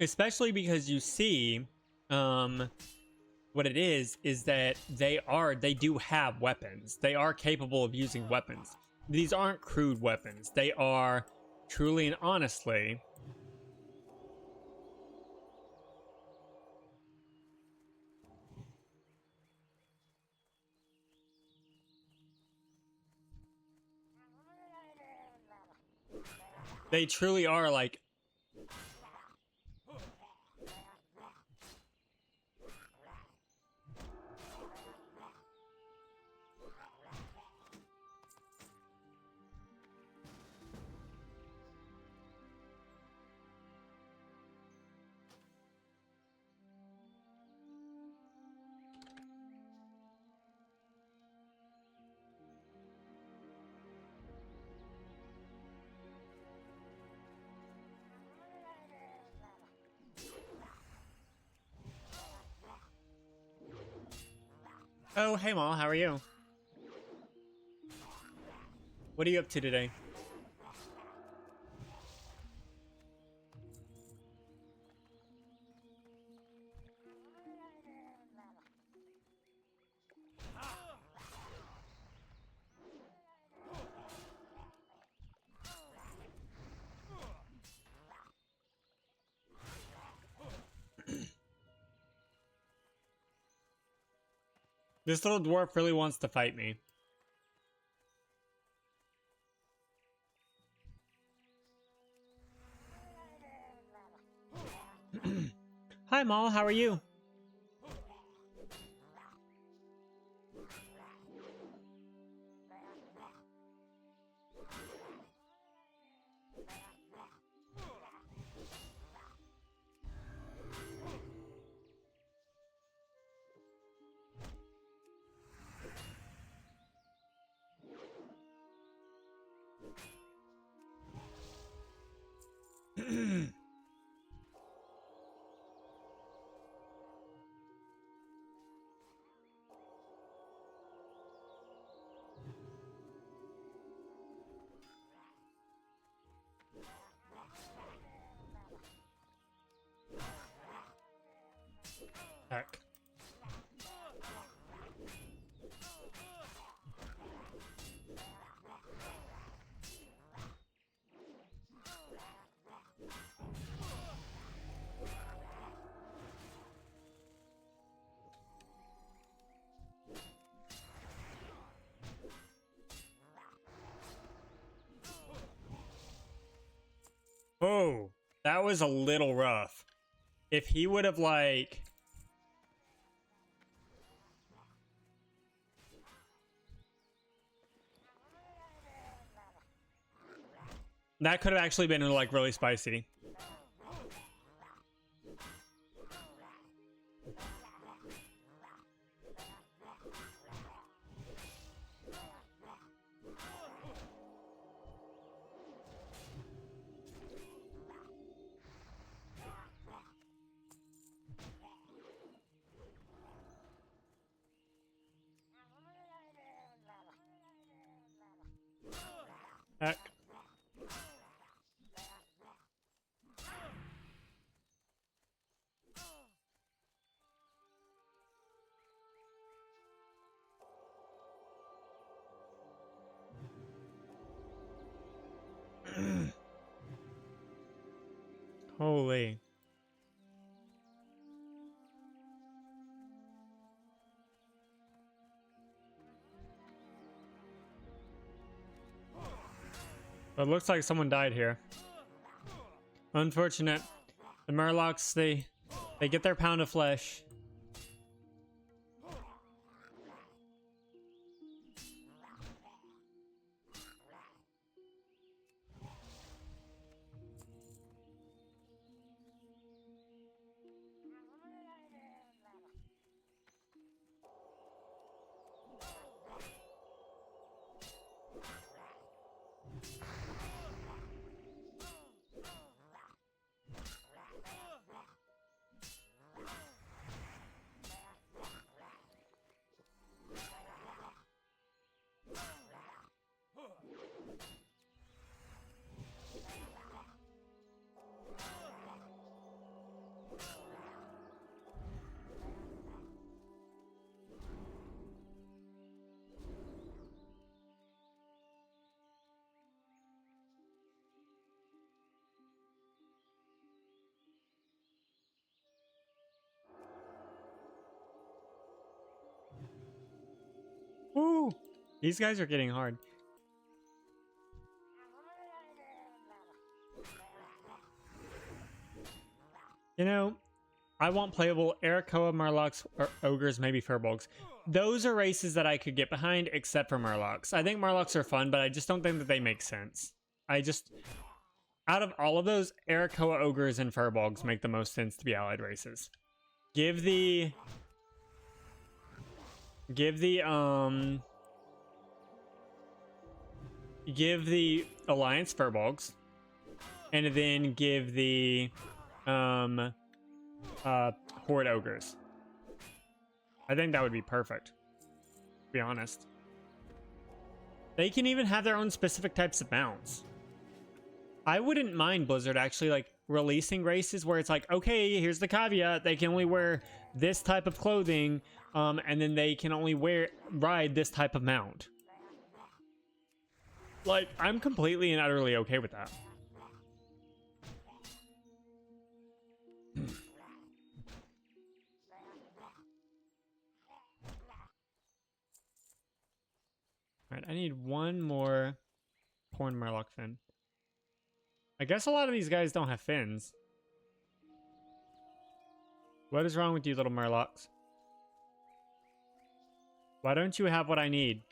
Especially because you see, what it is that they do have weapons. They are capable of using weapons. These aren't crude weapons. They are truly and honestly they truly are like oh, hey, Ma, how are you? What are you up to today? This little dwarf really wants to fight me. Hi, Maul, how are you? Heck. Oh, that was a little rough. If he would have, like... That could have actually been, like, really spicy. Heck. Holy. It looks like someone died here. Unfortunate. The Murlocs, they get their pound of flesh. Woo! These guys are getting hard. You know, I want playable Arakoa, Murlocs, or Ogres, maybe Furbolgs. Those are races that I could get behind, except for Murlocs. I think Murlocs are fun, but I just don't think that they make sense. Out of all of those, Arakoa, Ogres, and Furbolgs make the most sense to be allied races. Give the Alliance Furbolgs, and then give the Horde Ogres. I think that would be perfect, to be honest. They can even have their own specific types of mounts. I wouldn't mind Blizzard actually like releasing races where it's like, okay, here's the caveat, they can only wear this type of clothing, and then they can only ride this type of mount. Like, I'm completely and utterly okay with that. Alright, I need one more Horn Murloc fin. I guess a lot of these guys don't have fins. What is wrong with you little Murlocs? Why don't you have what I need?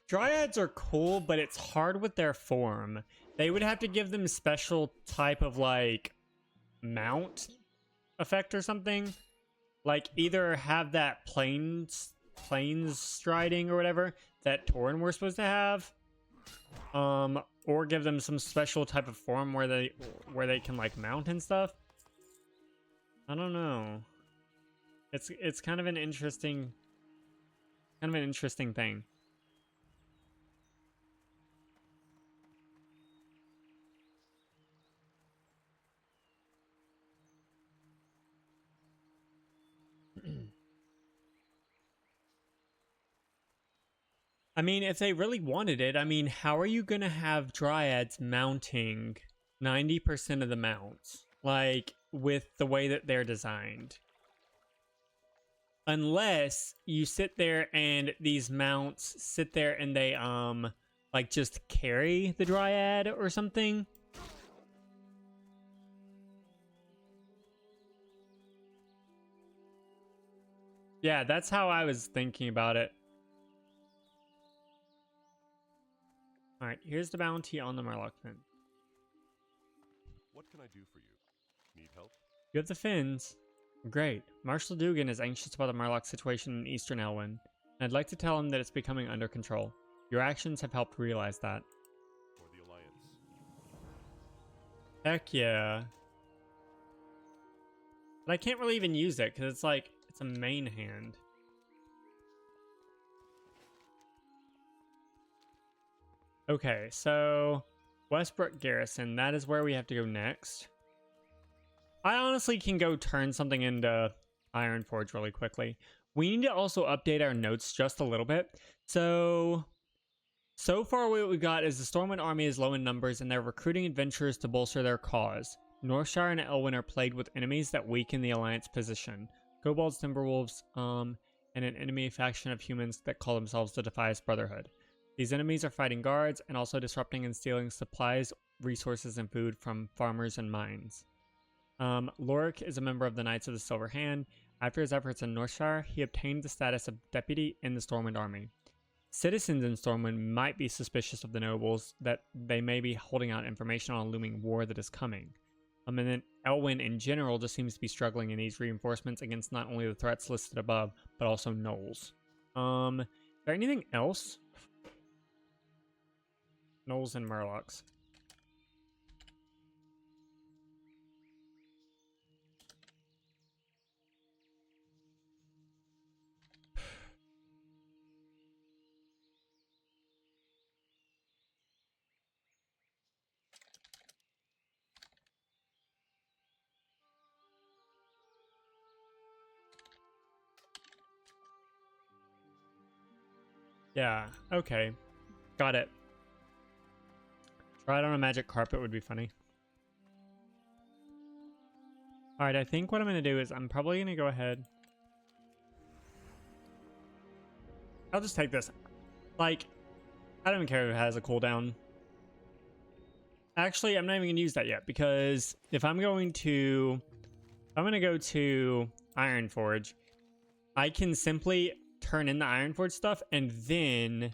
Dryads are cool, but it's hard with their form. They would have to give them special type of, like, mount effect or something. Like, either have that plains striding or whatever that Tauren were supposed to have. Or give them some special type of form where they can, like, mount and stuff. I don't know. It's kind of an interesting thing. I mean, if they really wanted it, I mean, how are you going to have Dryads mounting 90% of the mounts? Like, with the way that they're designed. unless you sit there and these mounts sit there and they like just carry the dryad or something. Yeah, that's how I was thinking about it. All right, here's the bounty on the Murloc fin. What can I do for you? Need help? You have the fins. Great. Marshal Dugan is anxious about the Murloc situation in eastern Elwynn. I'd like to tell him that it's becoming under control. Your actions have helped realize that. For the Alliance. Heck yeah. But I can't really even use it because it's like, it's a main hand. Okay, so Westbrook Garrison, that is where we have to go next. I honestly can go turn something into Ironforge really quickly. We need to also update our notes just a little bit. So far what we got is the Stormwind Army is low in numbers and they're recruiting adventurers to bolster their cause. Northshire and Elwynn are plagued with enemies that weaken the Alliance position. Kobolds, Timberwolves, and an enemy faction of humans that call themselves the Defias Brotherhood. These enemies are fighting guards and also disrupting and stealing supplies, resources, and food from farmers and mines. Lorik is a member of the Knights of the Silver Hand. After his efforts in Northshire, he obtained the status of deputy in the Stormwind Army. Citizens in Stormwind might be suspicious of the nobles that they may be holding out information on a looming war that is coming. And then Elwynn in general just seems to be struggling and needs reinforcements against not only the threats listed above, but also gnolls. Is there anything else? Gnolls and Murlocs. Yeah, okay. Got it. Try it on a magic carpet would be funny. Alright, I think what I'm going to do is I'm probably going to go ahead. I'll just take this. Like, I don't even care if it has a cooldown. Actually, I'm not even going to use that yet because if I'm going to go to Ironforge, I can simply turn in the Ironforge stuff and then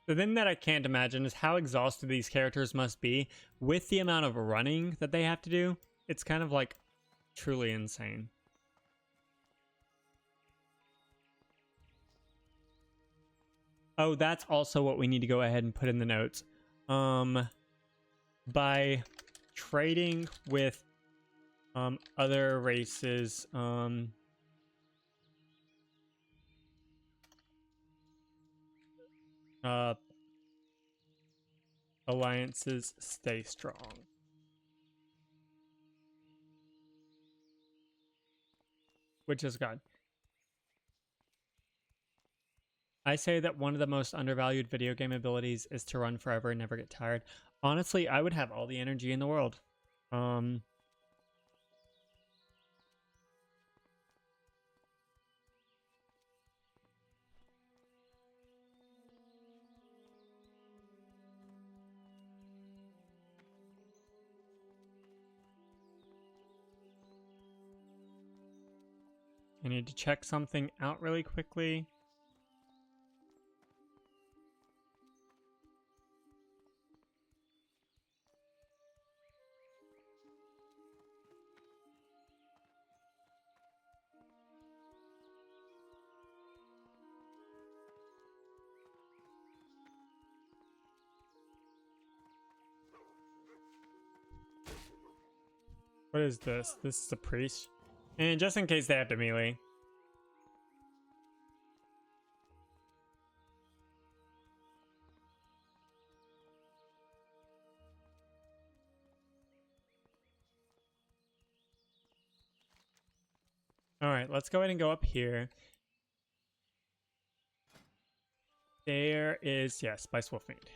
the thing that I can't imagine is how exhausted these characters must be with the amount of running that they have to do. It's kind of like truly insane. Oh, that's also what we need to go ahead and put in the notes. By trading with other races, alliances stay strong. Which is good. I say that one of the most undervalued video game abilities is to run forever and never get tired. Honestly, I would have all the energy in the world. I need to check something out really quickly. What is this? This is a priest. And just in case they have to melee. Alright, let's go ahead and go up here. There is, yes, Spice Wolf Meat.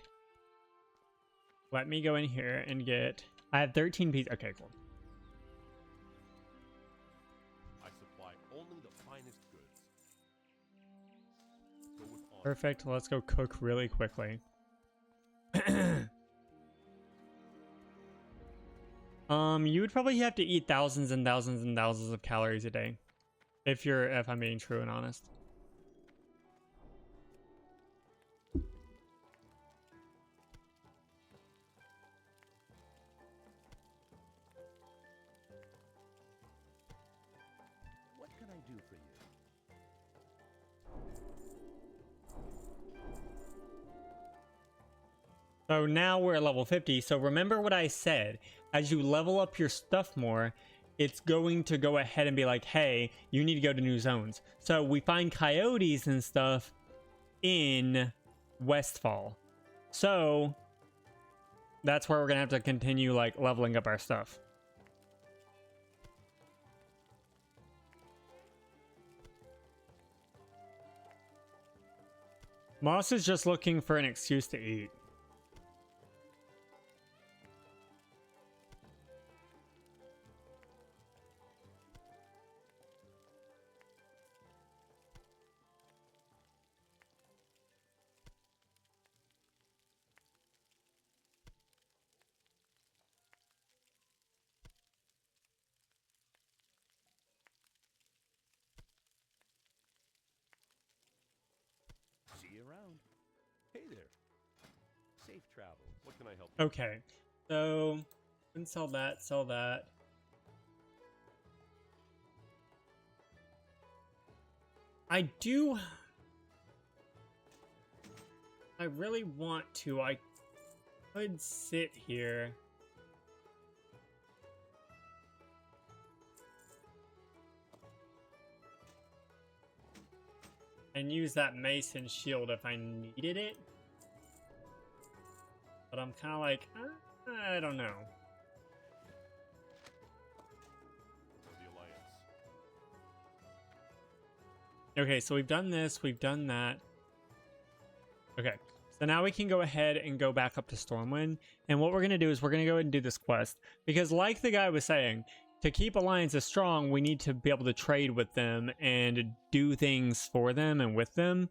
Let me go in here and get... I have 13 pieces. Okay, cool. I supply only the finest goods. Go with honor. Perfect. Let's go cook really quickly. You would probably have to eat thousands and thousands and thousands of calories a day. If I'm being true and honest. What can I do for you? So now we're at level 50. So remember what I said. As you level up your stuff more, it's going to go ahead and be like, hey, you need to go to new zones. So we find coyotes and stuff in Westfall. So that's where we're going to have to continue like leveling up our stuff. Moss is just looking for an excuse to eat. See you around. Hey there. Safe travel. What can I help you? Okay, so and sell that, sell that. I really want to. I could sit here. And use that mace and shield if I needed it. But I'm kind of like, I don't know. For the Alliance. Okay, so we've done this, we've done that. Okay, so now we can go ahead and go back up to Stormwind. And what we're going to do is we're going to go ahead and do this quest. Because like the guy was saying, to keep alliances strong, we need to be able to trade with them and do things for them and with them.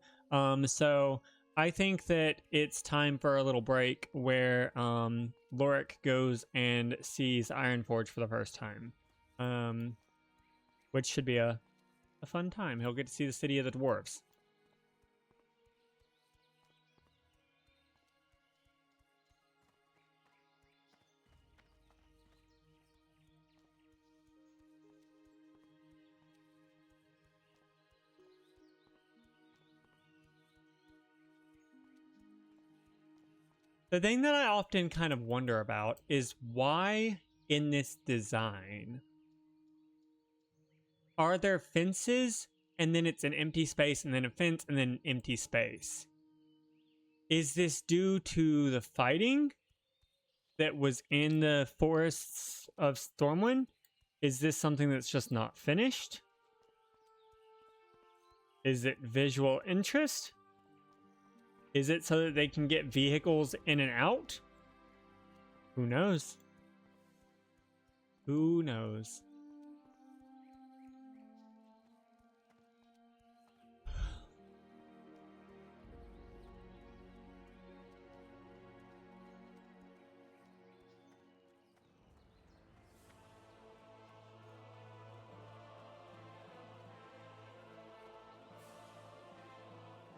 So I think that it's time for a little break where Lorik goes and sees Ironforge for the first time. Which should be a fun time. He'll get to see the city of the dwarves. The thing that I often kind of wonder about is why in this design are there fences and then it's an empty space and then a fence and then an empty space? Is this due to the fighting that was in the forests of Stormwind? Is this something that's just not finished? Is it visual interest? Is it so that they can get vehicles in and out? Who knows? Who knows?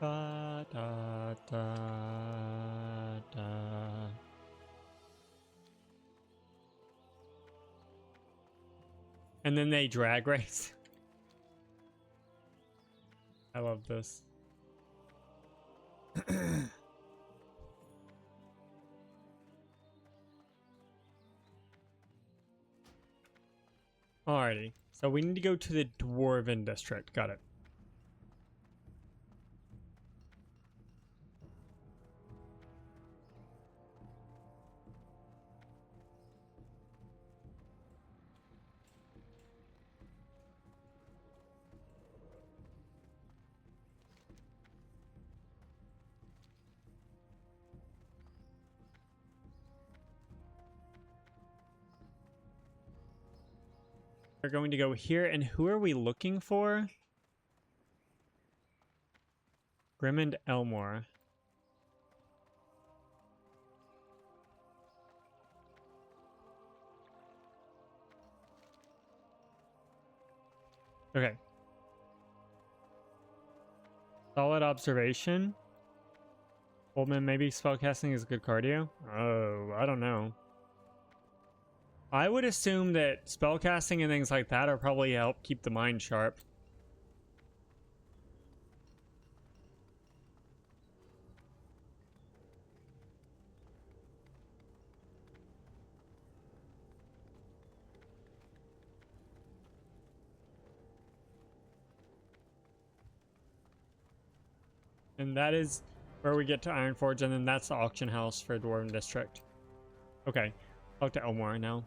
Da, da, da, da. And then they drag race. I love this. Alrighty. So we need to go to the Dwarven district. Got it. We're going to go here, and who are we looking for? Grim Elmore. Okay. Solid observation. Oldman, maybe spellcasting is good cardio? Oh, I don't know. I would assume that spellcasting and things like that are probably help keep the mind sharp. And that is where we get to Ironforge, and then that's the auction house for Dwarven District. Okay, talk to Elmore now.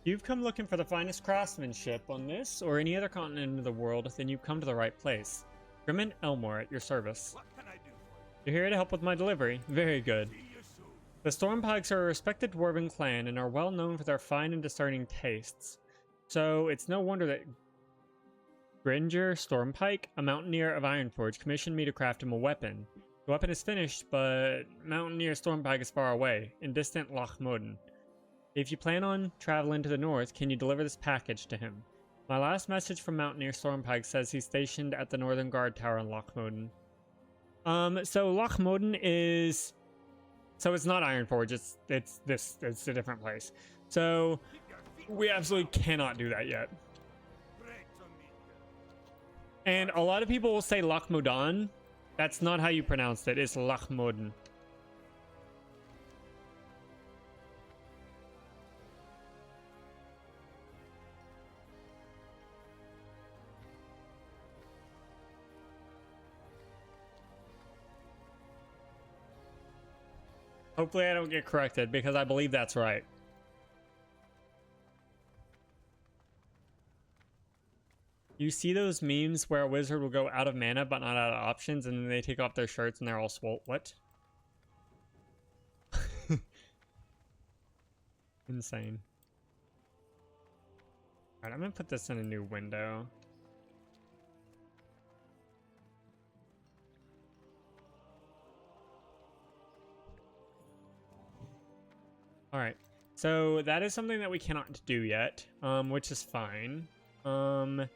You've come looking for the finest craftsmanship on this or any other continent of the world, then you've come to the right place. Grim Elmore at your service. What can I do for you? You're here to help with my delivery. Very good. See you soon. The Stormpikes are a respected dwarven clan and are well known for their fine and discerning tastes. So it's no wonder that Gringer Stormpike, a mountaineer of Ironforge, commissioned me to craft him a weapon. The weapon is finished, but Mountaineer Stormpike is far away, in distant Loch Moden. If you plan on traveling to the north, can you deliver this package to him? My last message from Mountaineer Stormpike says he's stationed at the Northern Guard Tower in Loch Moden. So Loch Moden is... So it's not Ironforge, it's a different place. So we absolutely cannot do that yet. And a lot of people will say Loch Modan. That's not how you pronounce it, it's Loch Moden. Hopefully I don't get corrected, because I believe that's right. You see those memes where a wizard will go out of mana but not out of options, and then they take off their shirts and they're all swole? What? Insane. Alright, I'm gonna put this in a new window. Alright, so that is something that we cannot do yet, which is fine. I'm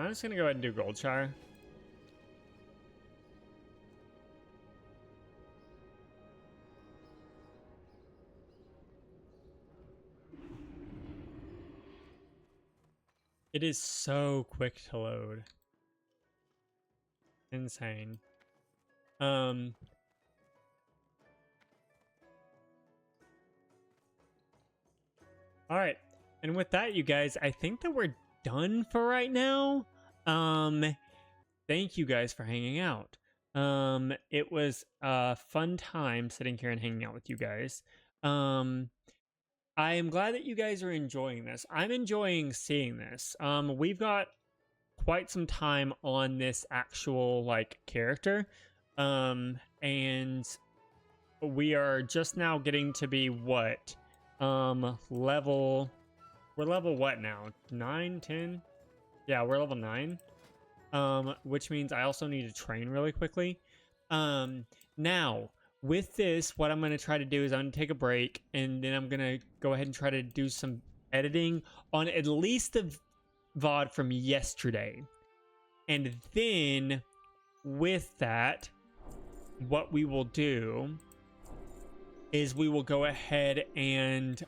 just gonna go ahead and do Goldshire. It is so quick to load. Insane. Alright, and with that, you guys, I think that we're done for right now. Thank you guys for hanging out. It was a fun time sitting here and hanging out with you guys. I am glad that you guys are enjoying this. I'm enjoying seeing this. We've got quite some time on this actual, like, character. And we are just now getting to be what? Level... We're level what now? 9, 10? Yeah, we're level 9. Which means I also need to train really quickly. Now, with this, what I'm going to try to do is I'm going to take a break, and then I'm going to go ahead and try to do some editing on at least the VOD from yesterday. And then, with that, what we will do is we will go ahead and,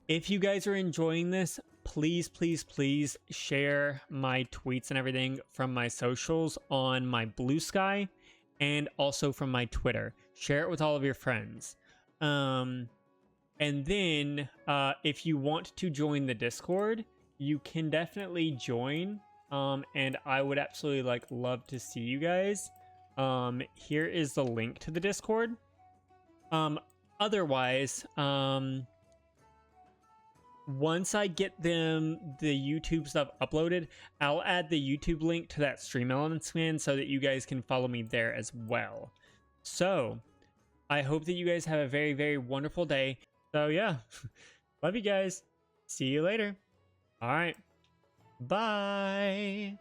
if you guys are enjoying this, please, please, please share my tweets and everything from my socials on my Blue Sky and also from my Twitter. Share it with all of your friends. And then if you want to join the Discord, you can definitely join. And I would absolutely love to see you guys. Here is the link to the Discord. Otherwise, once I get the YouTube stuff uploaded, I'll add the YouTube link to that Stream Elements command so that you guys can follow me there as well. So, I hope that you guys have a very, very wonderful day. So yeah, love you guys. See you later. All right. Bye.